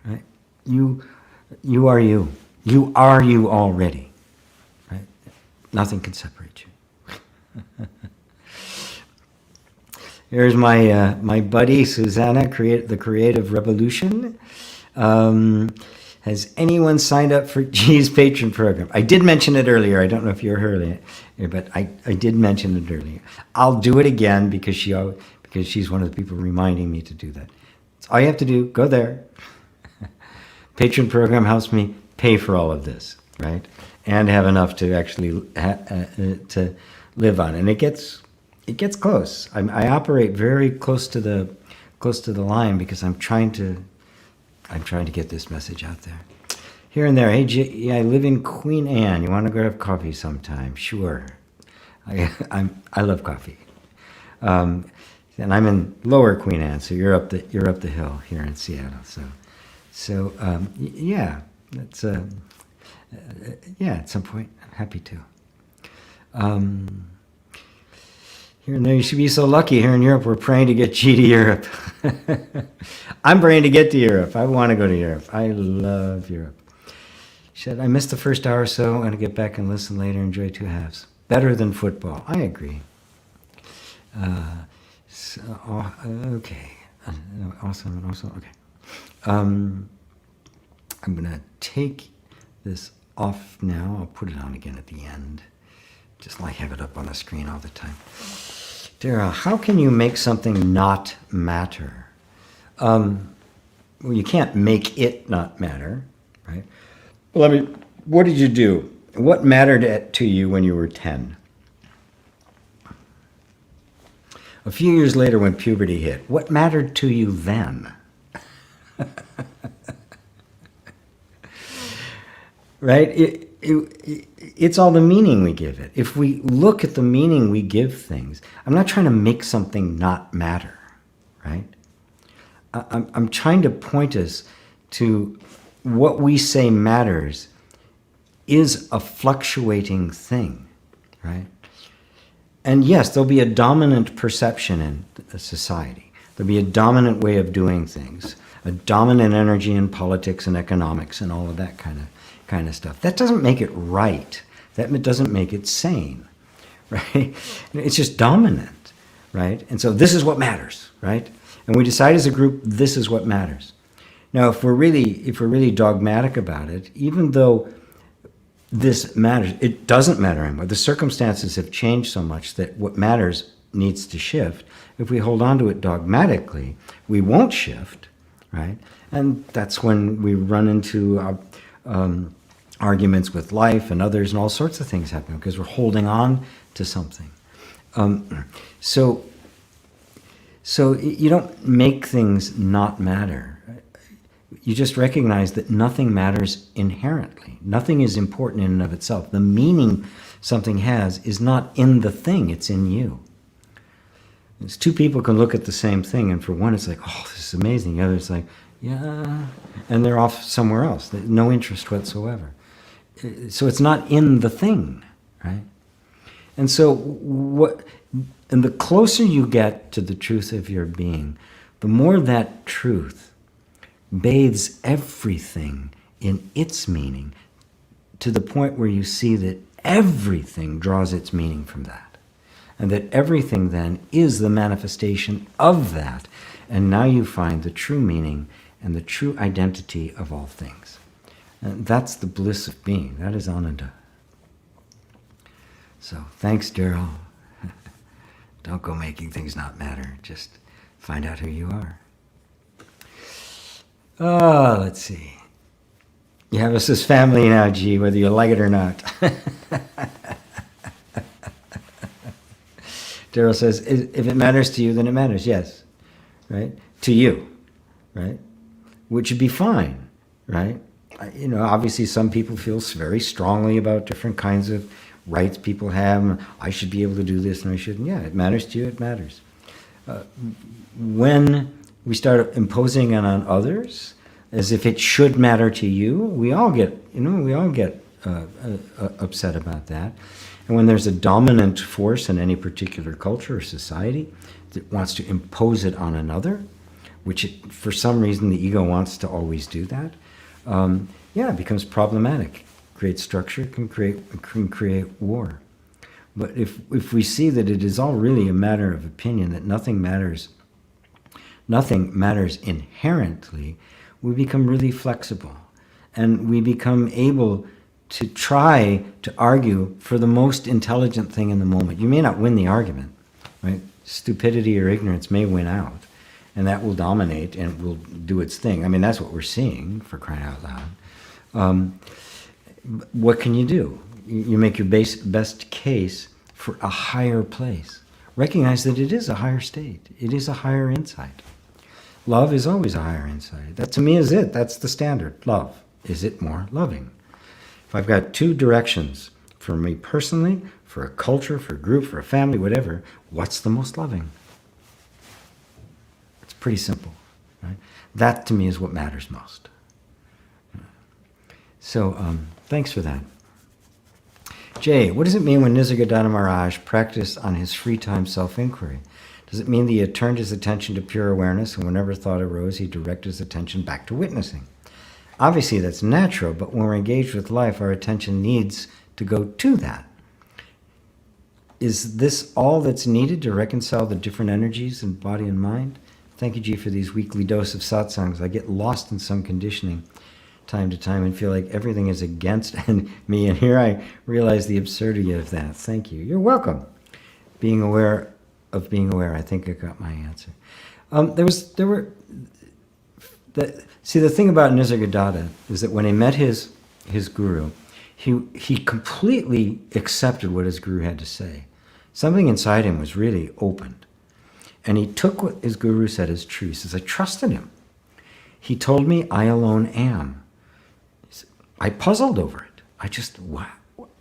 Right? You are you. You are you already. Right? Nothing can separate you. Here's my buddy Susanna, the Creative Revolution. Has anyone signed up for G's Patron program? I did mention it earlier. I don't know if you heard it, but I did mention it earlier. I'll do it again because she's one of the people reminding me to do that. It's all you have to do. Go there. Patron program helps me pay for all of this, right? And have enough to actually to live on. And it gets close. I operate very close to the line because I'm trying to get this message out there. Here and there. Hey, I live in Queen Anne. You want to grab coffee sometime? Sure. I love coffee. And I'm in Lower Queen Anne, so you're up the hill here in Seattle. So yeah, that's yeah. At some point, I'm happy to. Here and there, you should be so lucky. Here in Europe, we're praying to get G to Europe. I'm praying to get to Europe. I want to go to Europe. I love Europe. She said, I missed the first hour or so. I'm going to get back and listen later. Enjoy two halves. Better than football. I agree. Okay. Awesome. Okay. I'm going to take this off now. I'll put it on again at the end. Just like have it up on the screen all the time. Dara, how can you make something not matter? Well, you can't make it not matter, right? Well, what did you do? What mattered to you when you were 10? A few years later when puberty hit, what mattered to you then? Right? It's all the meaning we give it. If we look at the meaning we give things, I'm not trying to make something not matter, right? I'm trying to point us to what we say matters is a fluctuating thing, right? And yes, there'll be a dominant perception in a society. There'll be a dominant way of doing things, a dominant energy in politics and economics and all of that kind of stuff. That doesn't make it right. That doesn't make it sane, right? It's just dominant, right? And so this is what matters, right? And we decide as a group, this is what matters. Now, if we're really dogmatic about it, even though this matters, it doesn't matter anymore. The circumstances have changed so much that what matters needs to shift. If we hold on to it dogmatically, we won't shift, right? And that's when we run into arguments with life and others, and all sorts of things happen because we're holding on to something. So you don't make things not matter. You just recognize that nothing matters inherently. Nothing is important in and of itself. The meaning something has is not in the thing, it's in you. It's two people can look at the same thing, and for one it's like, oh, this is amazing. The other it's like, yeah, and they're off somewhere else. No interest whatsoever. So it's not in the thing, right? And so and the closer you get to the truth of your being, the more that truth bathes everything in its meaning, to the point where you see that everything draws its meaning from that. and that everything then is the manifestation of that. And now you find the true meaning and the true identity of all things. And that's the bliss of being. That is Ananda. So thanks, Daryl. Don't go making things not matter. Just find out who you are. Oh, let's see. You have us as family now, G, whether you like it or not. Daryl says, if it matters to you, then it matters. Yes, right? To you, right? Which would be fine, right? You know, obviously some people feel very strongly about different kinds of rights people have. I should be able to do this and I shouldn't. Yeah, it matters to you, it matters. When we start imposing it on others, as if it should matter to you, we all get upset about that. And when there's a dominant force in any particular culture or society that wants to impose it on another, for some reason the ego wants to always do that, it becomes problematic. Great structure can create war. But if we see that it is all really a matter of opinion, that nothing matters inherently, we become really flexible, and we become able to try to argue for the most intelligent thing in the moment. You may not win the argument, right? Stupidity or ignorance may win out, and that will dominate and it will do its thing. I mean, that's what we're seeing, for crying out loud. What can you do? You make your best case for a higher place. Recognize that it is a higher state. It is a higher insight. Love is always a higher insight. That to me is it. That's the standard. Love. Is it more loving? If I've got two directions, for me personally, for a culture, for a group, for a family, whatever, what's the most loving? It's pretty simple, right? That to me is what matters most. So thanks for that. Jay, what does it mean when Nisargadatta Maharaj practiced on his free time self-inquiry? Does it mean that he had turned his attention to pure awareness, and whenever thought arose, he directed his attention back to witnessing? Obviously, that's natural, but when we're engaged with life, our attention needs to go to that. Is this all that's needed to reconcile the different energies in body and mind? Thank you, G, for these weekly dose of satsangs. I get lost in some conditioning time to time and feel like everything is against me, and here I realize the absurdity of that. Thank you. You're welcome. Being aware of being aware. I think I got my answer. See, the thing about Nisargadatta is that when he met his guru, he completely accepted what his guru had to say. Something inside him was really opened. And he took what his guru said as true. He says, I trusted him. He told me I alone am. I puzzled over it.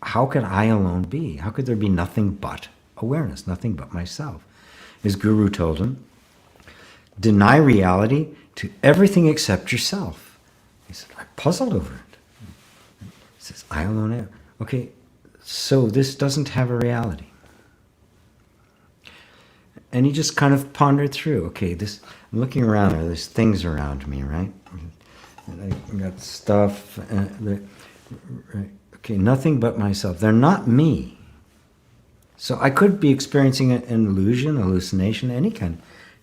How could I alone be? How could there be nothing but awareness, nothing but myself? His guru told him, deny reality to everything except yourself. He said, I puzzled over it. He says, I alone am. Okay, so this doesn't have a reality. And he just kind of pondered through, okay, I'm looking around, there's things around me, right? And I got stuff, right? Okay, nothing but myself. They're not me. So I could be experiencing an illusion, hallucination, any kind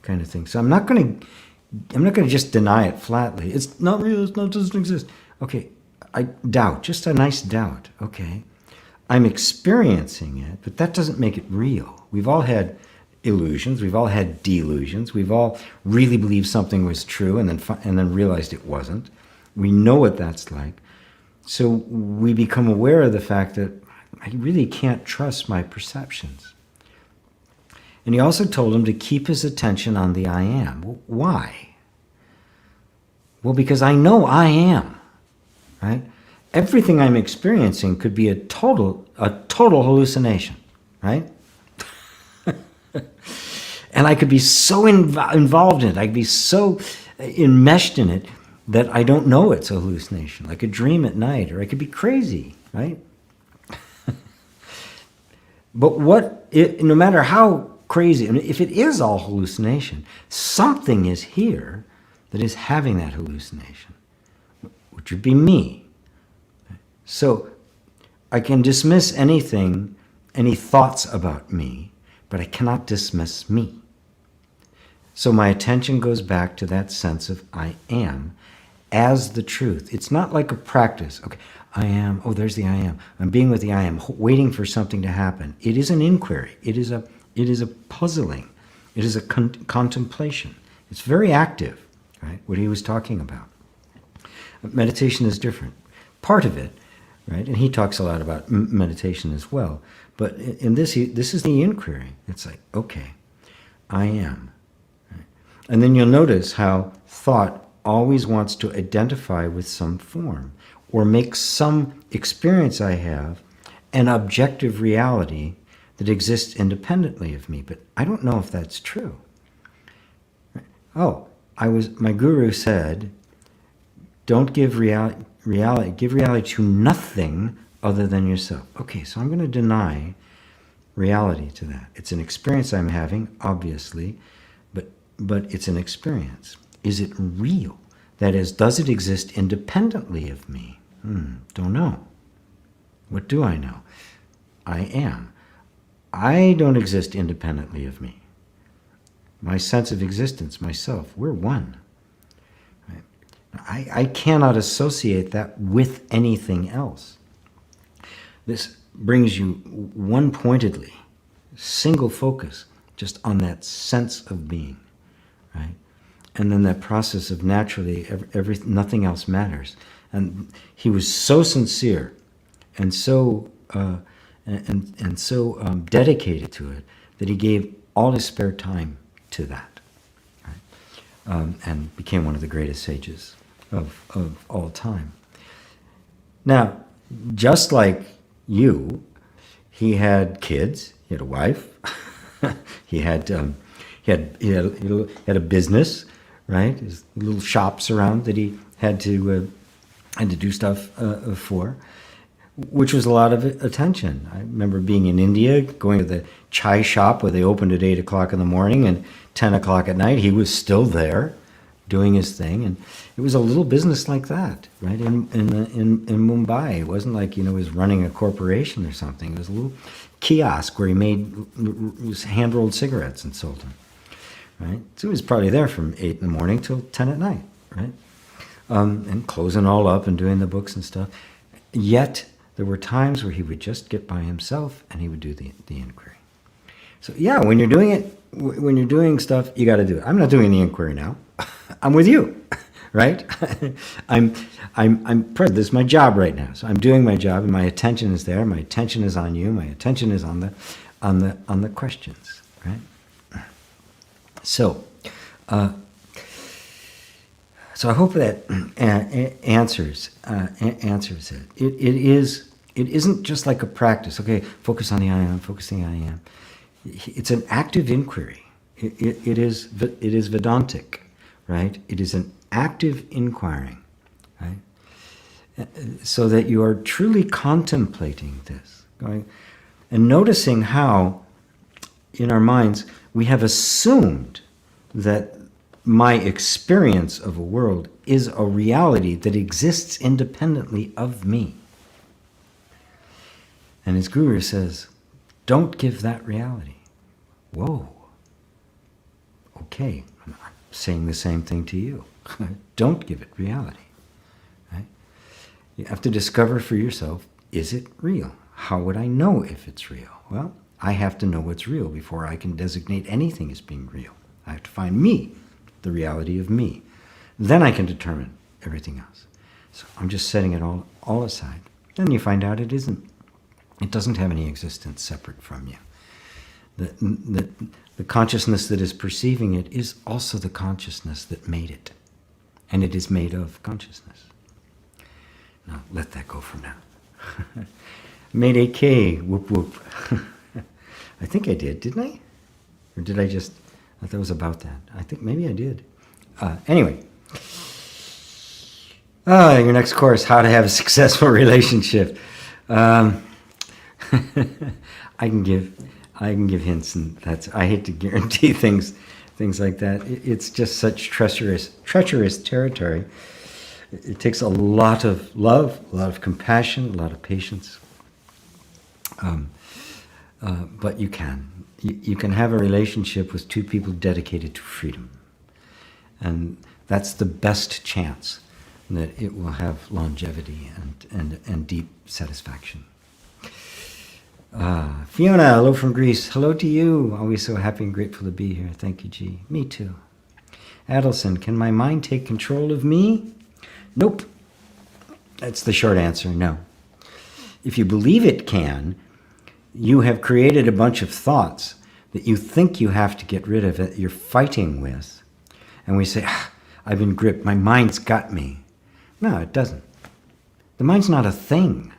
of thing. So I'm not going to just deny it flatly. It's not real. It doesn't exist. Okay, I doubt, just a nice doubt. Okay, I'm experiencing it, but that doesn't make it real. We've all had illusions. We've all had delusions. We've all really believed something was true and then realized it wasn't. We know what that's like. So we become aware of the fact that I really can't trust my perceptions. And he also told him to keep his attention on the I am. Well, why? Well, because I know I am, right? Everything I'm experiencing could be a total hallucination, right? And I could be so involved in it, I could be so enmeshed in it that I don't know it's a hallucination, like a dream at night, or I could be crazy, right? But no matter how crazy, if it is all hallucination, something is here that is having that hallucination, which would be me. So I can dismiss any thoughts about me, but I cannot dismiss me. So my attention goes back to that sense of I am as the truth. It's not like a practice. Okay, I am. Oh, there's the I am. I'm being with the I am, waiting for something to happen. It is an inquiry. It is a puzzling. It is a contemplation. It's very active, right? What he was talking about. Meditation is different. Part of it, right? And he talks a lot about meditation as well. But in this, this is the inquiry. It's like, okay, I am. Right? And then you'll notice how thought always wants to identify with some form or make some experience I have an objective reality that exists independently of me. But I don't know if that's true. Right? Oh, my guru said, don't give reality, give reality to nothing other than yourself. Okay, so I'm going to deny reality to that. It's an experience I'm having, obviously, but it's an experience. Is it real? That is, does it exist independently of me? Don't know. What do I know? I am. I don't exist independently of me. My sense of existence, myself, we're one. I cannot associate that with anything else. This brings you one-pointedly, single focus, just on that sense of being, right? And then that process of naturally, nothing else matters. And he was so sincere and so dedicated to it that he gave all his spare time to that, right? And became one of the greatest sages of all time. Now, just like you, he had kids, he had a wife, he had a business, right? His little shops around that he had to do stuff for, which was a lot of attention. I remember being in India, going to the chai shop where they opened at 8 o'clock in the morning, and 10 o'clock at night he was still there doing his thing. And it was a little business like that, right? In Mumbai. It wasn't like, he was running a corporation or something. It was a little kiosk where he made hand-rolled cigarettes and sold them, right? So he was probably there from 8 in the morning till 10 at night, right? And closing all up and doing the books and stuff. Yet there were times where he would just get by himself and he would do the inquiry. So yeah, when you're doing stuff, you got to do it. I'm not doing the inquiry now. I'm with you, right? I'm present. This is my job right now. So I'm doing my job, and my attention is there. My attention is on you. My attention is on the questions, right? So I hope that answers it. It isn't just like a practice. Okay, focus on the I am. Focus on the I am. It's an active inquiry. It is Vedantic, right? It is an active inquiring, right? So that you are truly contemplating this, right? And noticing how, in our minds, we have assumed that my experience of a world is a reality that exists independently of me. And his guru says, don't give that reality. Whoa. Okay, I'm saying the same thing to you. Don't give it reality. Right? You have to discover for yourself, is it real? How would I know if it's real? Well, I have to know what's real before I can designate anything as being real. I have to find me, the reality of me. Then I can determine everything else. So I'm just setting it all aside. Then you find out it isn't. It doesn't have any existence separate from you. The consciousness that is perceiving it is also the consciousness that made it. And it is made of consciousness. Now, let that go for now. Made a K, whoop whoop. I think I did, didn't I? Or did I just, I thought it was about that. I think maybe I did. Anyway. Your next course, How to Have a Successful Relationship. I can give hints, and I hate to guarantee things like that. It's just such treacherous territory. It takes a lot of love, a lot of compassion, a lot of patience. but you can. You can have a relationship with two people dedicated to freedom. And that's the best chance that it will have longevity and deep satisfaction. Fiona, hello from Greece. Hello to you. Always so happy and grateful to be here. Thank you, G. Me too. Adelson, can my mind take control of me? Nope. That's the short answer, no. If you believe it can, you have created a bunch of thoughts that you think you have to get rid of, that you're fighting with. And we say, I've been gripped. My mind's got me. No, it doesn't. The mind's not a thing.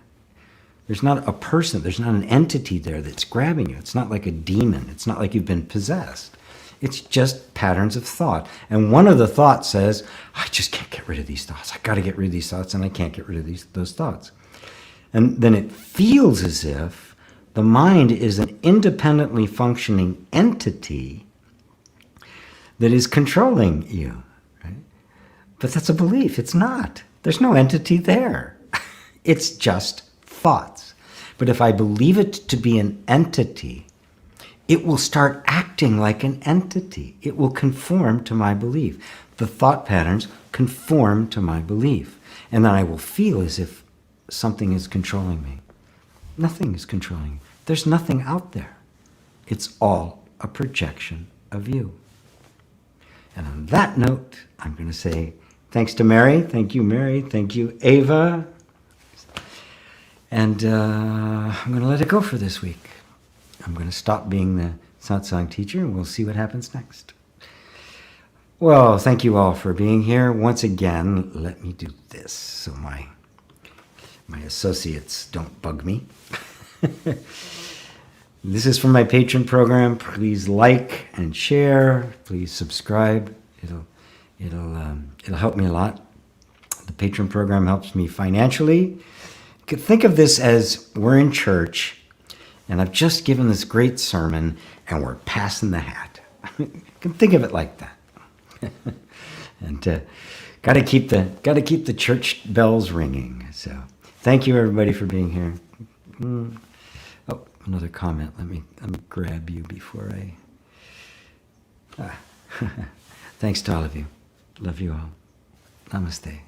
There's not a person. There's not an entity there that's grabbing you. It's not like a demon. It's not like you've been possessed. It's just patterns of thought. And one of the thoughts says, I just can't get rid of these thoughts. I got to get rid of these thoughts, and I can't get rid of those thoughts. And then it feels as if the mind is an independently functioning entity that is controlling you. Right? But that's a belief. It's not. There's no entity there. It's just thoughts. But if I believe it to be an entity, it will start acting like an entity. It will conform to my belief. The thought patterns conform to my belief. And then I will feel as if something is controlling me. Nothing is controlling you. There's nothing out there. It's all a projection of you. And on that note, I'm going to say thanks to Mary. Thank you, Mary. Thank you, Ava. And I'm going to let it go for this week. I'm going to stop being the Satsang teacher, and we'll see what happens next. Well, thank you all for being here. Once again, let me do this so my associates don't bug me. This is from my patron program. Please like and share. Please subscribe. It'll help me a lot. The patron program helps me financially. You could think of this as we're in church, and I've just given this great sermon, and we're passing the hat. You can think of it like that. And got to keep the church bells ringing. So thank you everybody for being here. Oh, another comment. Let me grab you before I. Thanks to all of you. Love you all. Namaste.